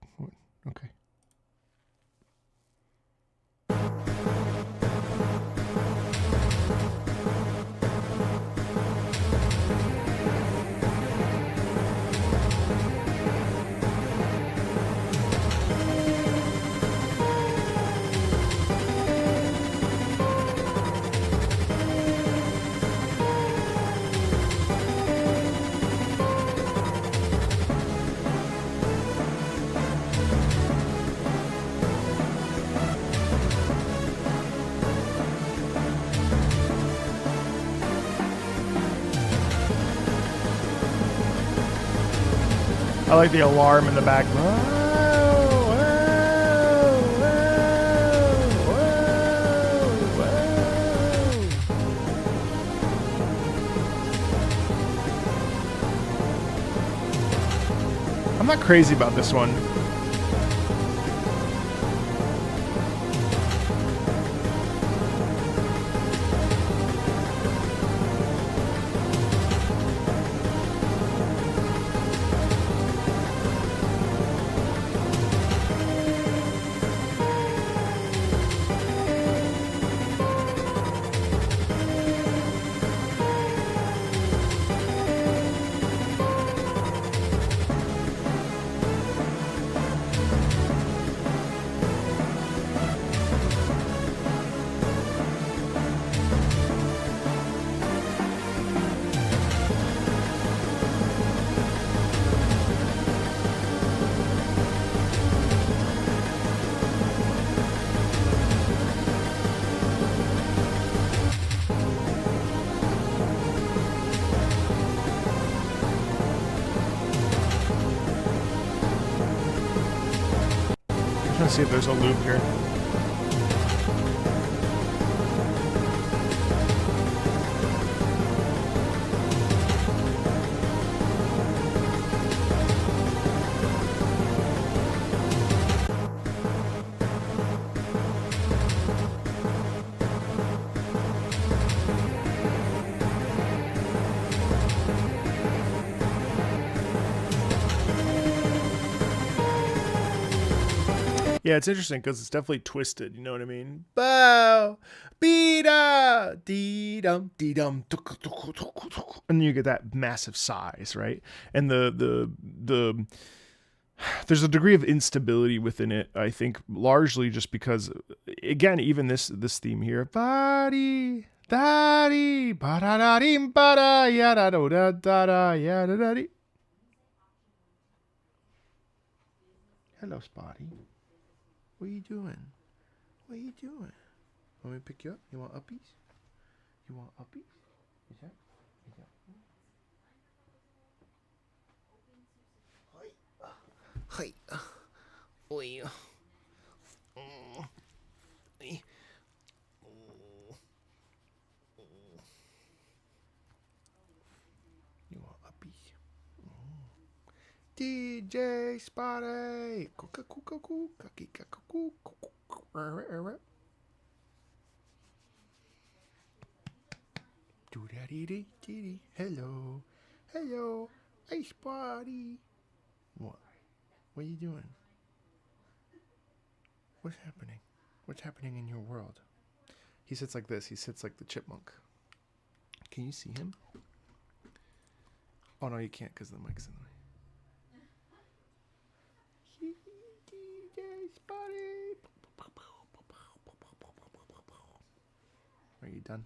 I like the alarm in the back. I'm not crazy about this one. See if there's a loop here. Yeah, it's interesting because it's definitely twisted. You know what I mean? Bow, be-da, dee-dum, dee-dum, and then you get that massive size, right? And the there's a degree of instability within it. I think largely just because, again, even this theme here, body, daddy, ba-da-da-dim, ba-da, ya-da-da-da-da, ya-da-da-dee. Hello, Spotty. What are you doing? What are you doing? Want me to pick you up? You want uppies? You want uppies? Is that? Hi. Oi. You want uppies? DJ Spotty. Do-da-dee-dee-dee-dee. Hello. Hello. Hey, Spotty. What? What are you doing? What's happening? What's happening in your world? He sits like this. He sits like the chipmunk. Can you see him? Oh, no, you can't because the mic's in the way. Are you done?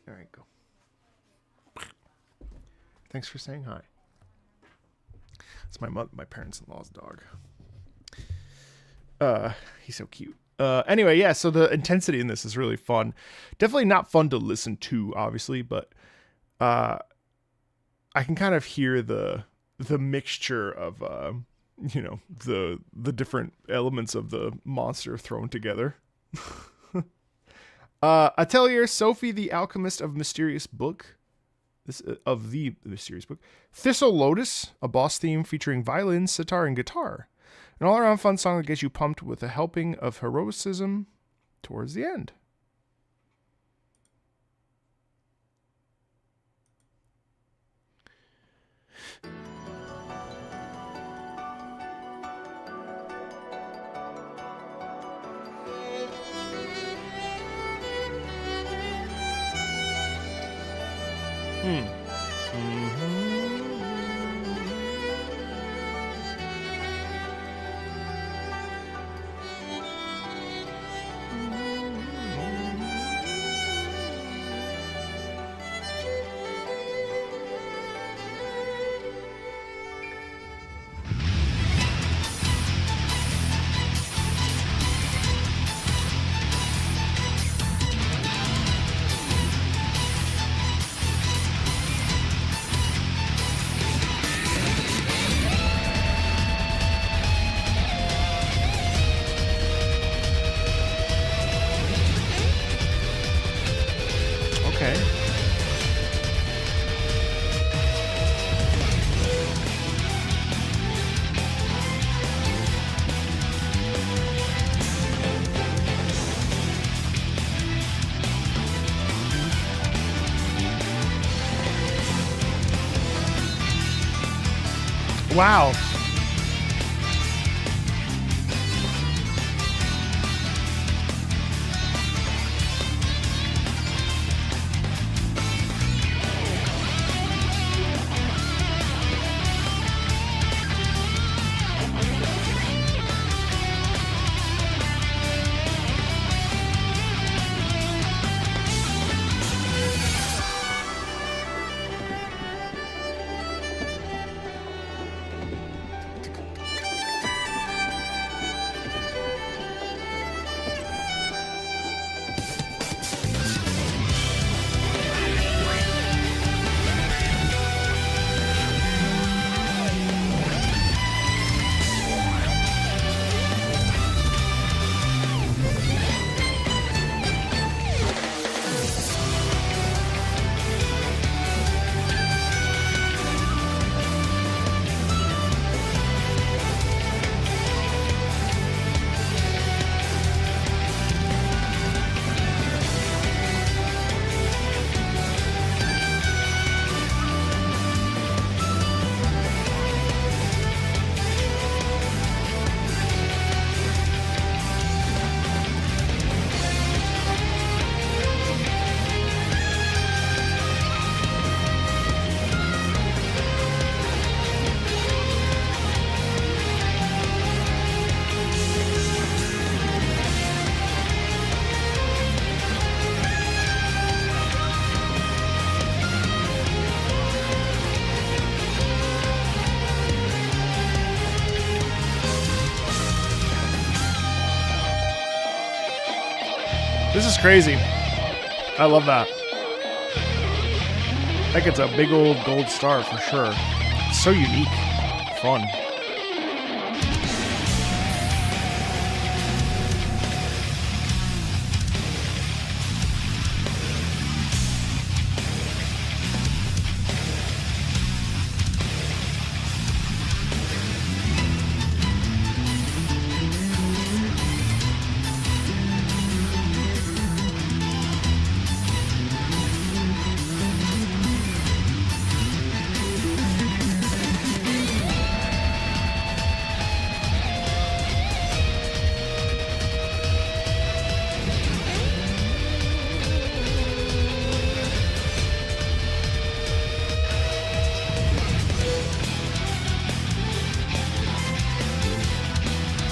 All right, go. Thanks for saying hi. It's my parents-in-law's dog. He's so cute. Anyway, yeah, so the intensity in this is really fun. Definitely not fun to listen to, obviously, but I can kind of hear the mixture of the different elements of the monster thrown together. Atelier Sophie, the Alchemist of Mysterious Book. The Mysterious Book. Thistle Lotus, a boss theme featuring violin, sitar, and guitar. An all-around fun song that gets you pumped with a helping of heroicism towards the end. Okay. Wow. This is crazy. I love that. That gets a big old gold star for sure. It's so unique. Fun.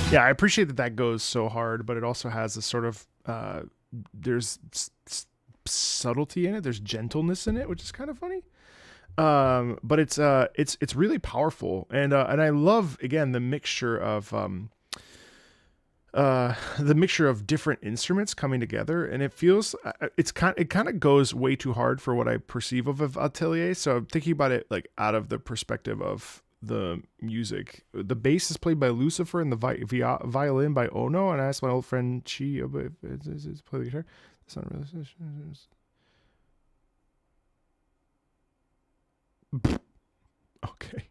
Yeah, I appreciate that goes so hard, but it also has a sort of there's subtlety in it. There's gentleness in it, which is kind of funny. But it's really powerful, and I love, again, the mixture of different instruments coming together, and it feels it kind of goes way too hard for what I perceive of Atelier. So I'm thinking about it like out of the perspective of the music. The bass is played by Lucifer and the violin by Ono, and I asked my old friend Chi if it's play the guitar. That's not really. Okay.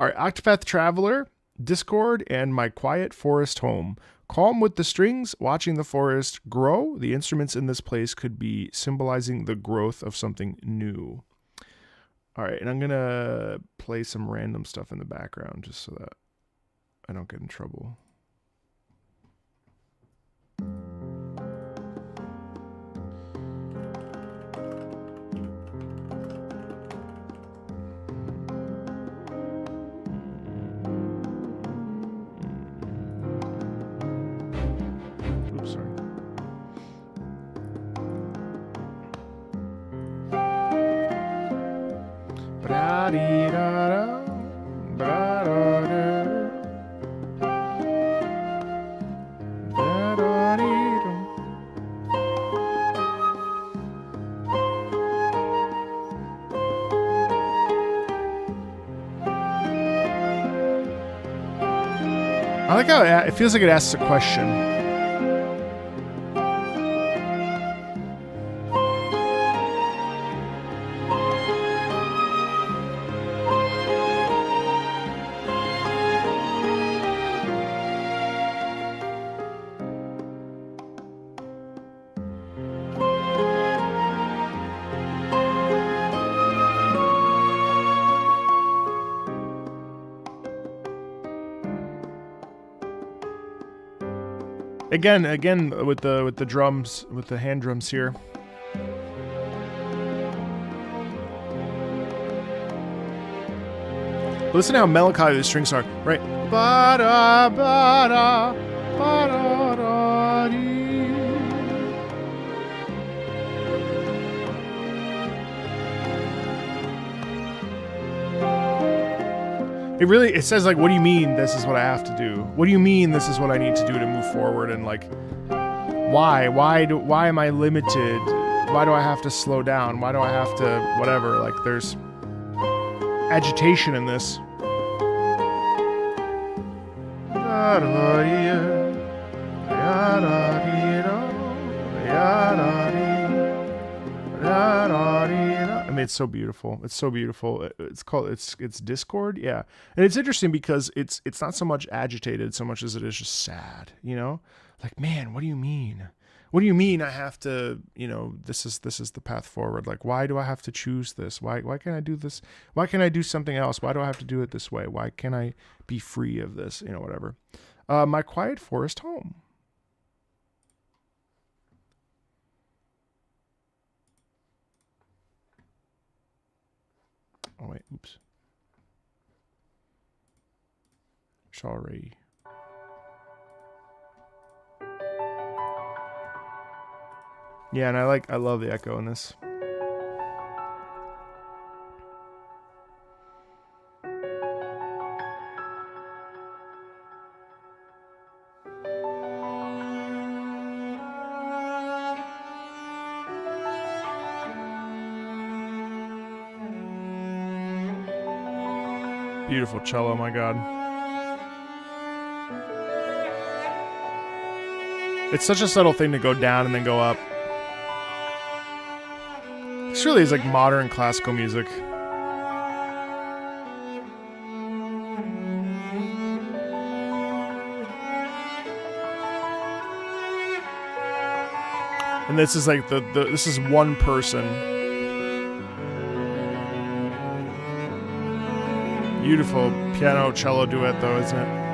All right, Octopath Traveler, Discord, and My Quiet Forest Home. Calm with the strings, watching the forest grow. The instruments in this place could be symbolizing the growth of something new. All right, and I'm going to play some random stuff in the background just so that I don't get in trouble. I like how it feels like it asks a question. Again, with the drums, with the hand drums here. Listen to how melancholy the strings are, right? Ba-da, ba-da, ba-da-da-dee. It says like, what do you mean this is what I have to do? What do you mean this is what I need to do to move forward? And like, why am I limited? Why do I have to slow down? Why do I have to whatever? Like, there's agitation in this. I mean, it's so beautiful. It's so beautiful. It's Discord, yeah. And it's interesting because it's not so much agitated so much as it is just sad, you know? Like, man, what do you mean? What do you mean I have to, you know, this is the path forward? Like, why do I have to choose this? Why can't I do this? Why can't I do something else? Why do I have to do it this way? Why can't I be free of this? You know, whatever. My Quiet Forest Home. Oh wait, oops. Sorry. Yeah, and I love the echo in this. Beautiful cello, my God. It's such a subtle thing to go down and then go up. This really is like modern classical music. And this is like this is one person. Beautiful piano cello duet though, isn't it?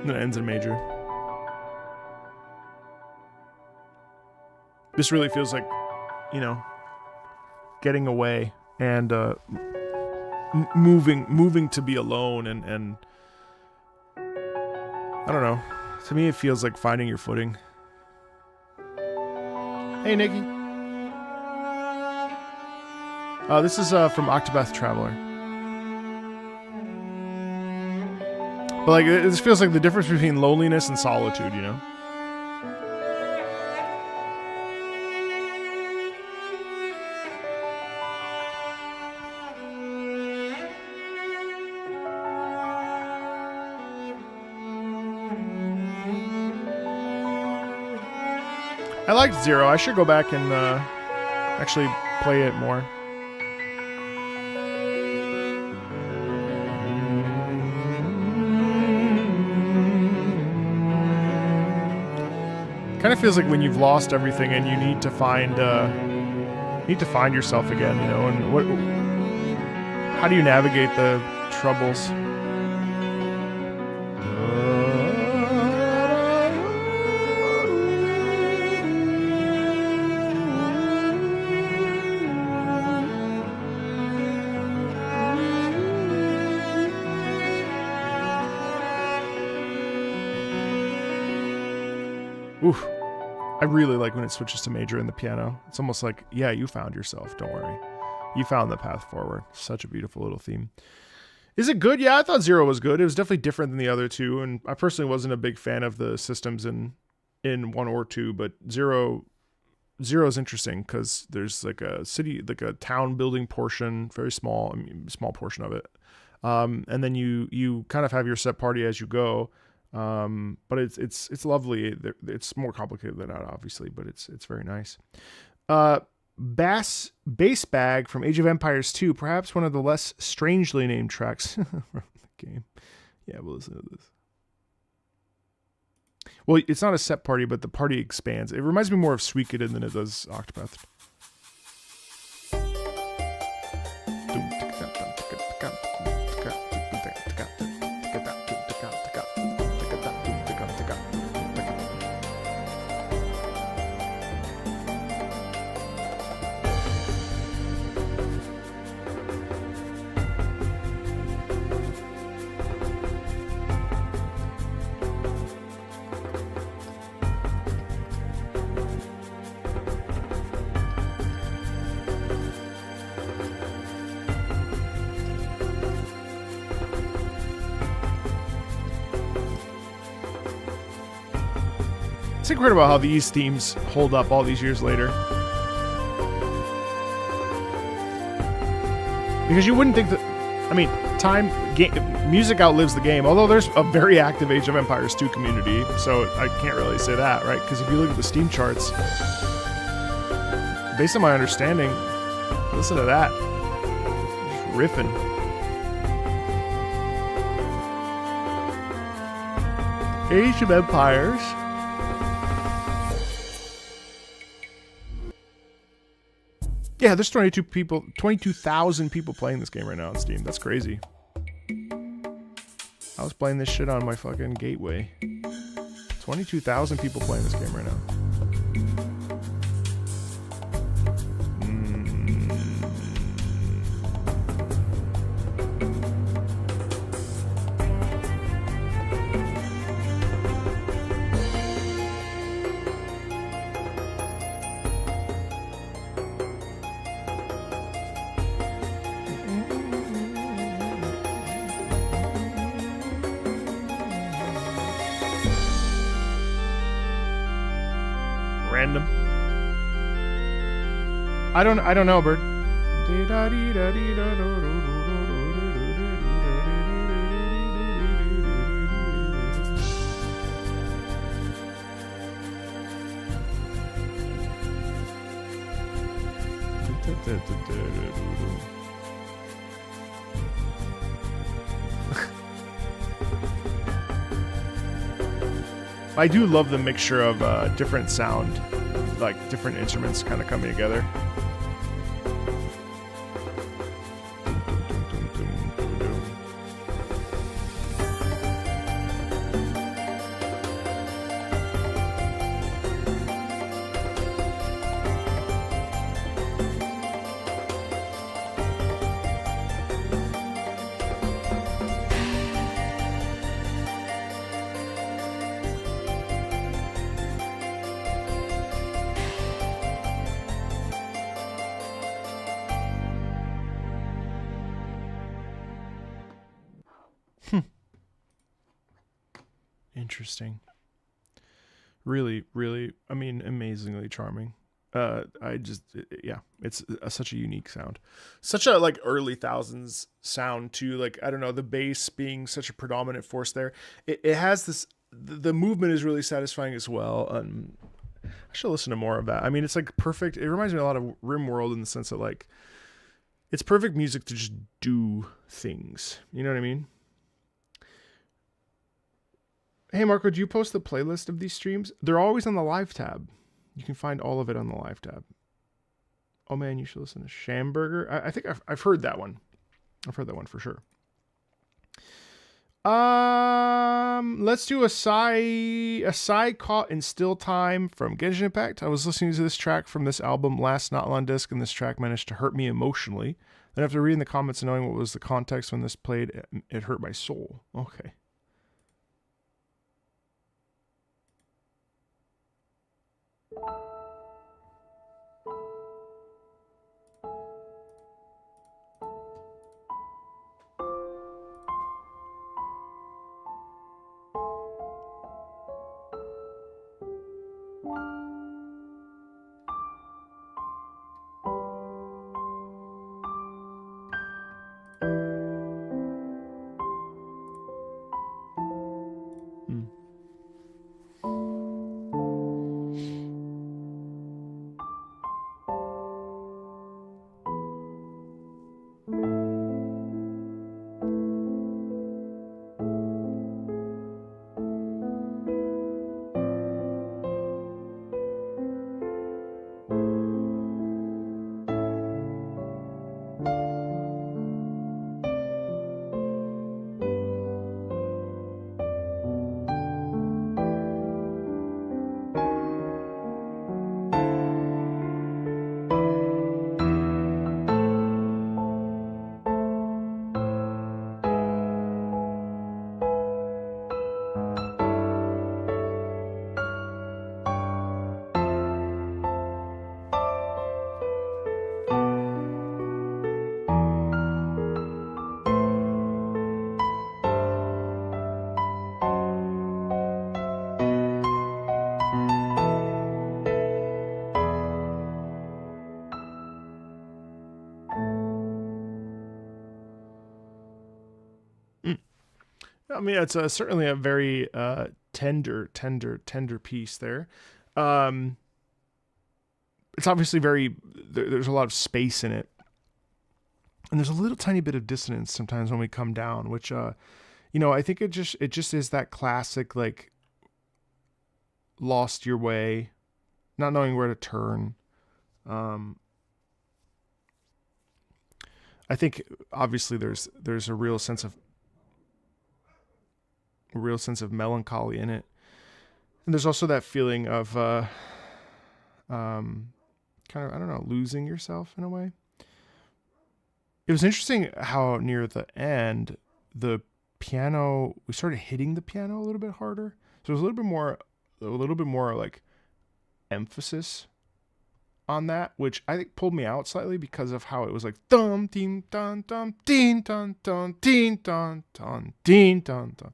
And then it ends in major. This really feels like, you know, getting away and moving to be alone and I don't know. To me, it feels like finding your footing. Hey, Nikki. This is from Octopath Traveler. But like, this feels like the difference between loneliness and solitude, you know? I liked Zero. I should go back and actually play it more. Kind of feels like when you've lost everything and you need to find yourself again, you know. And how do you navigate the troubles? Oof. I really like when it switches to major in the piano. It's almost like, yeah, you found yourself. Don't worry. You found the path forward. Such a beautiful little theme. Is it good? Yeah, I thought Zero was good. It was definitely different than the other two, and I personally wasn't a big fan of the systems in 1 or 2, but Zero is interesting because there's like a city, like a town building portion, very small, small portion of it. And then you kind of have your set party as you go. But it's lovely. It's more complicated than that, obviously, but it's very nice. Bass Bag from Age of Empires 2, perhaps one of the less strangely named tracks from the game. Yeah, we'll listen to this. Well, it's not a set party, but the party expands. It reminds me more of Suikoden than it does Octopath. It's incredible how these themes hold up all these years later. Because you wouldn't think that, I mean, music outlives the game, although there's a very active Age of Empires 2 community, so I can't really say that, right? Because if you look at the Steam charts, based on my understanding, listen to that. Just riffing. Age of Empires. Yeah, there's 22,000 people playing this game right now on Steam. That's crazy. I was playing this shit on my fucking gateway. 22,000 people playing this game right now. Random. I don't know, Bird. I do love the mixture of different sound, like different instruments kind of coming together. Interesting. Really, really, I mean, amazingly charming. Yeah, it's such a unique sound. Such a like early thousands sound too. Like, I don't know, the bass being such a predominant force there. It has this, the movement is really satisfying as well. I should listen to more of that. I mean, it's like perfect. It reminds me a lot of RimWorld in the sense that like, it's perfect music to just do things. You know what I mean? Hey, Marco, do you post the playlist of these streams? They're always on the live tab. You can find all of it on the live tab. Oh man, you should listen to Schamberger. I think I've heard that one. I've heard that one for sure. Let's do a sigh caught in still time from Genshin Impact. I was listening to this track from this album last not on disc, and this track managed to hurt me emotionally. Then after reading the comments and knowing what was the context when this played, it hurt my soul. Okay. I mean, it's certainly a very tender piece there. It's obviously very, there's a lot of space in it. And there's a little tiny bit of dissonance sometimes when we come down, which, you know, I think it just is that classic, like, lost your way, not knowing where to turn. I think obviously there's a real sense of melancholy in it, and there's also that feeling of kind of, I don't know, losing yourself in a way. It was interesting how near the end we started hitting the piano a little bit harder, so there's a little bit more like emphasis on that, which I think pulled me out slightly because of how it was like dum ding dun dum ding dun dun ding dun dun ding dun dun,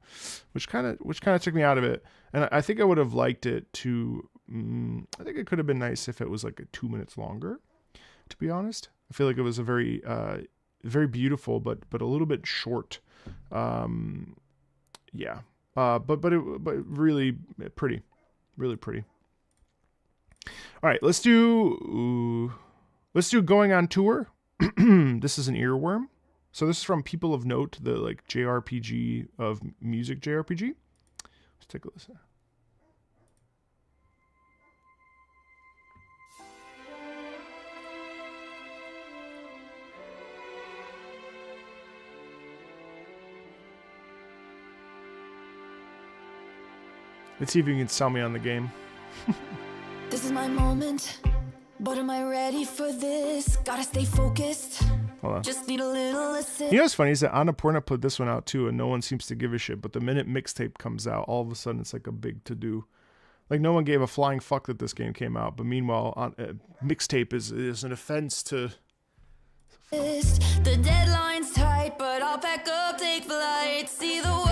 which kind of took me out of it. And I think I would have liked it to. I think it could have been nice if it was like 2 minutes longer. To be honest, I feel like it was a very very beautiful, but a little bit short. Yeah, but really pretty, really pretty. All right, let's do Going on Tour. This is an earworm. So this is from People of Note, the like JRPG of music JRPG. Let's take a listen. Let's see if you can sell me on the game. This is my moment, but am I ready for this? Gotta stay focused. Hold on. Just need a little assist. You know what's funny is that Annapurna put this one out too, and no one seems to give a shit. But the minute mixtape comes out, all of a sudden it's like a big to-do. Like no one gave a flying fuck that this game came out. But meanwhile, mixtape is an offense to. The deadline's tight, but I'll pack up, take flight, see the world.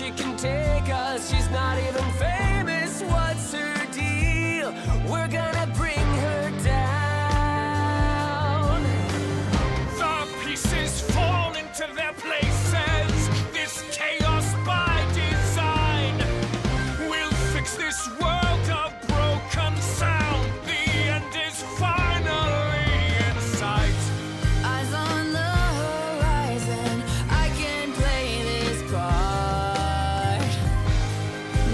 she can take us. She's not even famous. What's her deal? We're gonna bring her down. The pieces fall into their places. This chaos by design. We'll fix this world of broken sound. The end is finally in sight. Eyes on the horizon, I can play this part.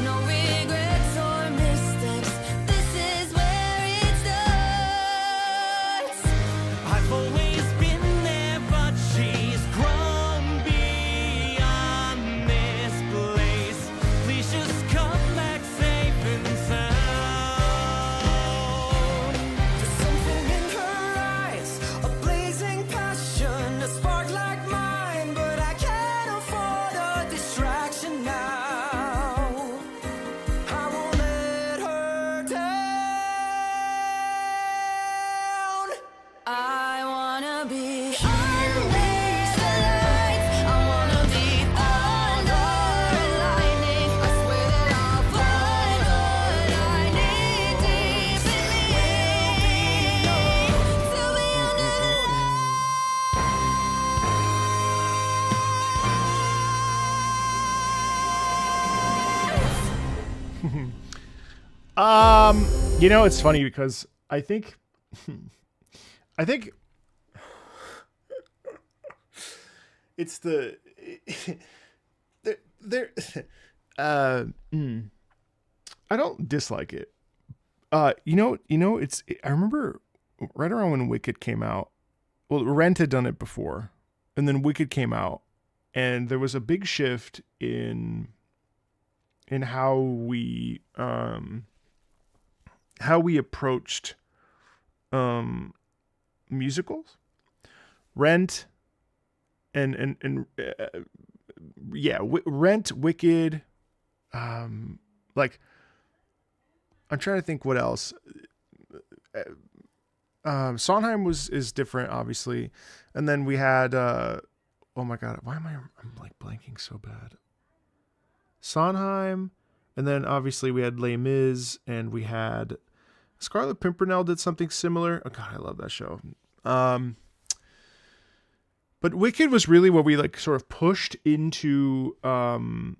No regrets or missteps, this is where it starts. I've always been there, but she's grown beyond this place. Please just come back safe and sound. There's something in her eyes, a blazing passion, a spark like mine, but I can't afford a distraction now. I won't let her down. I wanna be underneath the lights. I wanna be thunder and lightning. I swear that I'll find what I need deep in me to be under the You know, it's funny because I think it's the there I don't dislike it. It's I remember right around when Wicked came out. Well, Rent had done it before, and then Wicked came out, and there was a big shift in how we approached musicals. Rent Rent, Wicked, like I'm trying to think what else. Sondheim is different, obviously, and then we had oh my god, I'm like blanking so bad. Sondheim, and then obviously we had Les Mis, and we had Scarlet Pimpernel did something similar. Oh god, I love that show. But Wicked was really what we like sort of pushed into the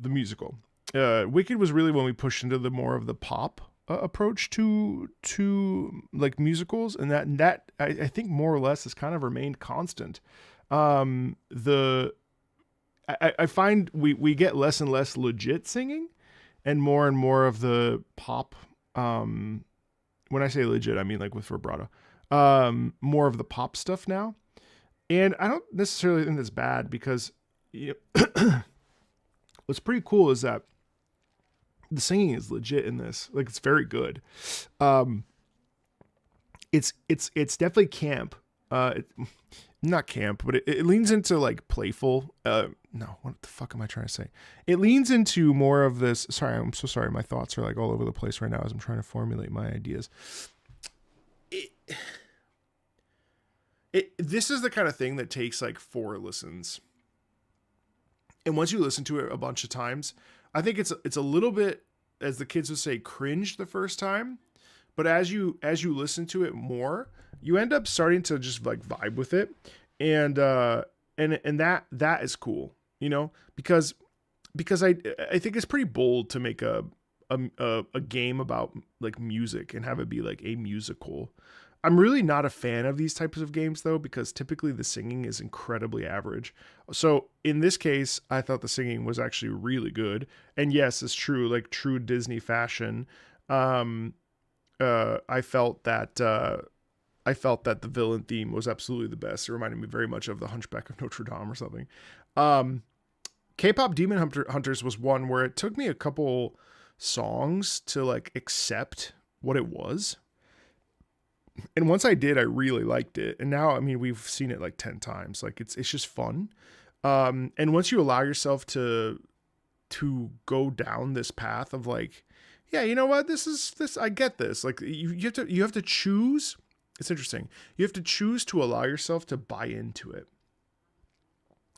musical. Wicked was really when we pushed into the more of the pop approach to like musicals, and that I think more or less has kind of remained constant. I find we get less and less legit singing, and more of the pop. When I say legit, I mean like with vibrato. More of the pop stuff now, and I don't necessarily think that's bad because what's pretty cool is that the singing is legit in this. Like, it's very good. It's definitely camp. Not camp, but it leans into like playful. No, what the fuck am I trying to say? It leans into more of this. Sorry, I'm so sorry. My thoughts are like all over the place right now as I'm trying to formulate my ideas. This is the kind of thing that takes like 4 listens. And once you listen to it a bunch of times, I think it's a little bit, as the kids would say, cringe the first time. But as you listen to it more, you end up starting to just like vibe with it. And that is cool, you know, because I think it's pretty bold to make a game about like music and have it be like a musical. I'm really not a fan of these types of games though, because typically the singing is incredibly average. So in this case, I thought the singing was actually really good. And yes, it's true, like true Disney fashion. I felt that the villain theme was absolutely the best. It reminded me very much of the Hunchback of Notre Dame or something. K-pop Demon Hunters was one where it took me a couple songs to like accept what it was. And once I did, I really liked it. And now, I mean, we've seen it like 10 times. Like it's just fun. And once you allow yourself to go down this path of like, yeah, you know what, this, I get this. Like you have to choose. It's interesting. You have to choose to allow yourself to buy into it.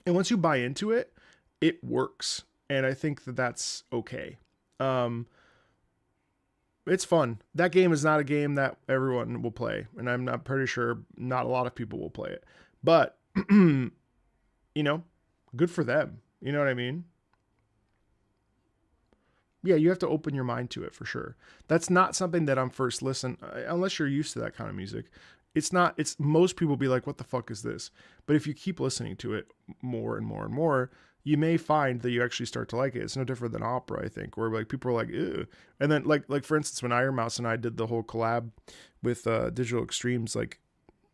And once you buy into it, it works. And I think that that's okay. It's fun. That game is not a game that everyone will play. And I'm not pretty sure not a lot of people will play it. But, you know, good for them. You know what I mean? Yeah, you have to open your mind to it for sure. That's not something that on first listen, unless you're used to that kind of music. It's not, it's most people be like, what the fuck is this? But if you keep listening to it more and more and more, you may find that you actually start to like it. It's no different than opera, I think, where like people are like, ew. And then like for instance, when Iron Mouse and I did the whole collab with Digital Extremes, like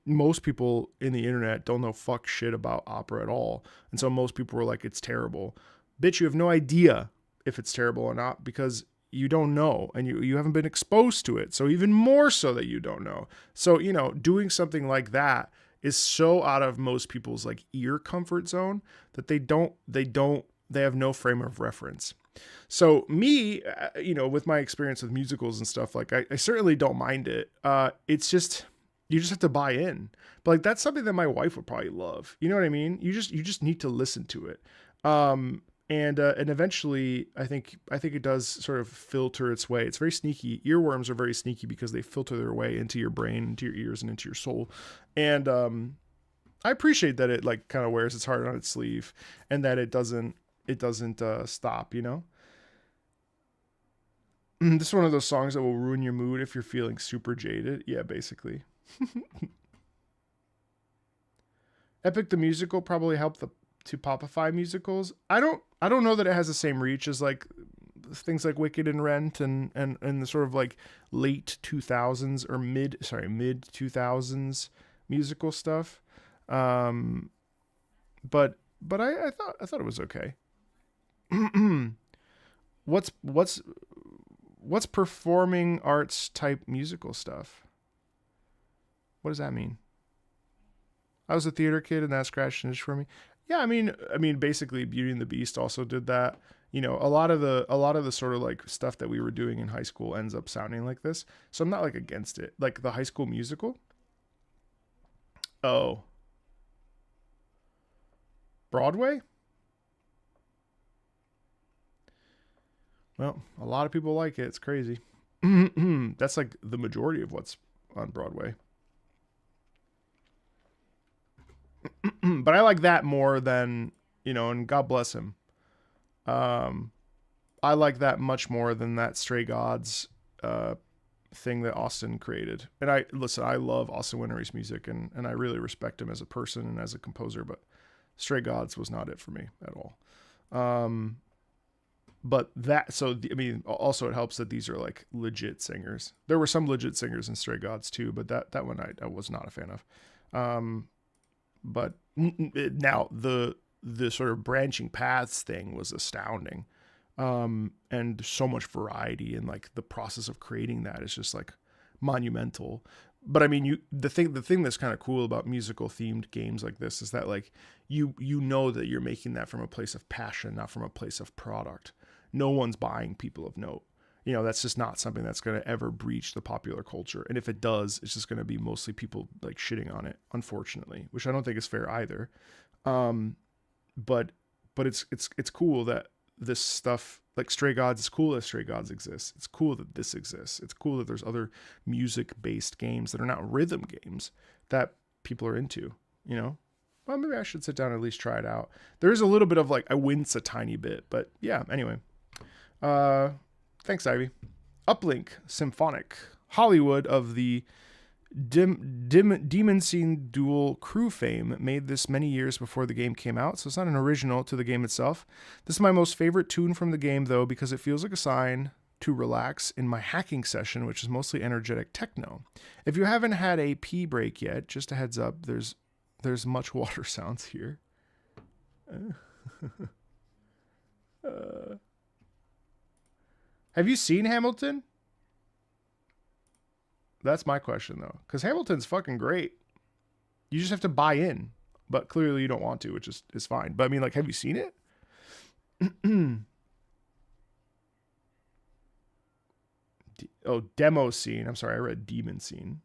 most people in the internet don't know fuck shit about opera at all. And so most people were like, it's terrible. Bitch, you have no idea if it's terrible or not because you don't know and you haven't been exposed to it. So even more so that you don't know. So, you know, doing something like that is so out of most people's like ear comfort zone that they have no frame of reference. So me, you know, with my experience with musicals and stuff, like I certainly don't mind it. It's just, you just have to buy in. But like, that's something that my wife would probably love. You know what I mean? You just need to listen to it. And eventually I think it does sort of filter its way. It's very sneaky. Earworms are very sneaky because they filter their way into your brain, into your ears, and into your soul. And I appreciate that it like kind of wears its heart on its sleeve and that it doesn't stop, you know? This is one of those songs that will ruin your mood if you're feeling super jaded. Yeah, basically. Epic the Musical probably helped to popify musicals. I don't know that it has the same reach as like things like Wicked and Rent and the sort of like late 2000s or mid 2000s musical stuff. But I thought it was okay. What's performing arts type musical stuff? What does that mean? I was a theater kid and that scratched an itch for me. Yeah, I mean, basically Beauty and the Beast also did that. You know, a lot of the sort of like stuff that we were doing in high school ends up sounding like this. So I'm not like against it. Like the High School Musical. Oh. Broadway? Well, a lot of people like it. It's crazy. That's like the majority of what's on Broadway. But I like that more than, you know, and God bless him. I like that much more than that Stray Gods thing that Austin created. And I love Austin Wintory's music and I really respect him as a person and as a composer, but Stray Gods was not it for me at all. But that, so, I mean, also it helps that these are like legit singers. There were some legit singers in Stray Gods too, but that one I was not a fan of. But now the sort of branching paths thing was astounding. And so much variety and like the process of creating that is just like monumental. But I mean, the thing that's kind of cool about musical themed games like this is that like, you know that you're making that from a place of passion, not from a place of product. No one's buying People of Note. You know, that's just not something that's going to ever breach the popular culture. And if it does, it's just going to be mostly people like shitting on it, unfortunately, which I don't think is fair either. But it's cool that this stuff like Stray Gods, it's cool that Stray Gods exists. It's cool that this exists. It's cool that there's other music-based games that are not rhythm games that people are into, you know? Well, maybe I should sit down and at least try it out. There is a little bit of like, I wince a tiny bit, but yeah, anyway. Thanks, Ivy. Uplink Symphonic Hollywood of the Demon Scene Duel crew fame made this many years before the game came out, so it's not an original to the game itself. This is my most favorite tune from the game, though, because it feels like a sign to relax in my hacking session, which is mostly energetic techno. If you haven't had a pee break yet, just a heads up, there's much water sounds here. Have you seen Hamilton? That's my question, though. Because Hamilton's fucking great. You just have to buy in. But clearly you don't want to, which is fine. But I mean, like, have you seen it? Demo scene. I'm sorry, I read demon scene.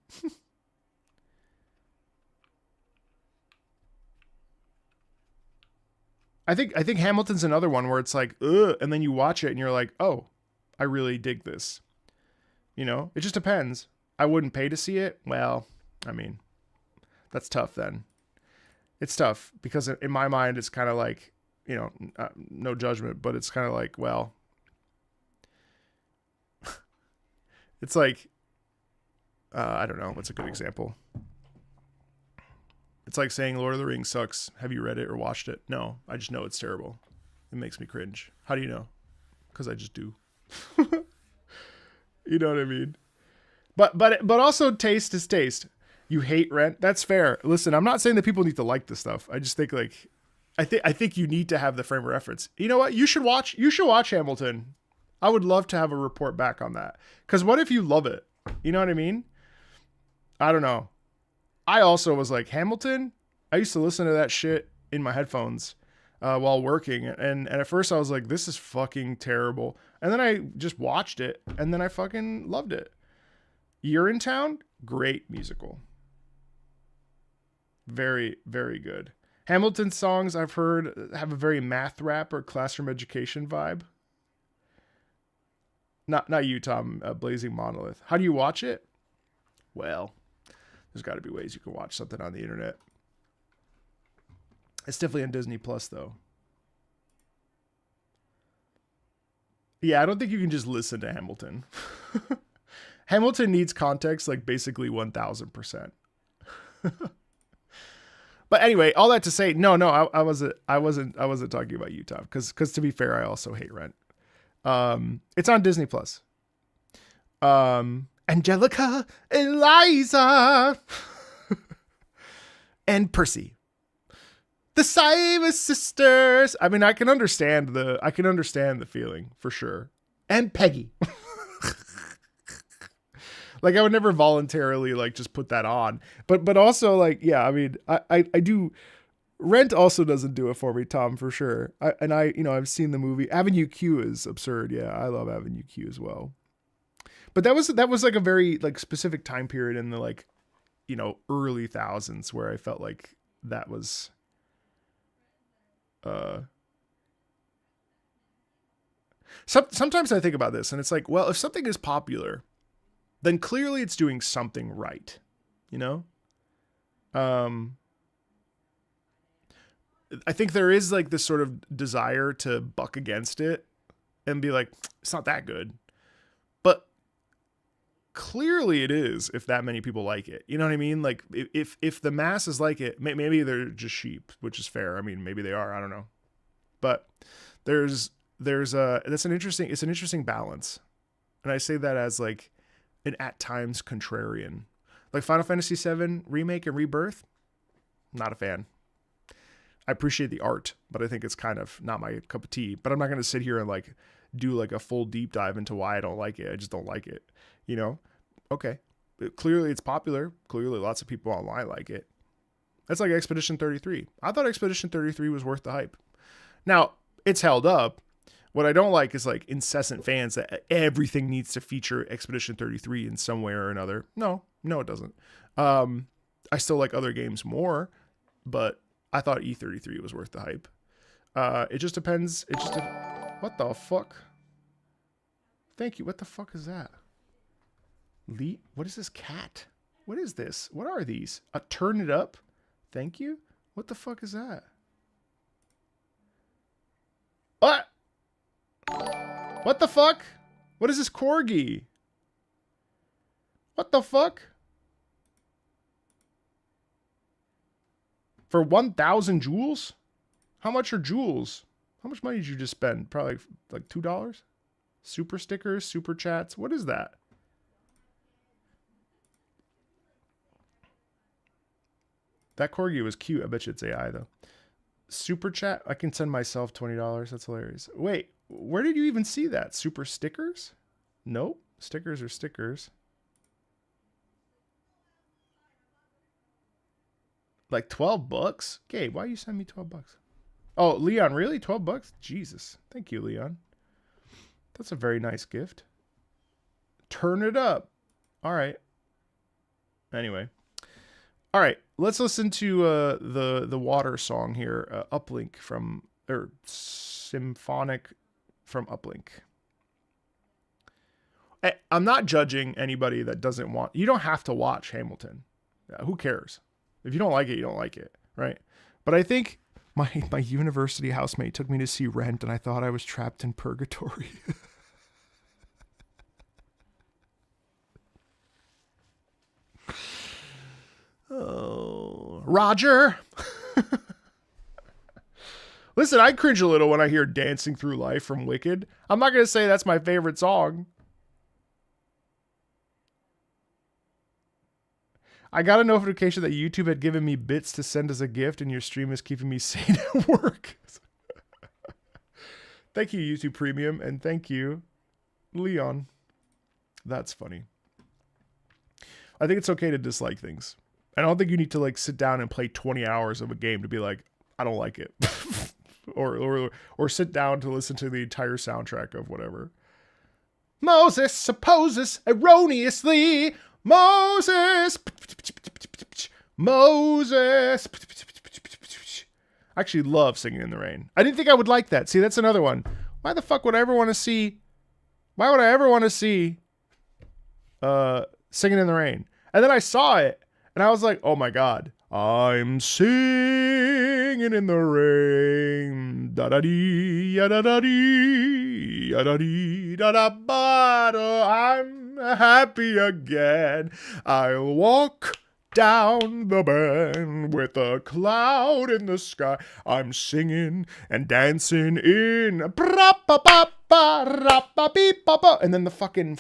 I think Hamilton's another one where it's like, ugh, and then you watch it and you're like, oh, I really dig this. You know, it just depends. I wouldn't pay to see it. Well, I mean, that's tough then. It's tough because in my mind, it's kind of like, you know, no judgment, but it's kind of like, well, it's like, I don't know. What's a good example? It's like saying Lord of the Rings sucks. Have you read it or watched it? No, I just know it's terrible. It makes me cringe. How do you know? Because I just do. You know what I mean? But also taste is taste. You hate Rent. That's fair. Listen, I'm not saying that people need to like this stuff. I just think like, I think you need to have the frame of reference. You know what? You should watch Hamilton. I would love to have a report back on that. Because what if you love it? You know what I mean? I don't know. I also was like, Hamilton? I used to listen to that shit in my headphones while working. And at first I was like, this is fucking terrible. And then I just watched it and then I fucking loved it. Urinetown, great musical. Very, very good. Hamilton songs I've heard have a very math rap or classroom education vibe. Not you, Tom, Blazing Monolith. How do you watch it? Well, there's got to be ways you can watch something on the internet. It's definitely on Disney Plus, though. Yeah, I don't think you can just listen to Hamilton. Hamilton needs context, like basically 1000%. But anyway, all that to say, no, I wasn't talking about you, Tom, because to be fair, I also hate Rent. It's on Disney Plus. Angelica, Eliza, and Percy, the Siamese sisters. I mean, I can understand the feeling for sure. And Peggy. Like I would never voluntarily like just put that on, but also like, yeah, I mean, I do. Rent also doesn't do it for me, Tom, for sure. I've seen the movie. Avenue Q is absurd. Yeah, I love Avenue Q as well. But that was like a very like specific time period in the like, you know, early thousands where I felt like that was sometimes I think about this and it's like, well, if something is popular, then clearly it's doing something right, you know? I think there is like this sort of desire to buck against it and be like, it's not that good. But clearly it is if that many people like it. You know what I mean? Like if the masses like it, maybe they're just sheep, which is fair. I mean, maybe they are, I don't know. But it's an interesting balance. And I say that as like an at times contrarian. Like Final Fantasy VII Remake and Rebirth, not a fan. I appreciate the art, but I think it's kind of not my cup of tea. But I'm not going to sit here and like do like a full deep dive into why I don't like it. I just don't like it, you know? Okay. Clearly it's popular. Clearly lots of people online like it. That's like Expedition 33. I thought Expedition 33 was worth the hype. Now, it's held up. What I don't like is like incessant fans that everything needs to feature Expedition 33 in some way or another. No, it doesn't. I still like other games more, but I thought E33 was worth the hype. It just depends. What the fuck? Thank you. What the fuck is that? What is this cat? What is this? What are these? Turn it up? Thank you? What the fuck is that? What? What the fuck? What is this corgi? What the fuck? For 1,000 jewels? How much are jewels? How much money did you just spend? Probably like $2? Super stickers, super chats. What is that? That corgi was cute. I bet you it's AI though. Super chat. I can send myself $20. That's hilarious. Wait, where did you even see that? Super stickers? Nope. Stickers are stickers. Like $12? Okay, why you send me $12? Oh, Leon, really? $12? Jesus. Thank you, Leon. That's a very nice gift. Turn it up. All right. Anyway. All right, let's listen to the water song here, Uplink from or symphonic from Uplink. I'm not judging anybody that doesn't want. You don't have to watch Hamilton. Who cares? If you don't like it, you don't like it, right? But I think my university housemate took me to see Rent, and I thought I was trapped in purgatory. Oh, Roger. Listen, I cringe a little when I hear Dancing Through Life from Wicked. I'm not going to say that's my favorite song. I got a notification that YouTube had given me bits to send as a gift, and your stream is keeping me sane at work. Thank you, YouTube Premium, and thank you, Leon. That's funny. I think it's okay to dislike things. I don't think you need to like sit down and play 20 hours of a game to be like, I don't like it. or sit down to listen to the entire soundtrack of whatever. Moses supposes erroneously. Moses. I actually love Singing in the Rain. I didn't think I would like that. See, that's another one. Why the fuck would I ever want to see? Why would I ever want to see Singing in the Rain? And then I saw it and I was like, oh my God. I'm singing in the rain. Da da dee, ya da da dee, ya da dee, da da ba da. I'm happy again. I'll walk down the bend with a cloud in the sky. I'm singing and dancing in. And then the fucking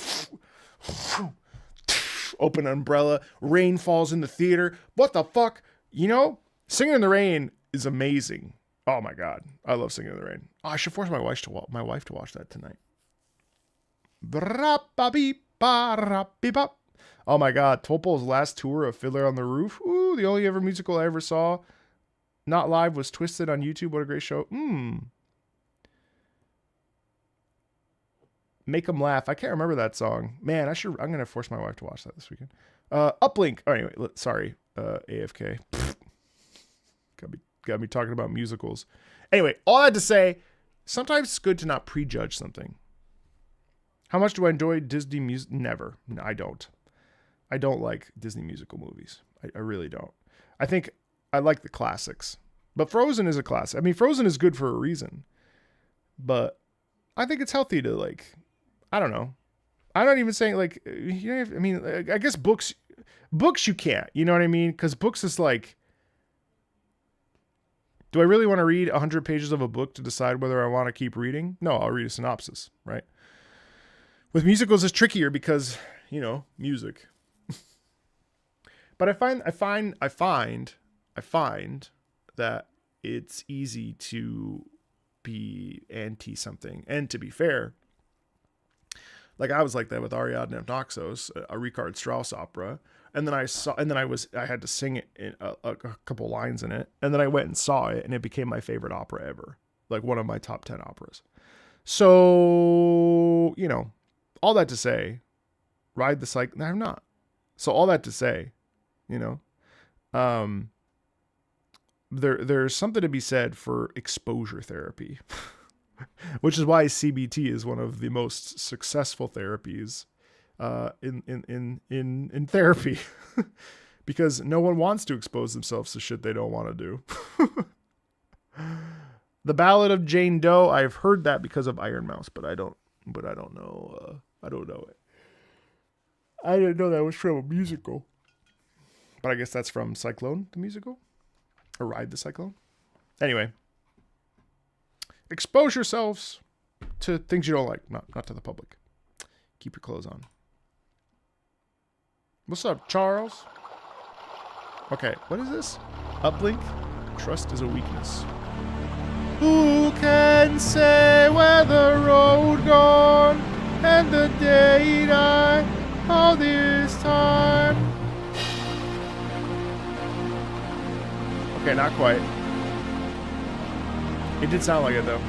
open umbrella, rain falls in the theater. What the fuck? You know, Singing in the Rain is amazing. Oh my God. I love Singing in the Rain. Oh, I should force my wife to watch that tonight. Oh my God. Topol's last tour of Fiddler on the Roof. Ooh, the only ever musical I ever saw not live was Twisted on YouTube. What a great show. Make 'em laugh. I can't remember that song. Man, I'm going to force my wife to watch that this weekend. Uplink. Oh, anyway, sorry. AFK. Got me talking about musicals. Anyway, all that to say, sometimes it's good to not prejudge something. How much do I enjoy Disney music? Never. No, I don't. I don't like Disney musical movies. I really don't. I think I like the classics. But Frozen is a classic. I mean, Frozen is good for a reason. But I think it's healthy to like, I don't know. I'm not even saying like, you know, I mean, I guess books you can't, you know what I mean? Because books is like, do I really want to read 100 pages of a book to decide whether I want to keep reading? No, I'll read a synopsis, right? With musicals, it's trickier because, you know, music. But I find that it's easy to be anti something. And to be fair, like I was like that with Ariadne of Naxos, a Richard Strauss opera. And then I had to sing it in a couple lines in it. And then I went and saw it and it became my favorite opera ever. Like one of my top 10 operas. So, you know, all that to say, ride the cycle. No, I'm not. So all that to say, you know, there's something to be said for exposure therapy, which is why CBT is one of the most successful therapies in therapy, because no one wants to expose themselves to shit they don't want to do. The Ballad of Jane Doe, I've heard that because of Iron Mouse, but I don't know. I don't know it. I didn't know that was from a musical. But I guess that's from Cyclone, the musical? Or Ride the Cyclone? Anyway. Expose yourselves to things you don't like. Not to the public. Keep your clothes on. What's up, Charles? Okay, what is this? Uplink? Trust is a weakness. Who can say where the road gone and the day died all this time? Okay, not quite. It did sound like it though.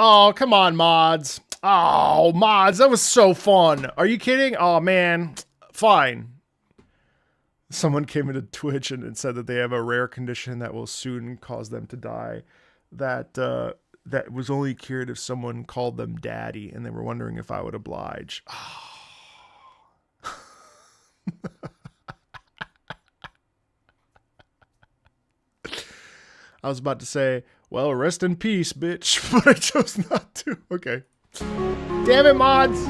Oh, come on, mods. Oh, mods, that was so fun. Are you kidding? Oh, man. Fine. Someone came into Twitch and said that they have a rare condition that will soon cause them to die. That was only cured if someone called them daddy, and they were wondering if I would oblige. I was about to say, well, rest in peace, bitch, but I chose not to. Okay. Damn it, mods!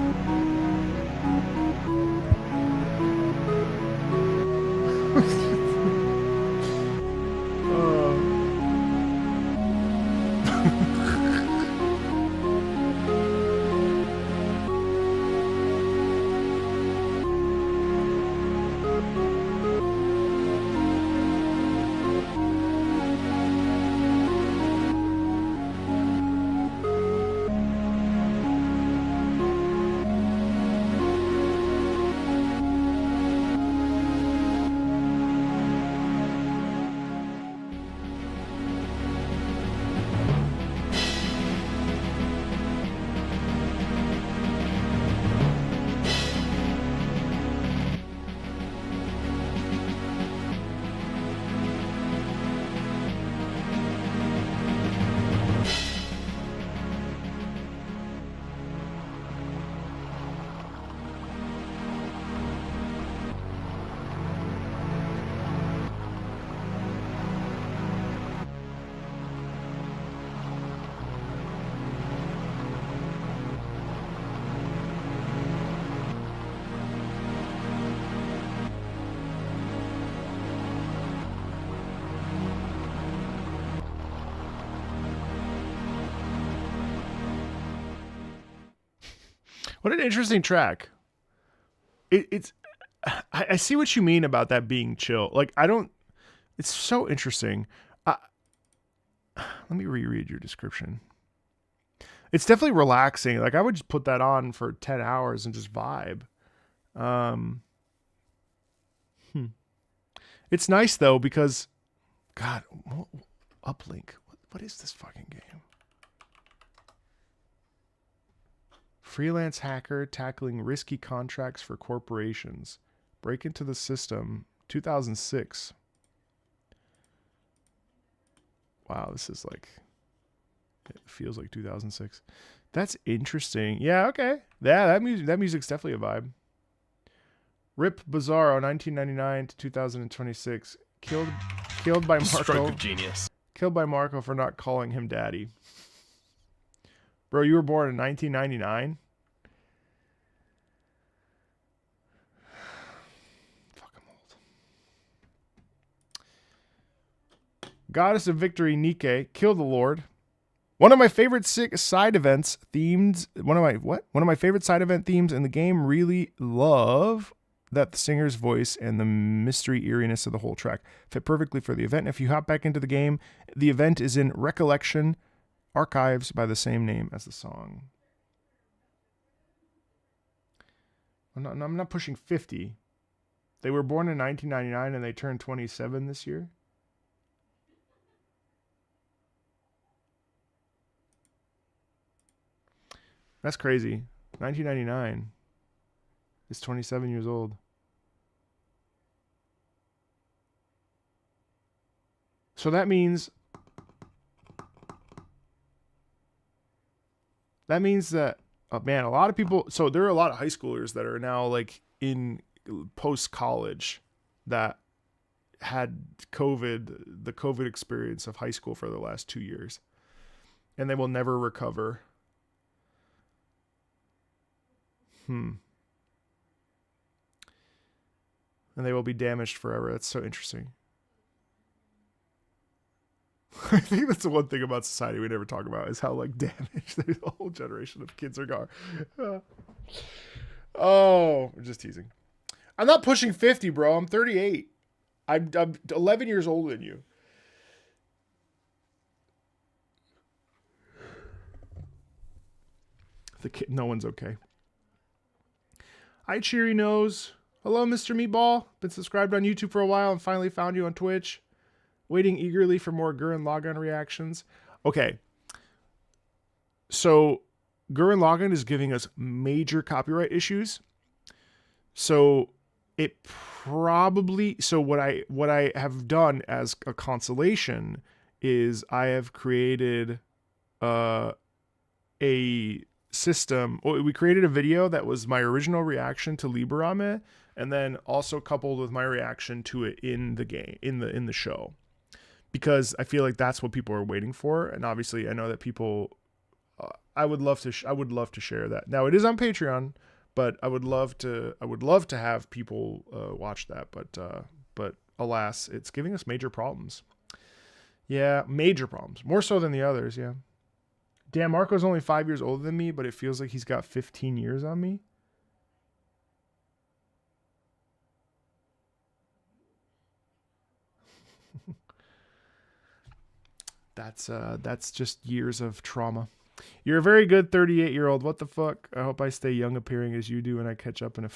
What an interesting track. I see what you mean about that being chill. Like, it's so interesting. Let me reread your description. It's definitely relaxing. Like, I would just put that on for 10 hours and just vibe. It's nice though, because God, uplink. What is this fucking game? Freelance hacker tackling risky contracts for corporations. Break into the system. 2006. Wow, this is like... It feels like 2006. That's interesting. Yeah, okay. Yeah, that music's definitely a vibe. Rip Bizarro, 1999 to 2026. Killed by Marco. Stroke of genius. Killed by Marco for not calling him daddy. Bro, you were born in 1999? Fuck, I'm old. Goddess of Victory Nike, Kill the Lord. One of my favorite side events themes. One of my favorite side event themes in the game. Really love that the singer's voice and the mystery eeriness of the whole track fit perfectly for the event. If you hop back into the game, the event is in Recollection Archives by the same name as the song. I'm not pushing 50. They were born in 1999 and they turned 27 this year. That's crazy. 1999 is 27 years old. So that means that, oh man, a lot of people, so there are a lot of high schoolers that are now like in post-college that had the COVID experience of high school for the last 2 years, and they will never recover. And they will be damaged forever. That's so interesting. I think that's the one thing about society we never talk about is how like damaged the whole generation of kids are gone. Oh, I'm just teasing. I'm not pushing 50, bro. I'm 38. I'm 11 years older than you. No one's okay. Hi, Cheery Nose. Hello, Mr. Meatball. Been subscribed on YouTube for a while and finally found you on Twitch. Waiting eagerly for more Gurren Lagann reactions. Okay. So Gurren Lagann is giving us major copyright issues. So it probably, so what I have done as a consolation is I have created a system. We created a video that was my original reaction to Liberame, and then also coupled with my reaction to it in the game, in the show, because I feel like that's what people are waiting for. And obviously I know that people, I would love to share that. Now it is on Patreon, but I would love to have people watch that. But alas, it's giving us major problems. Yeah, major problems. More so than the others, yeah. Damn, Marco's only 5 years older than me, but it feels like he's got 15 years on me. That's just years of trauma. You're a very good 38-year-old. What the fuck? I hope I stay young appearing as you do and I catch up in a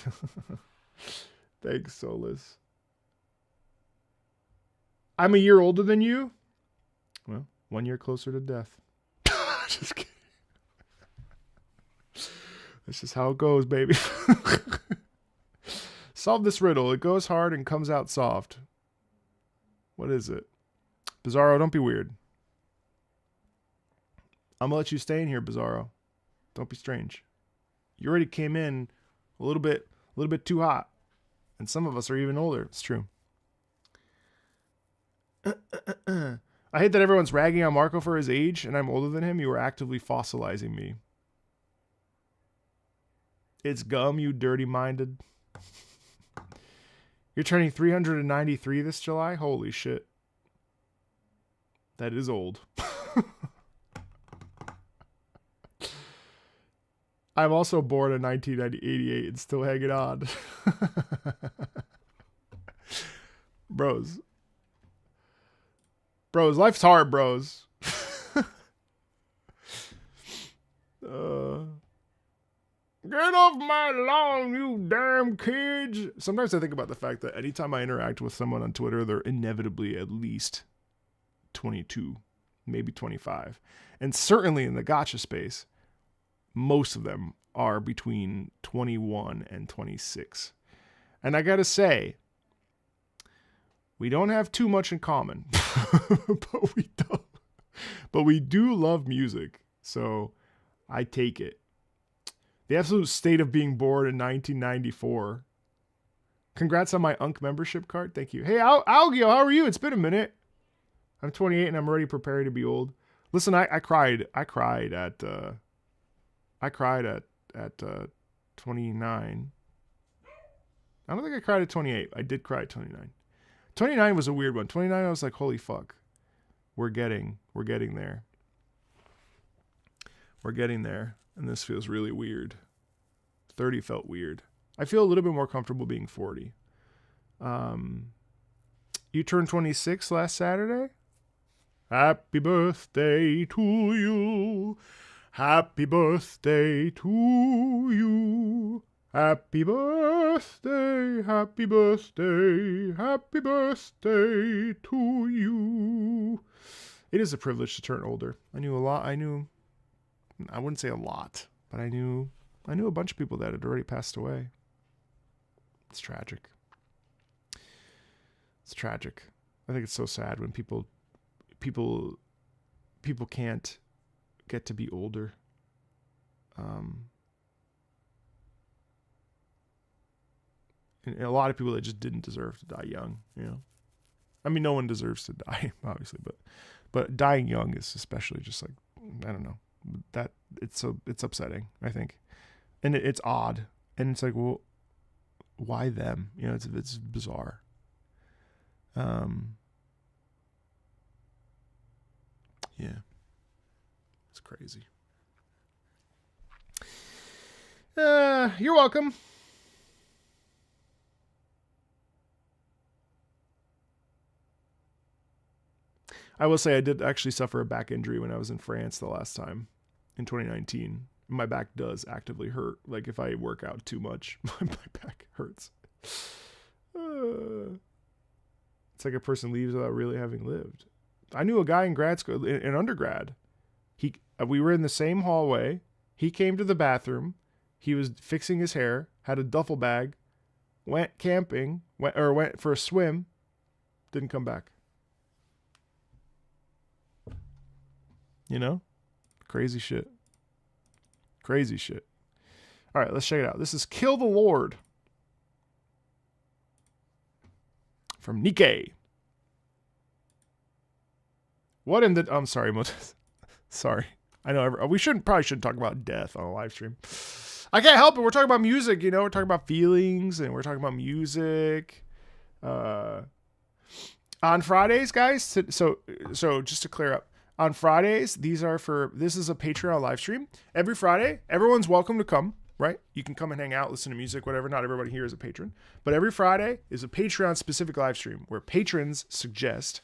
Thanks, Solus. I'm a year older than you? Well, 1 year closer to death. Just kidding. That's just how it goes, baby. Solve this riddle. It goes hard and comes out soft. What is it? Bizarro, don't be weird. I'm gonna let you stay in here, Bizarro. Don't be strange. You already came in a little bit too hot. And some of us are even older. It's true. I hate that everyone's ragging on Marco for his age, and I'm older than him. You are actively fossilizing me. It's gum, you dirty-minded. You're turning 393 this July? Holy shit. That is old. I'm also born in 1988 and still hanging on. Bros, life's hard, bros. Get off my lawn, you damn kids. Sometimes I think about the fact that anytime I interact with someone on Twitter, they're inevitably at least 22, maybe 25. And certainly in the gacha space, most of them are between 21 and 26. And I gotta say, we don't have too much in common, but we do love music. So I take it. The absolute state of being bored in 1994. Congrats on my UNC membership card. Thank you. Hey, Algio, how are you? It's been a minute. I'm 28 and I'm already prepared to be old. Listen, I cried at 29. I don't think I cried at 28. I did cry at 29. 29 was a weird one. 29, I was like, holy fuck. We're getting there. We're getting there. And this feels really weird. 30 felt weird. I feel a little bit more comfortable being 40. You turned 26 last Saturday? Happy birthday to you. Happy birthday to you. Happy birthday, happy birthday, happy birthday to you. It is a privilege to turn older. I wouldn't say a lot, but I knew a bunch of people that had already passed away. It's tragic. It's tragic. I think it's so sad when people can't get to be older. And a lot of people that just didn't deserve to die young, you know. I mean, no one deserves to die, obviously, but dying young is especially just like, I don't know, that it's upsetting, I think, and it's odd, and it's like, well, why them? You know, it's bizarre. Yeah, it's crazy. You're welcome. I will say I did actually suffer a back injury when I was in France the last time in 2019. My back does actively hurt. Like if I work out too much, my back hurts. It's like a person leaves without really having lived. I knew a guy in grad school, in undergrad, We were in the same hallway. He came to the bathroom. He was fixing his hair, had a duffel bag, went camping, went for a swim, didn't come back. You know? Crazy shit. Crazy shit. All right, let's check it out. This is Kill the Lord from Nikkei. What in the... I'm sorry, sorry. I know we probably shouldn't talk about death on a live stream. I can't help it. We're talking about music, you know. We're talking about feelings and we're talking about music. On Fridays, guys. So just to clear up, on Fridays, this is a Patreon live stream. Every Friday, everyone's welcome to come, right? You can come and hang out, listen to music, whatever. Not everybody here is a patron. But every Friday is a Patreon specific live stream where patrons suggest,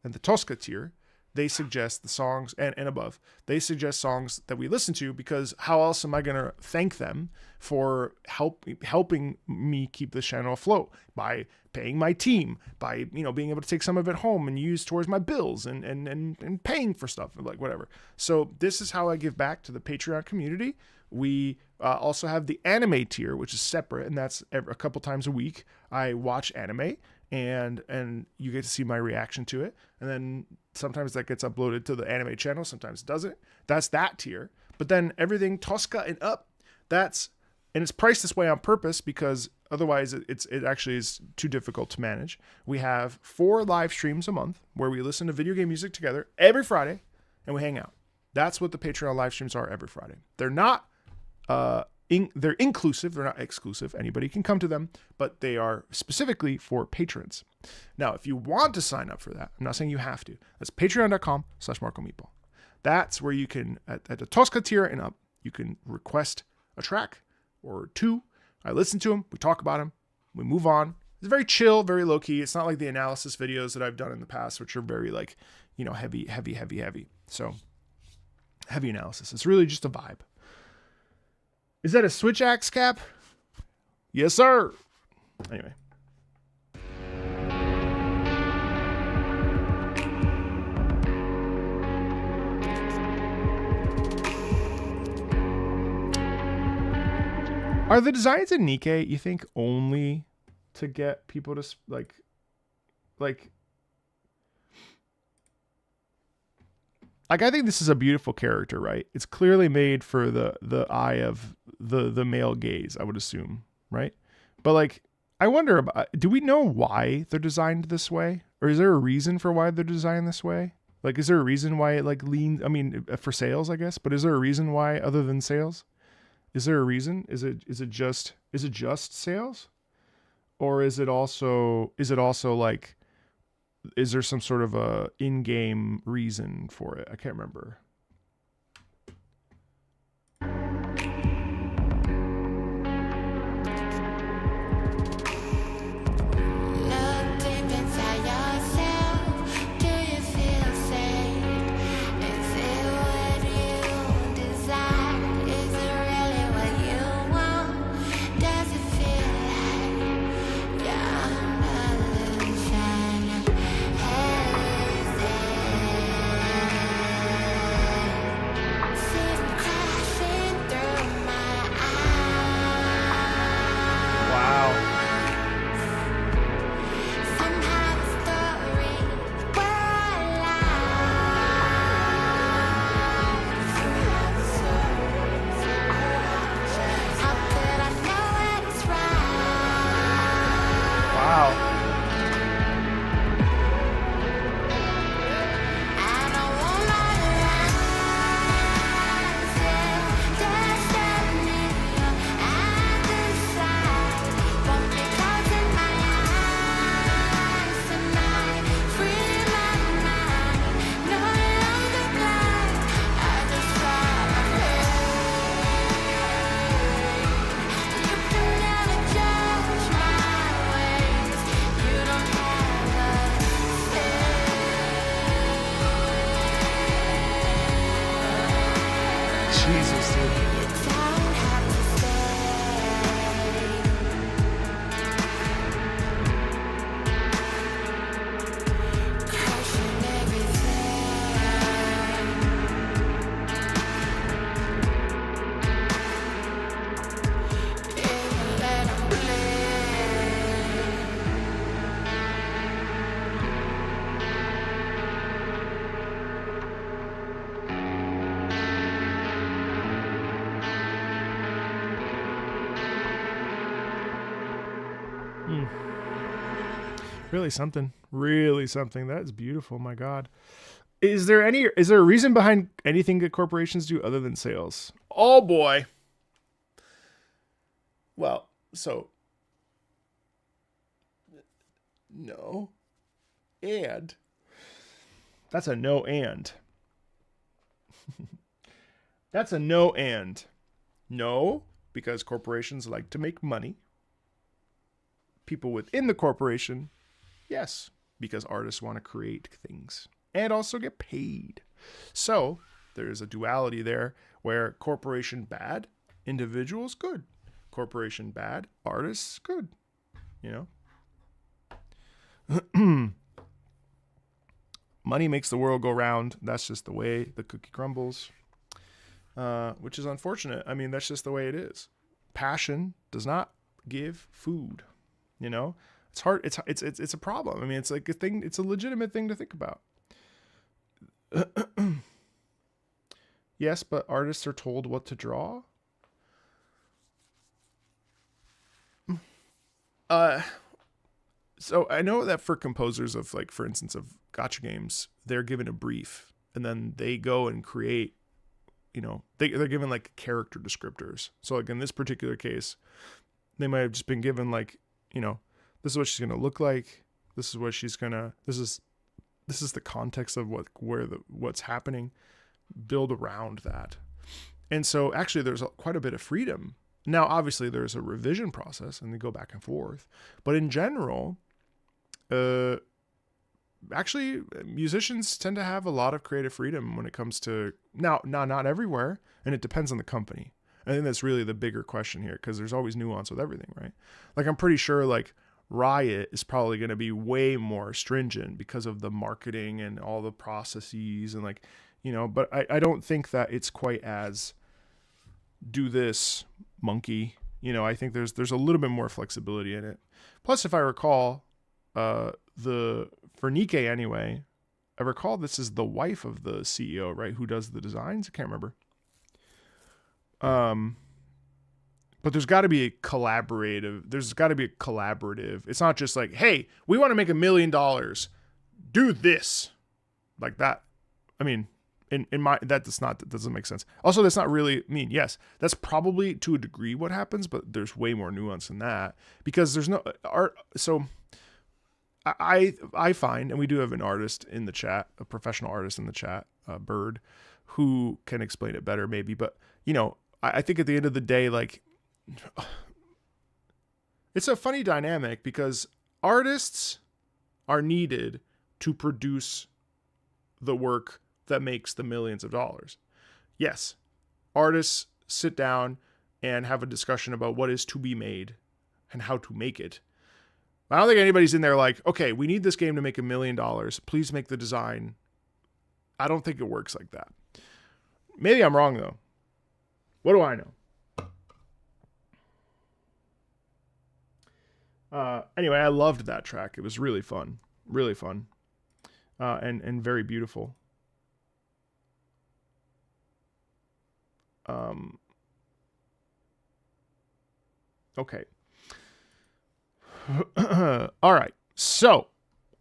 and the Tosca tier, they suggest the songs and above. They suggest songs that we listen to because how else am I going to thank them for helping me keep this channel afloat by paying my team, by, you know, being able to take some of it home and use towards my bills and paying for stuff, like whatever. So this is how I give back to the Patreon community. We also have the anime tier, which is separate, and that's a couple times a week. I watch anime. And you get to see my reaction to it. And then sometimes that gets uploaded to the anime channel. Sometimes it doesn't. That's that tier. But then everything Tosca and up, and it's priced this way on purpose because otherwise it actually is too difficult to manage. We have 4 live streams a month where we listen to video game music together every Friday and we hang out. That's what the Patreon live streams are every Friday. They're not, they're inclusive. They're not exclusive. Anybody can come to them, but they are specifically for patrons. Now, if you want to sign up for that, I'm not saying you have to. That's patreon.com/MarcoMeatball. That's where you can, at the Tosca tier and up, you can request a track or 2. I listen to them. We talk about them. We move on. It's very chill, very low key. It's not like the analysis videos that I've done in the past, which are very like, you know, heavy. So heavy analysis. It's really just a vibe. Is that a Switch axe cap? Yes, sir. Anyway. Are the designs in Nikkei, you think, only to get people to like I think this is a beautiful character, right? It's clearly made for the eye of the male gaze, I would assume, right? But like, I wonder about, do we know why they're designed this way? Or is there a reason for why they're designed this way? Like, is there a reason why it like leans, I mean, for sales, I guess, but is there a reason why other than sales? Is there a reason? Is it just sales? Or is it also like, is there some sort of a in-game reason for it? I can't remember. Really something. Really something. That is beautiful. My God. Is there a reason behind anything that corporations do other than sales? Oh boy. Well, so no. And that's a no and. That's a no and. No, because corporations like to make money. People within the corporation, yes, because artists want to create things and also get paid. So there's a duality there where corporation bad, individuals good. Corporation bad, artists good. You know? Money makes the world go round. That's just the way the cookie crumbles, which is unfortunate. I mean, that's just the way it is. Passion does not give food. You know, it's hard. It's a problem. I mean, it's like a thing. It's a legitimate thing to think about. Yes, but artists are told what to draw. So I know that for composers of, like, for instance, of gacha games, they're given a brief and then they go and create, you know, they're given like character descriptors. So like in this particular case, they might have just been given like, you know, this is what she's going to look like. This is what she's going to, this is the context of what's happening. Build around that. And so actually there's quite a bit of freedom. Now, obviously there's a revision process and they go back and forth, but in general, actually musicians tend to have a lot of creative freedom when it comes to not everywhere. And it depends on the company. I think that's really the bigger question here, because there's always nuance with everything, right? Like, I'm pretty sure like Riot is probably going to be way more stringent because of the marketing and all the processes and like, you know, but I don't think that it's quite as do this monkey, you know. I think there's a little bit more flexibility in it. Plus, if I recall, for Nikkei anyway, I recall this is the wife of the CEO, right? Who does the designs? I can't remember. But there's got to be a collaborative. It's not just like, hey, we want to make $1 million. Do this, like that. I mean, in my that doesn't make sense. Also, that's not really yes, that's probably to a degree what happens, but there's way more nuance than that, because there's no art. So I find, and we do have an artist in the chat, a professional artist in the chat, Bird, who can explain it better maybe. But you know, I think at the end of the day, like, it's a funny dynamic because artists are needed to produce the work that makes the millions of dollars. Yes, artists sit down and have a discussion about what is to be made and how to make it. I don't think anybody's in there like, okay, we need this game to make $1 million. Please make the design. I don't think it works like that. Maybe I'm wrong though. What do I know? Anyway, I loved that track. It was really fun, and very beautiful. Okay. All right. So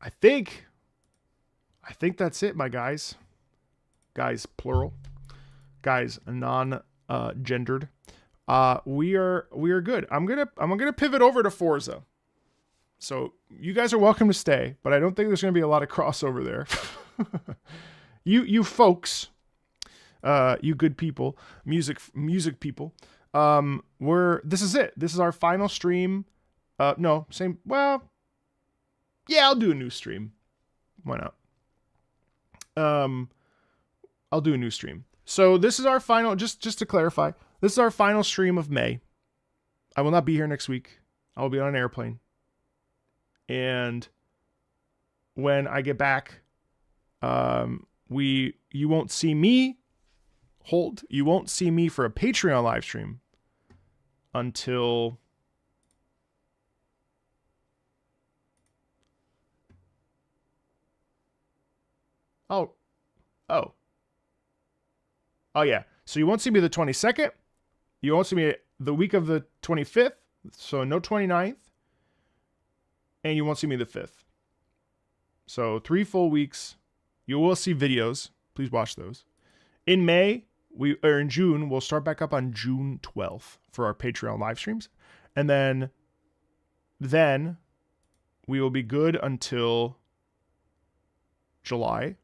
I think that's it, my guys. Guys, plural. Guys, non-gendered. We are good. I'm gonna pivot over to Forza. So you guys are welcome to stay, but I don't think there's gonna be a lot of crossover there. you folks, you good people, music people. This is it. This is our final stream. No, same. Well, yeah, I'll do a new stream. Why not? I'll do a new stream. So this is our final, just to clarify, this is our final stream of May. I will not be here next week. I will be on an airplane. And when I get back, you won't see me. You won't see me for a Patreon live stream until Oh yeah. So you won't see me the 22nd. You won't see me the week of the 25th. So no 29th. And you won't see me the 5th. So 3 full weeks. You will see videos. Please watch those. In May, in June, we'll start back up on June 12th for our Patreon live streams. And then we will be good until July.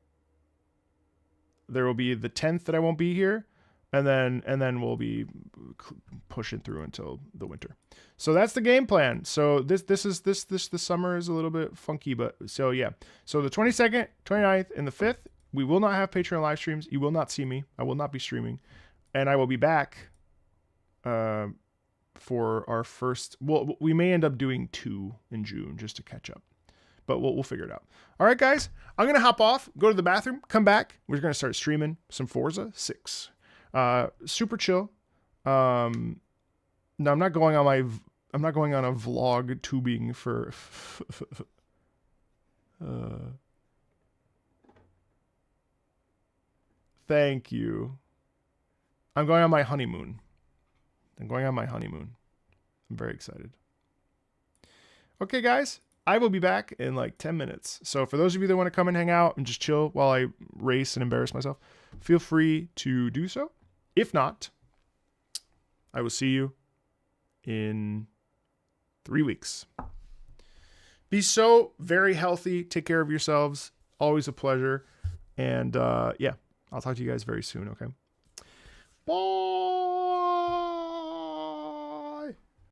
There will be the 10th that I won't be here. And then we'll be pushing through until the winter. So that's the game plan. So the summer is a little bit funky, but so yeah. So the 22nd, 29th, and the 5th, we will not have Patreon live streams. You will not see me. I will not be streaming, and I will be back for our first. Well, we may end up doing 2 in June just to catch up, but we'll figure it out. All right, guys, I'm gonna hop off, go to the bathroom, come back. We're gonna start streaming some Forza 6. Super chill. No, I'm not going on a vlog tubing for thank you. I'm going on my honeymoon. I'm very excited. Okay, guys, I will be back in like 10 minutes. So for those of you that want to come and hang out and just chill while I race and embarrass myself, feel free to do so. If not, I will see you in 3 weeks. Be so very healthy. Take care of yourselves. Always a pleasure. And yeah, I'll talk to you guys very soon, okay? Bye.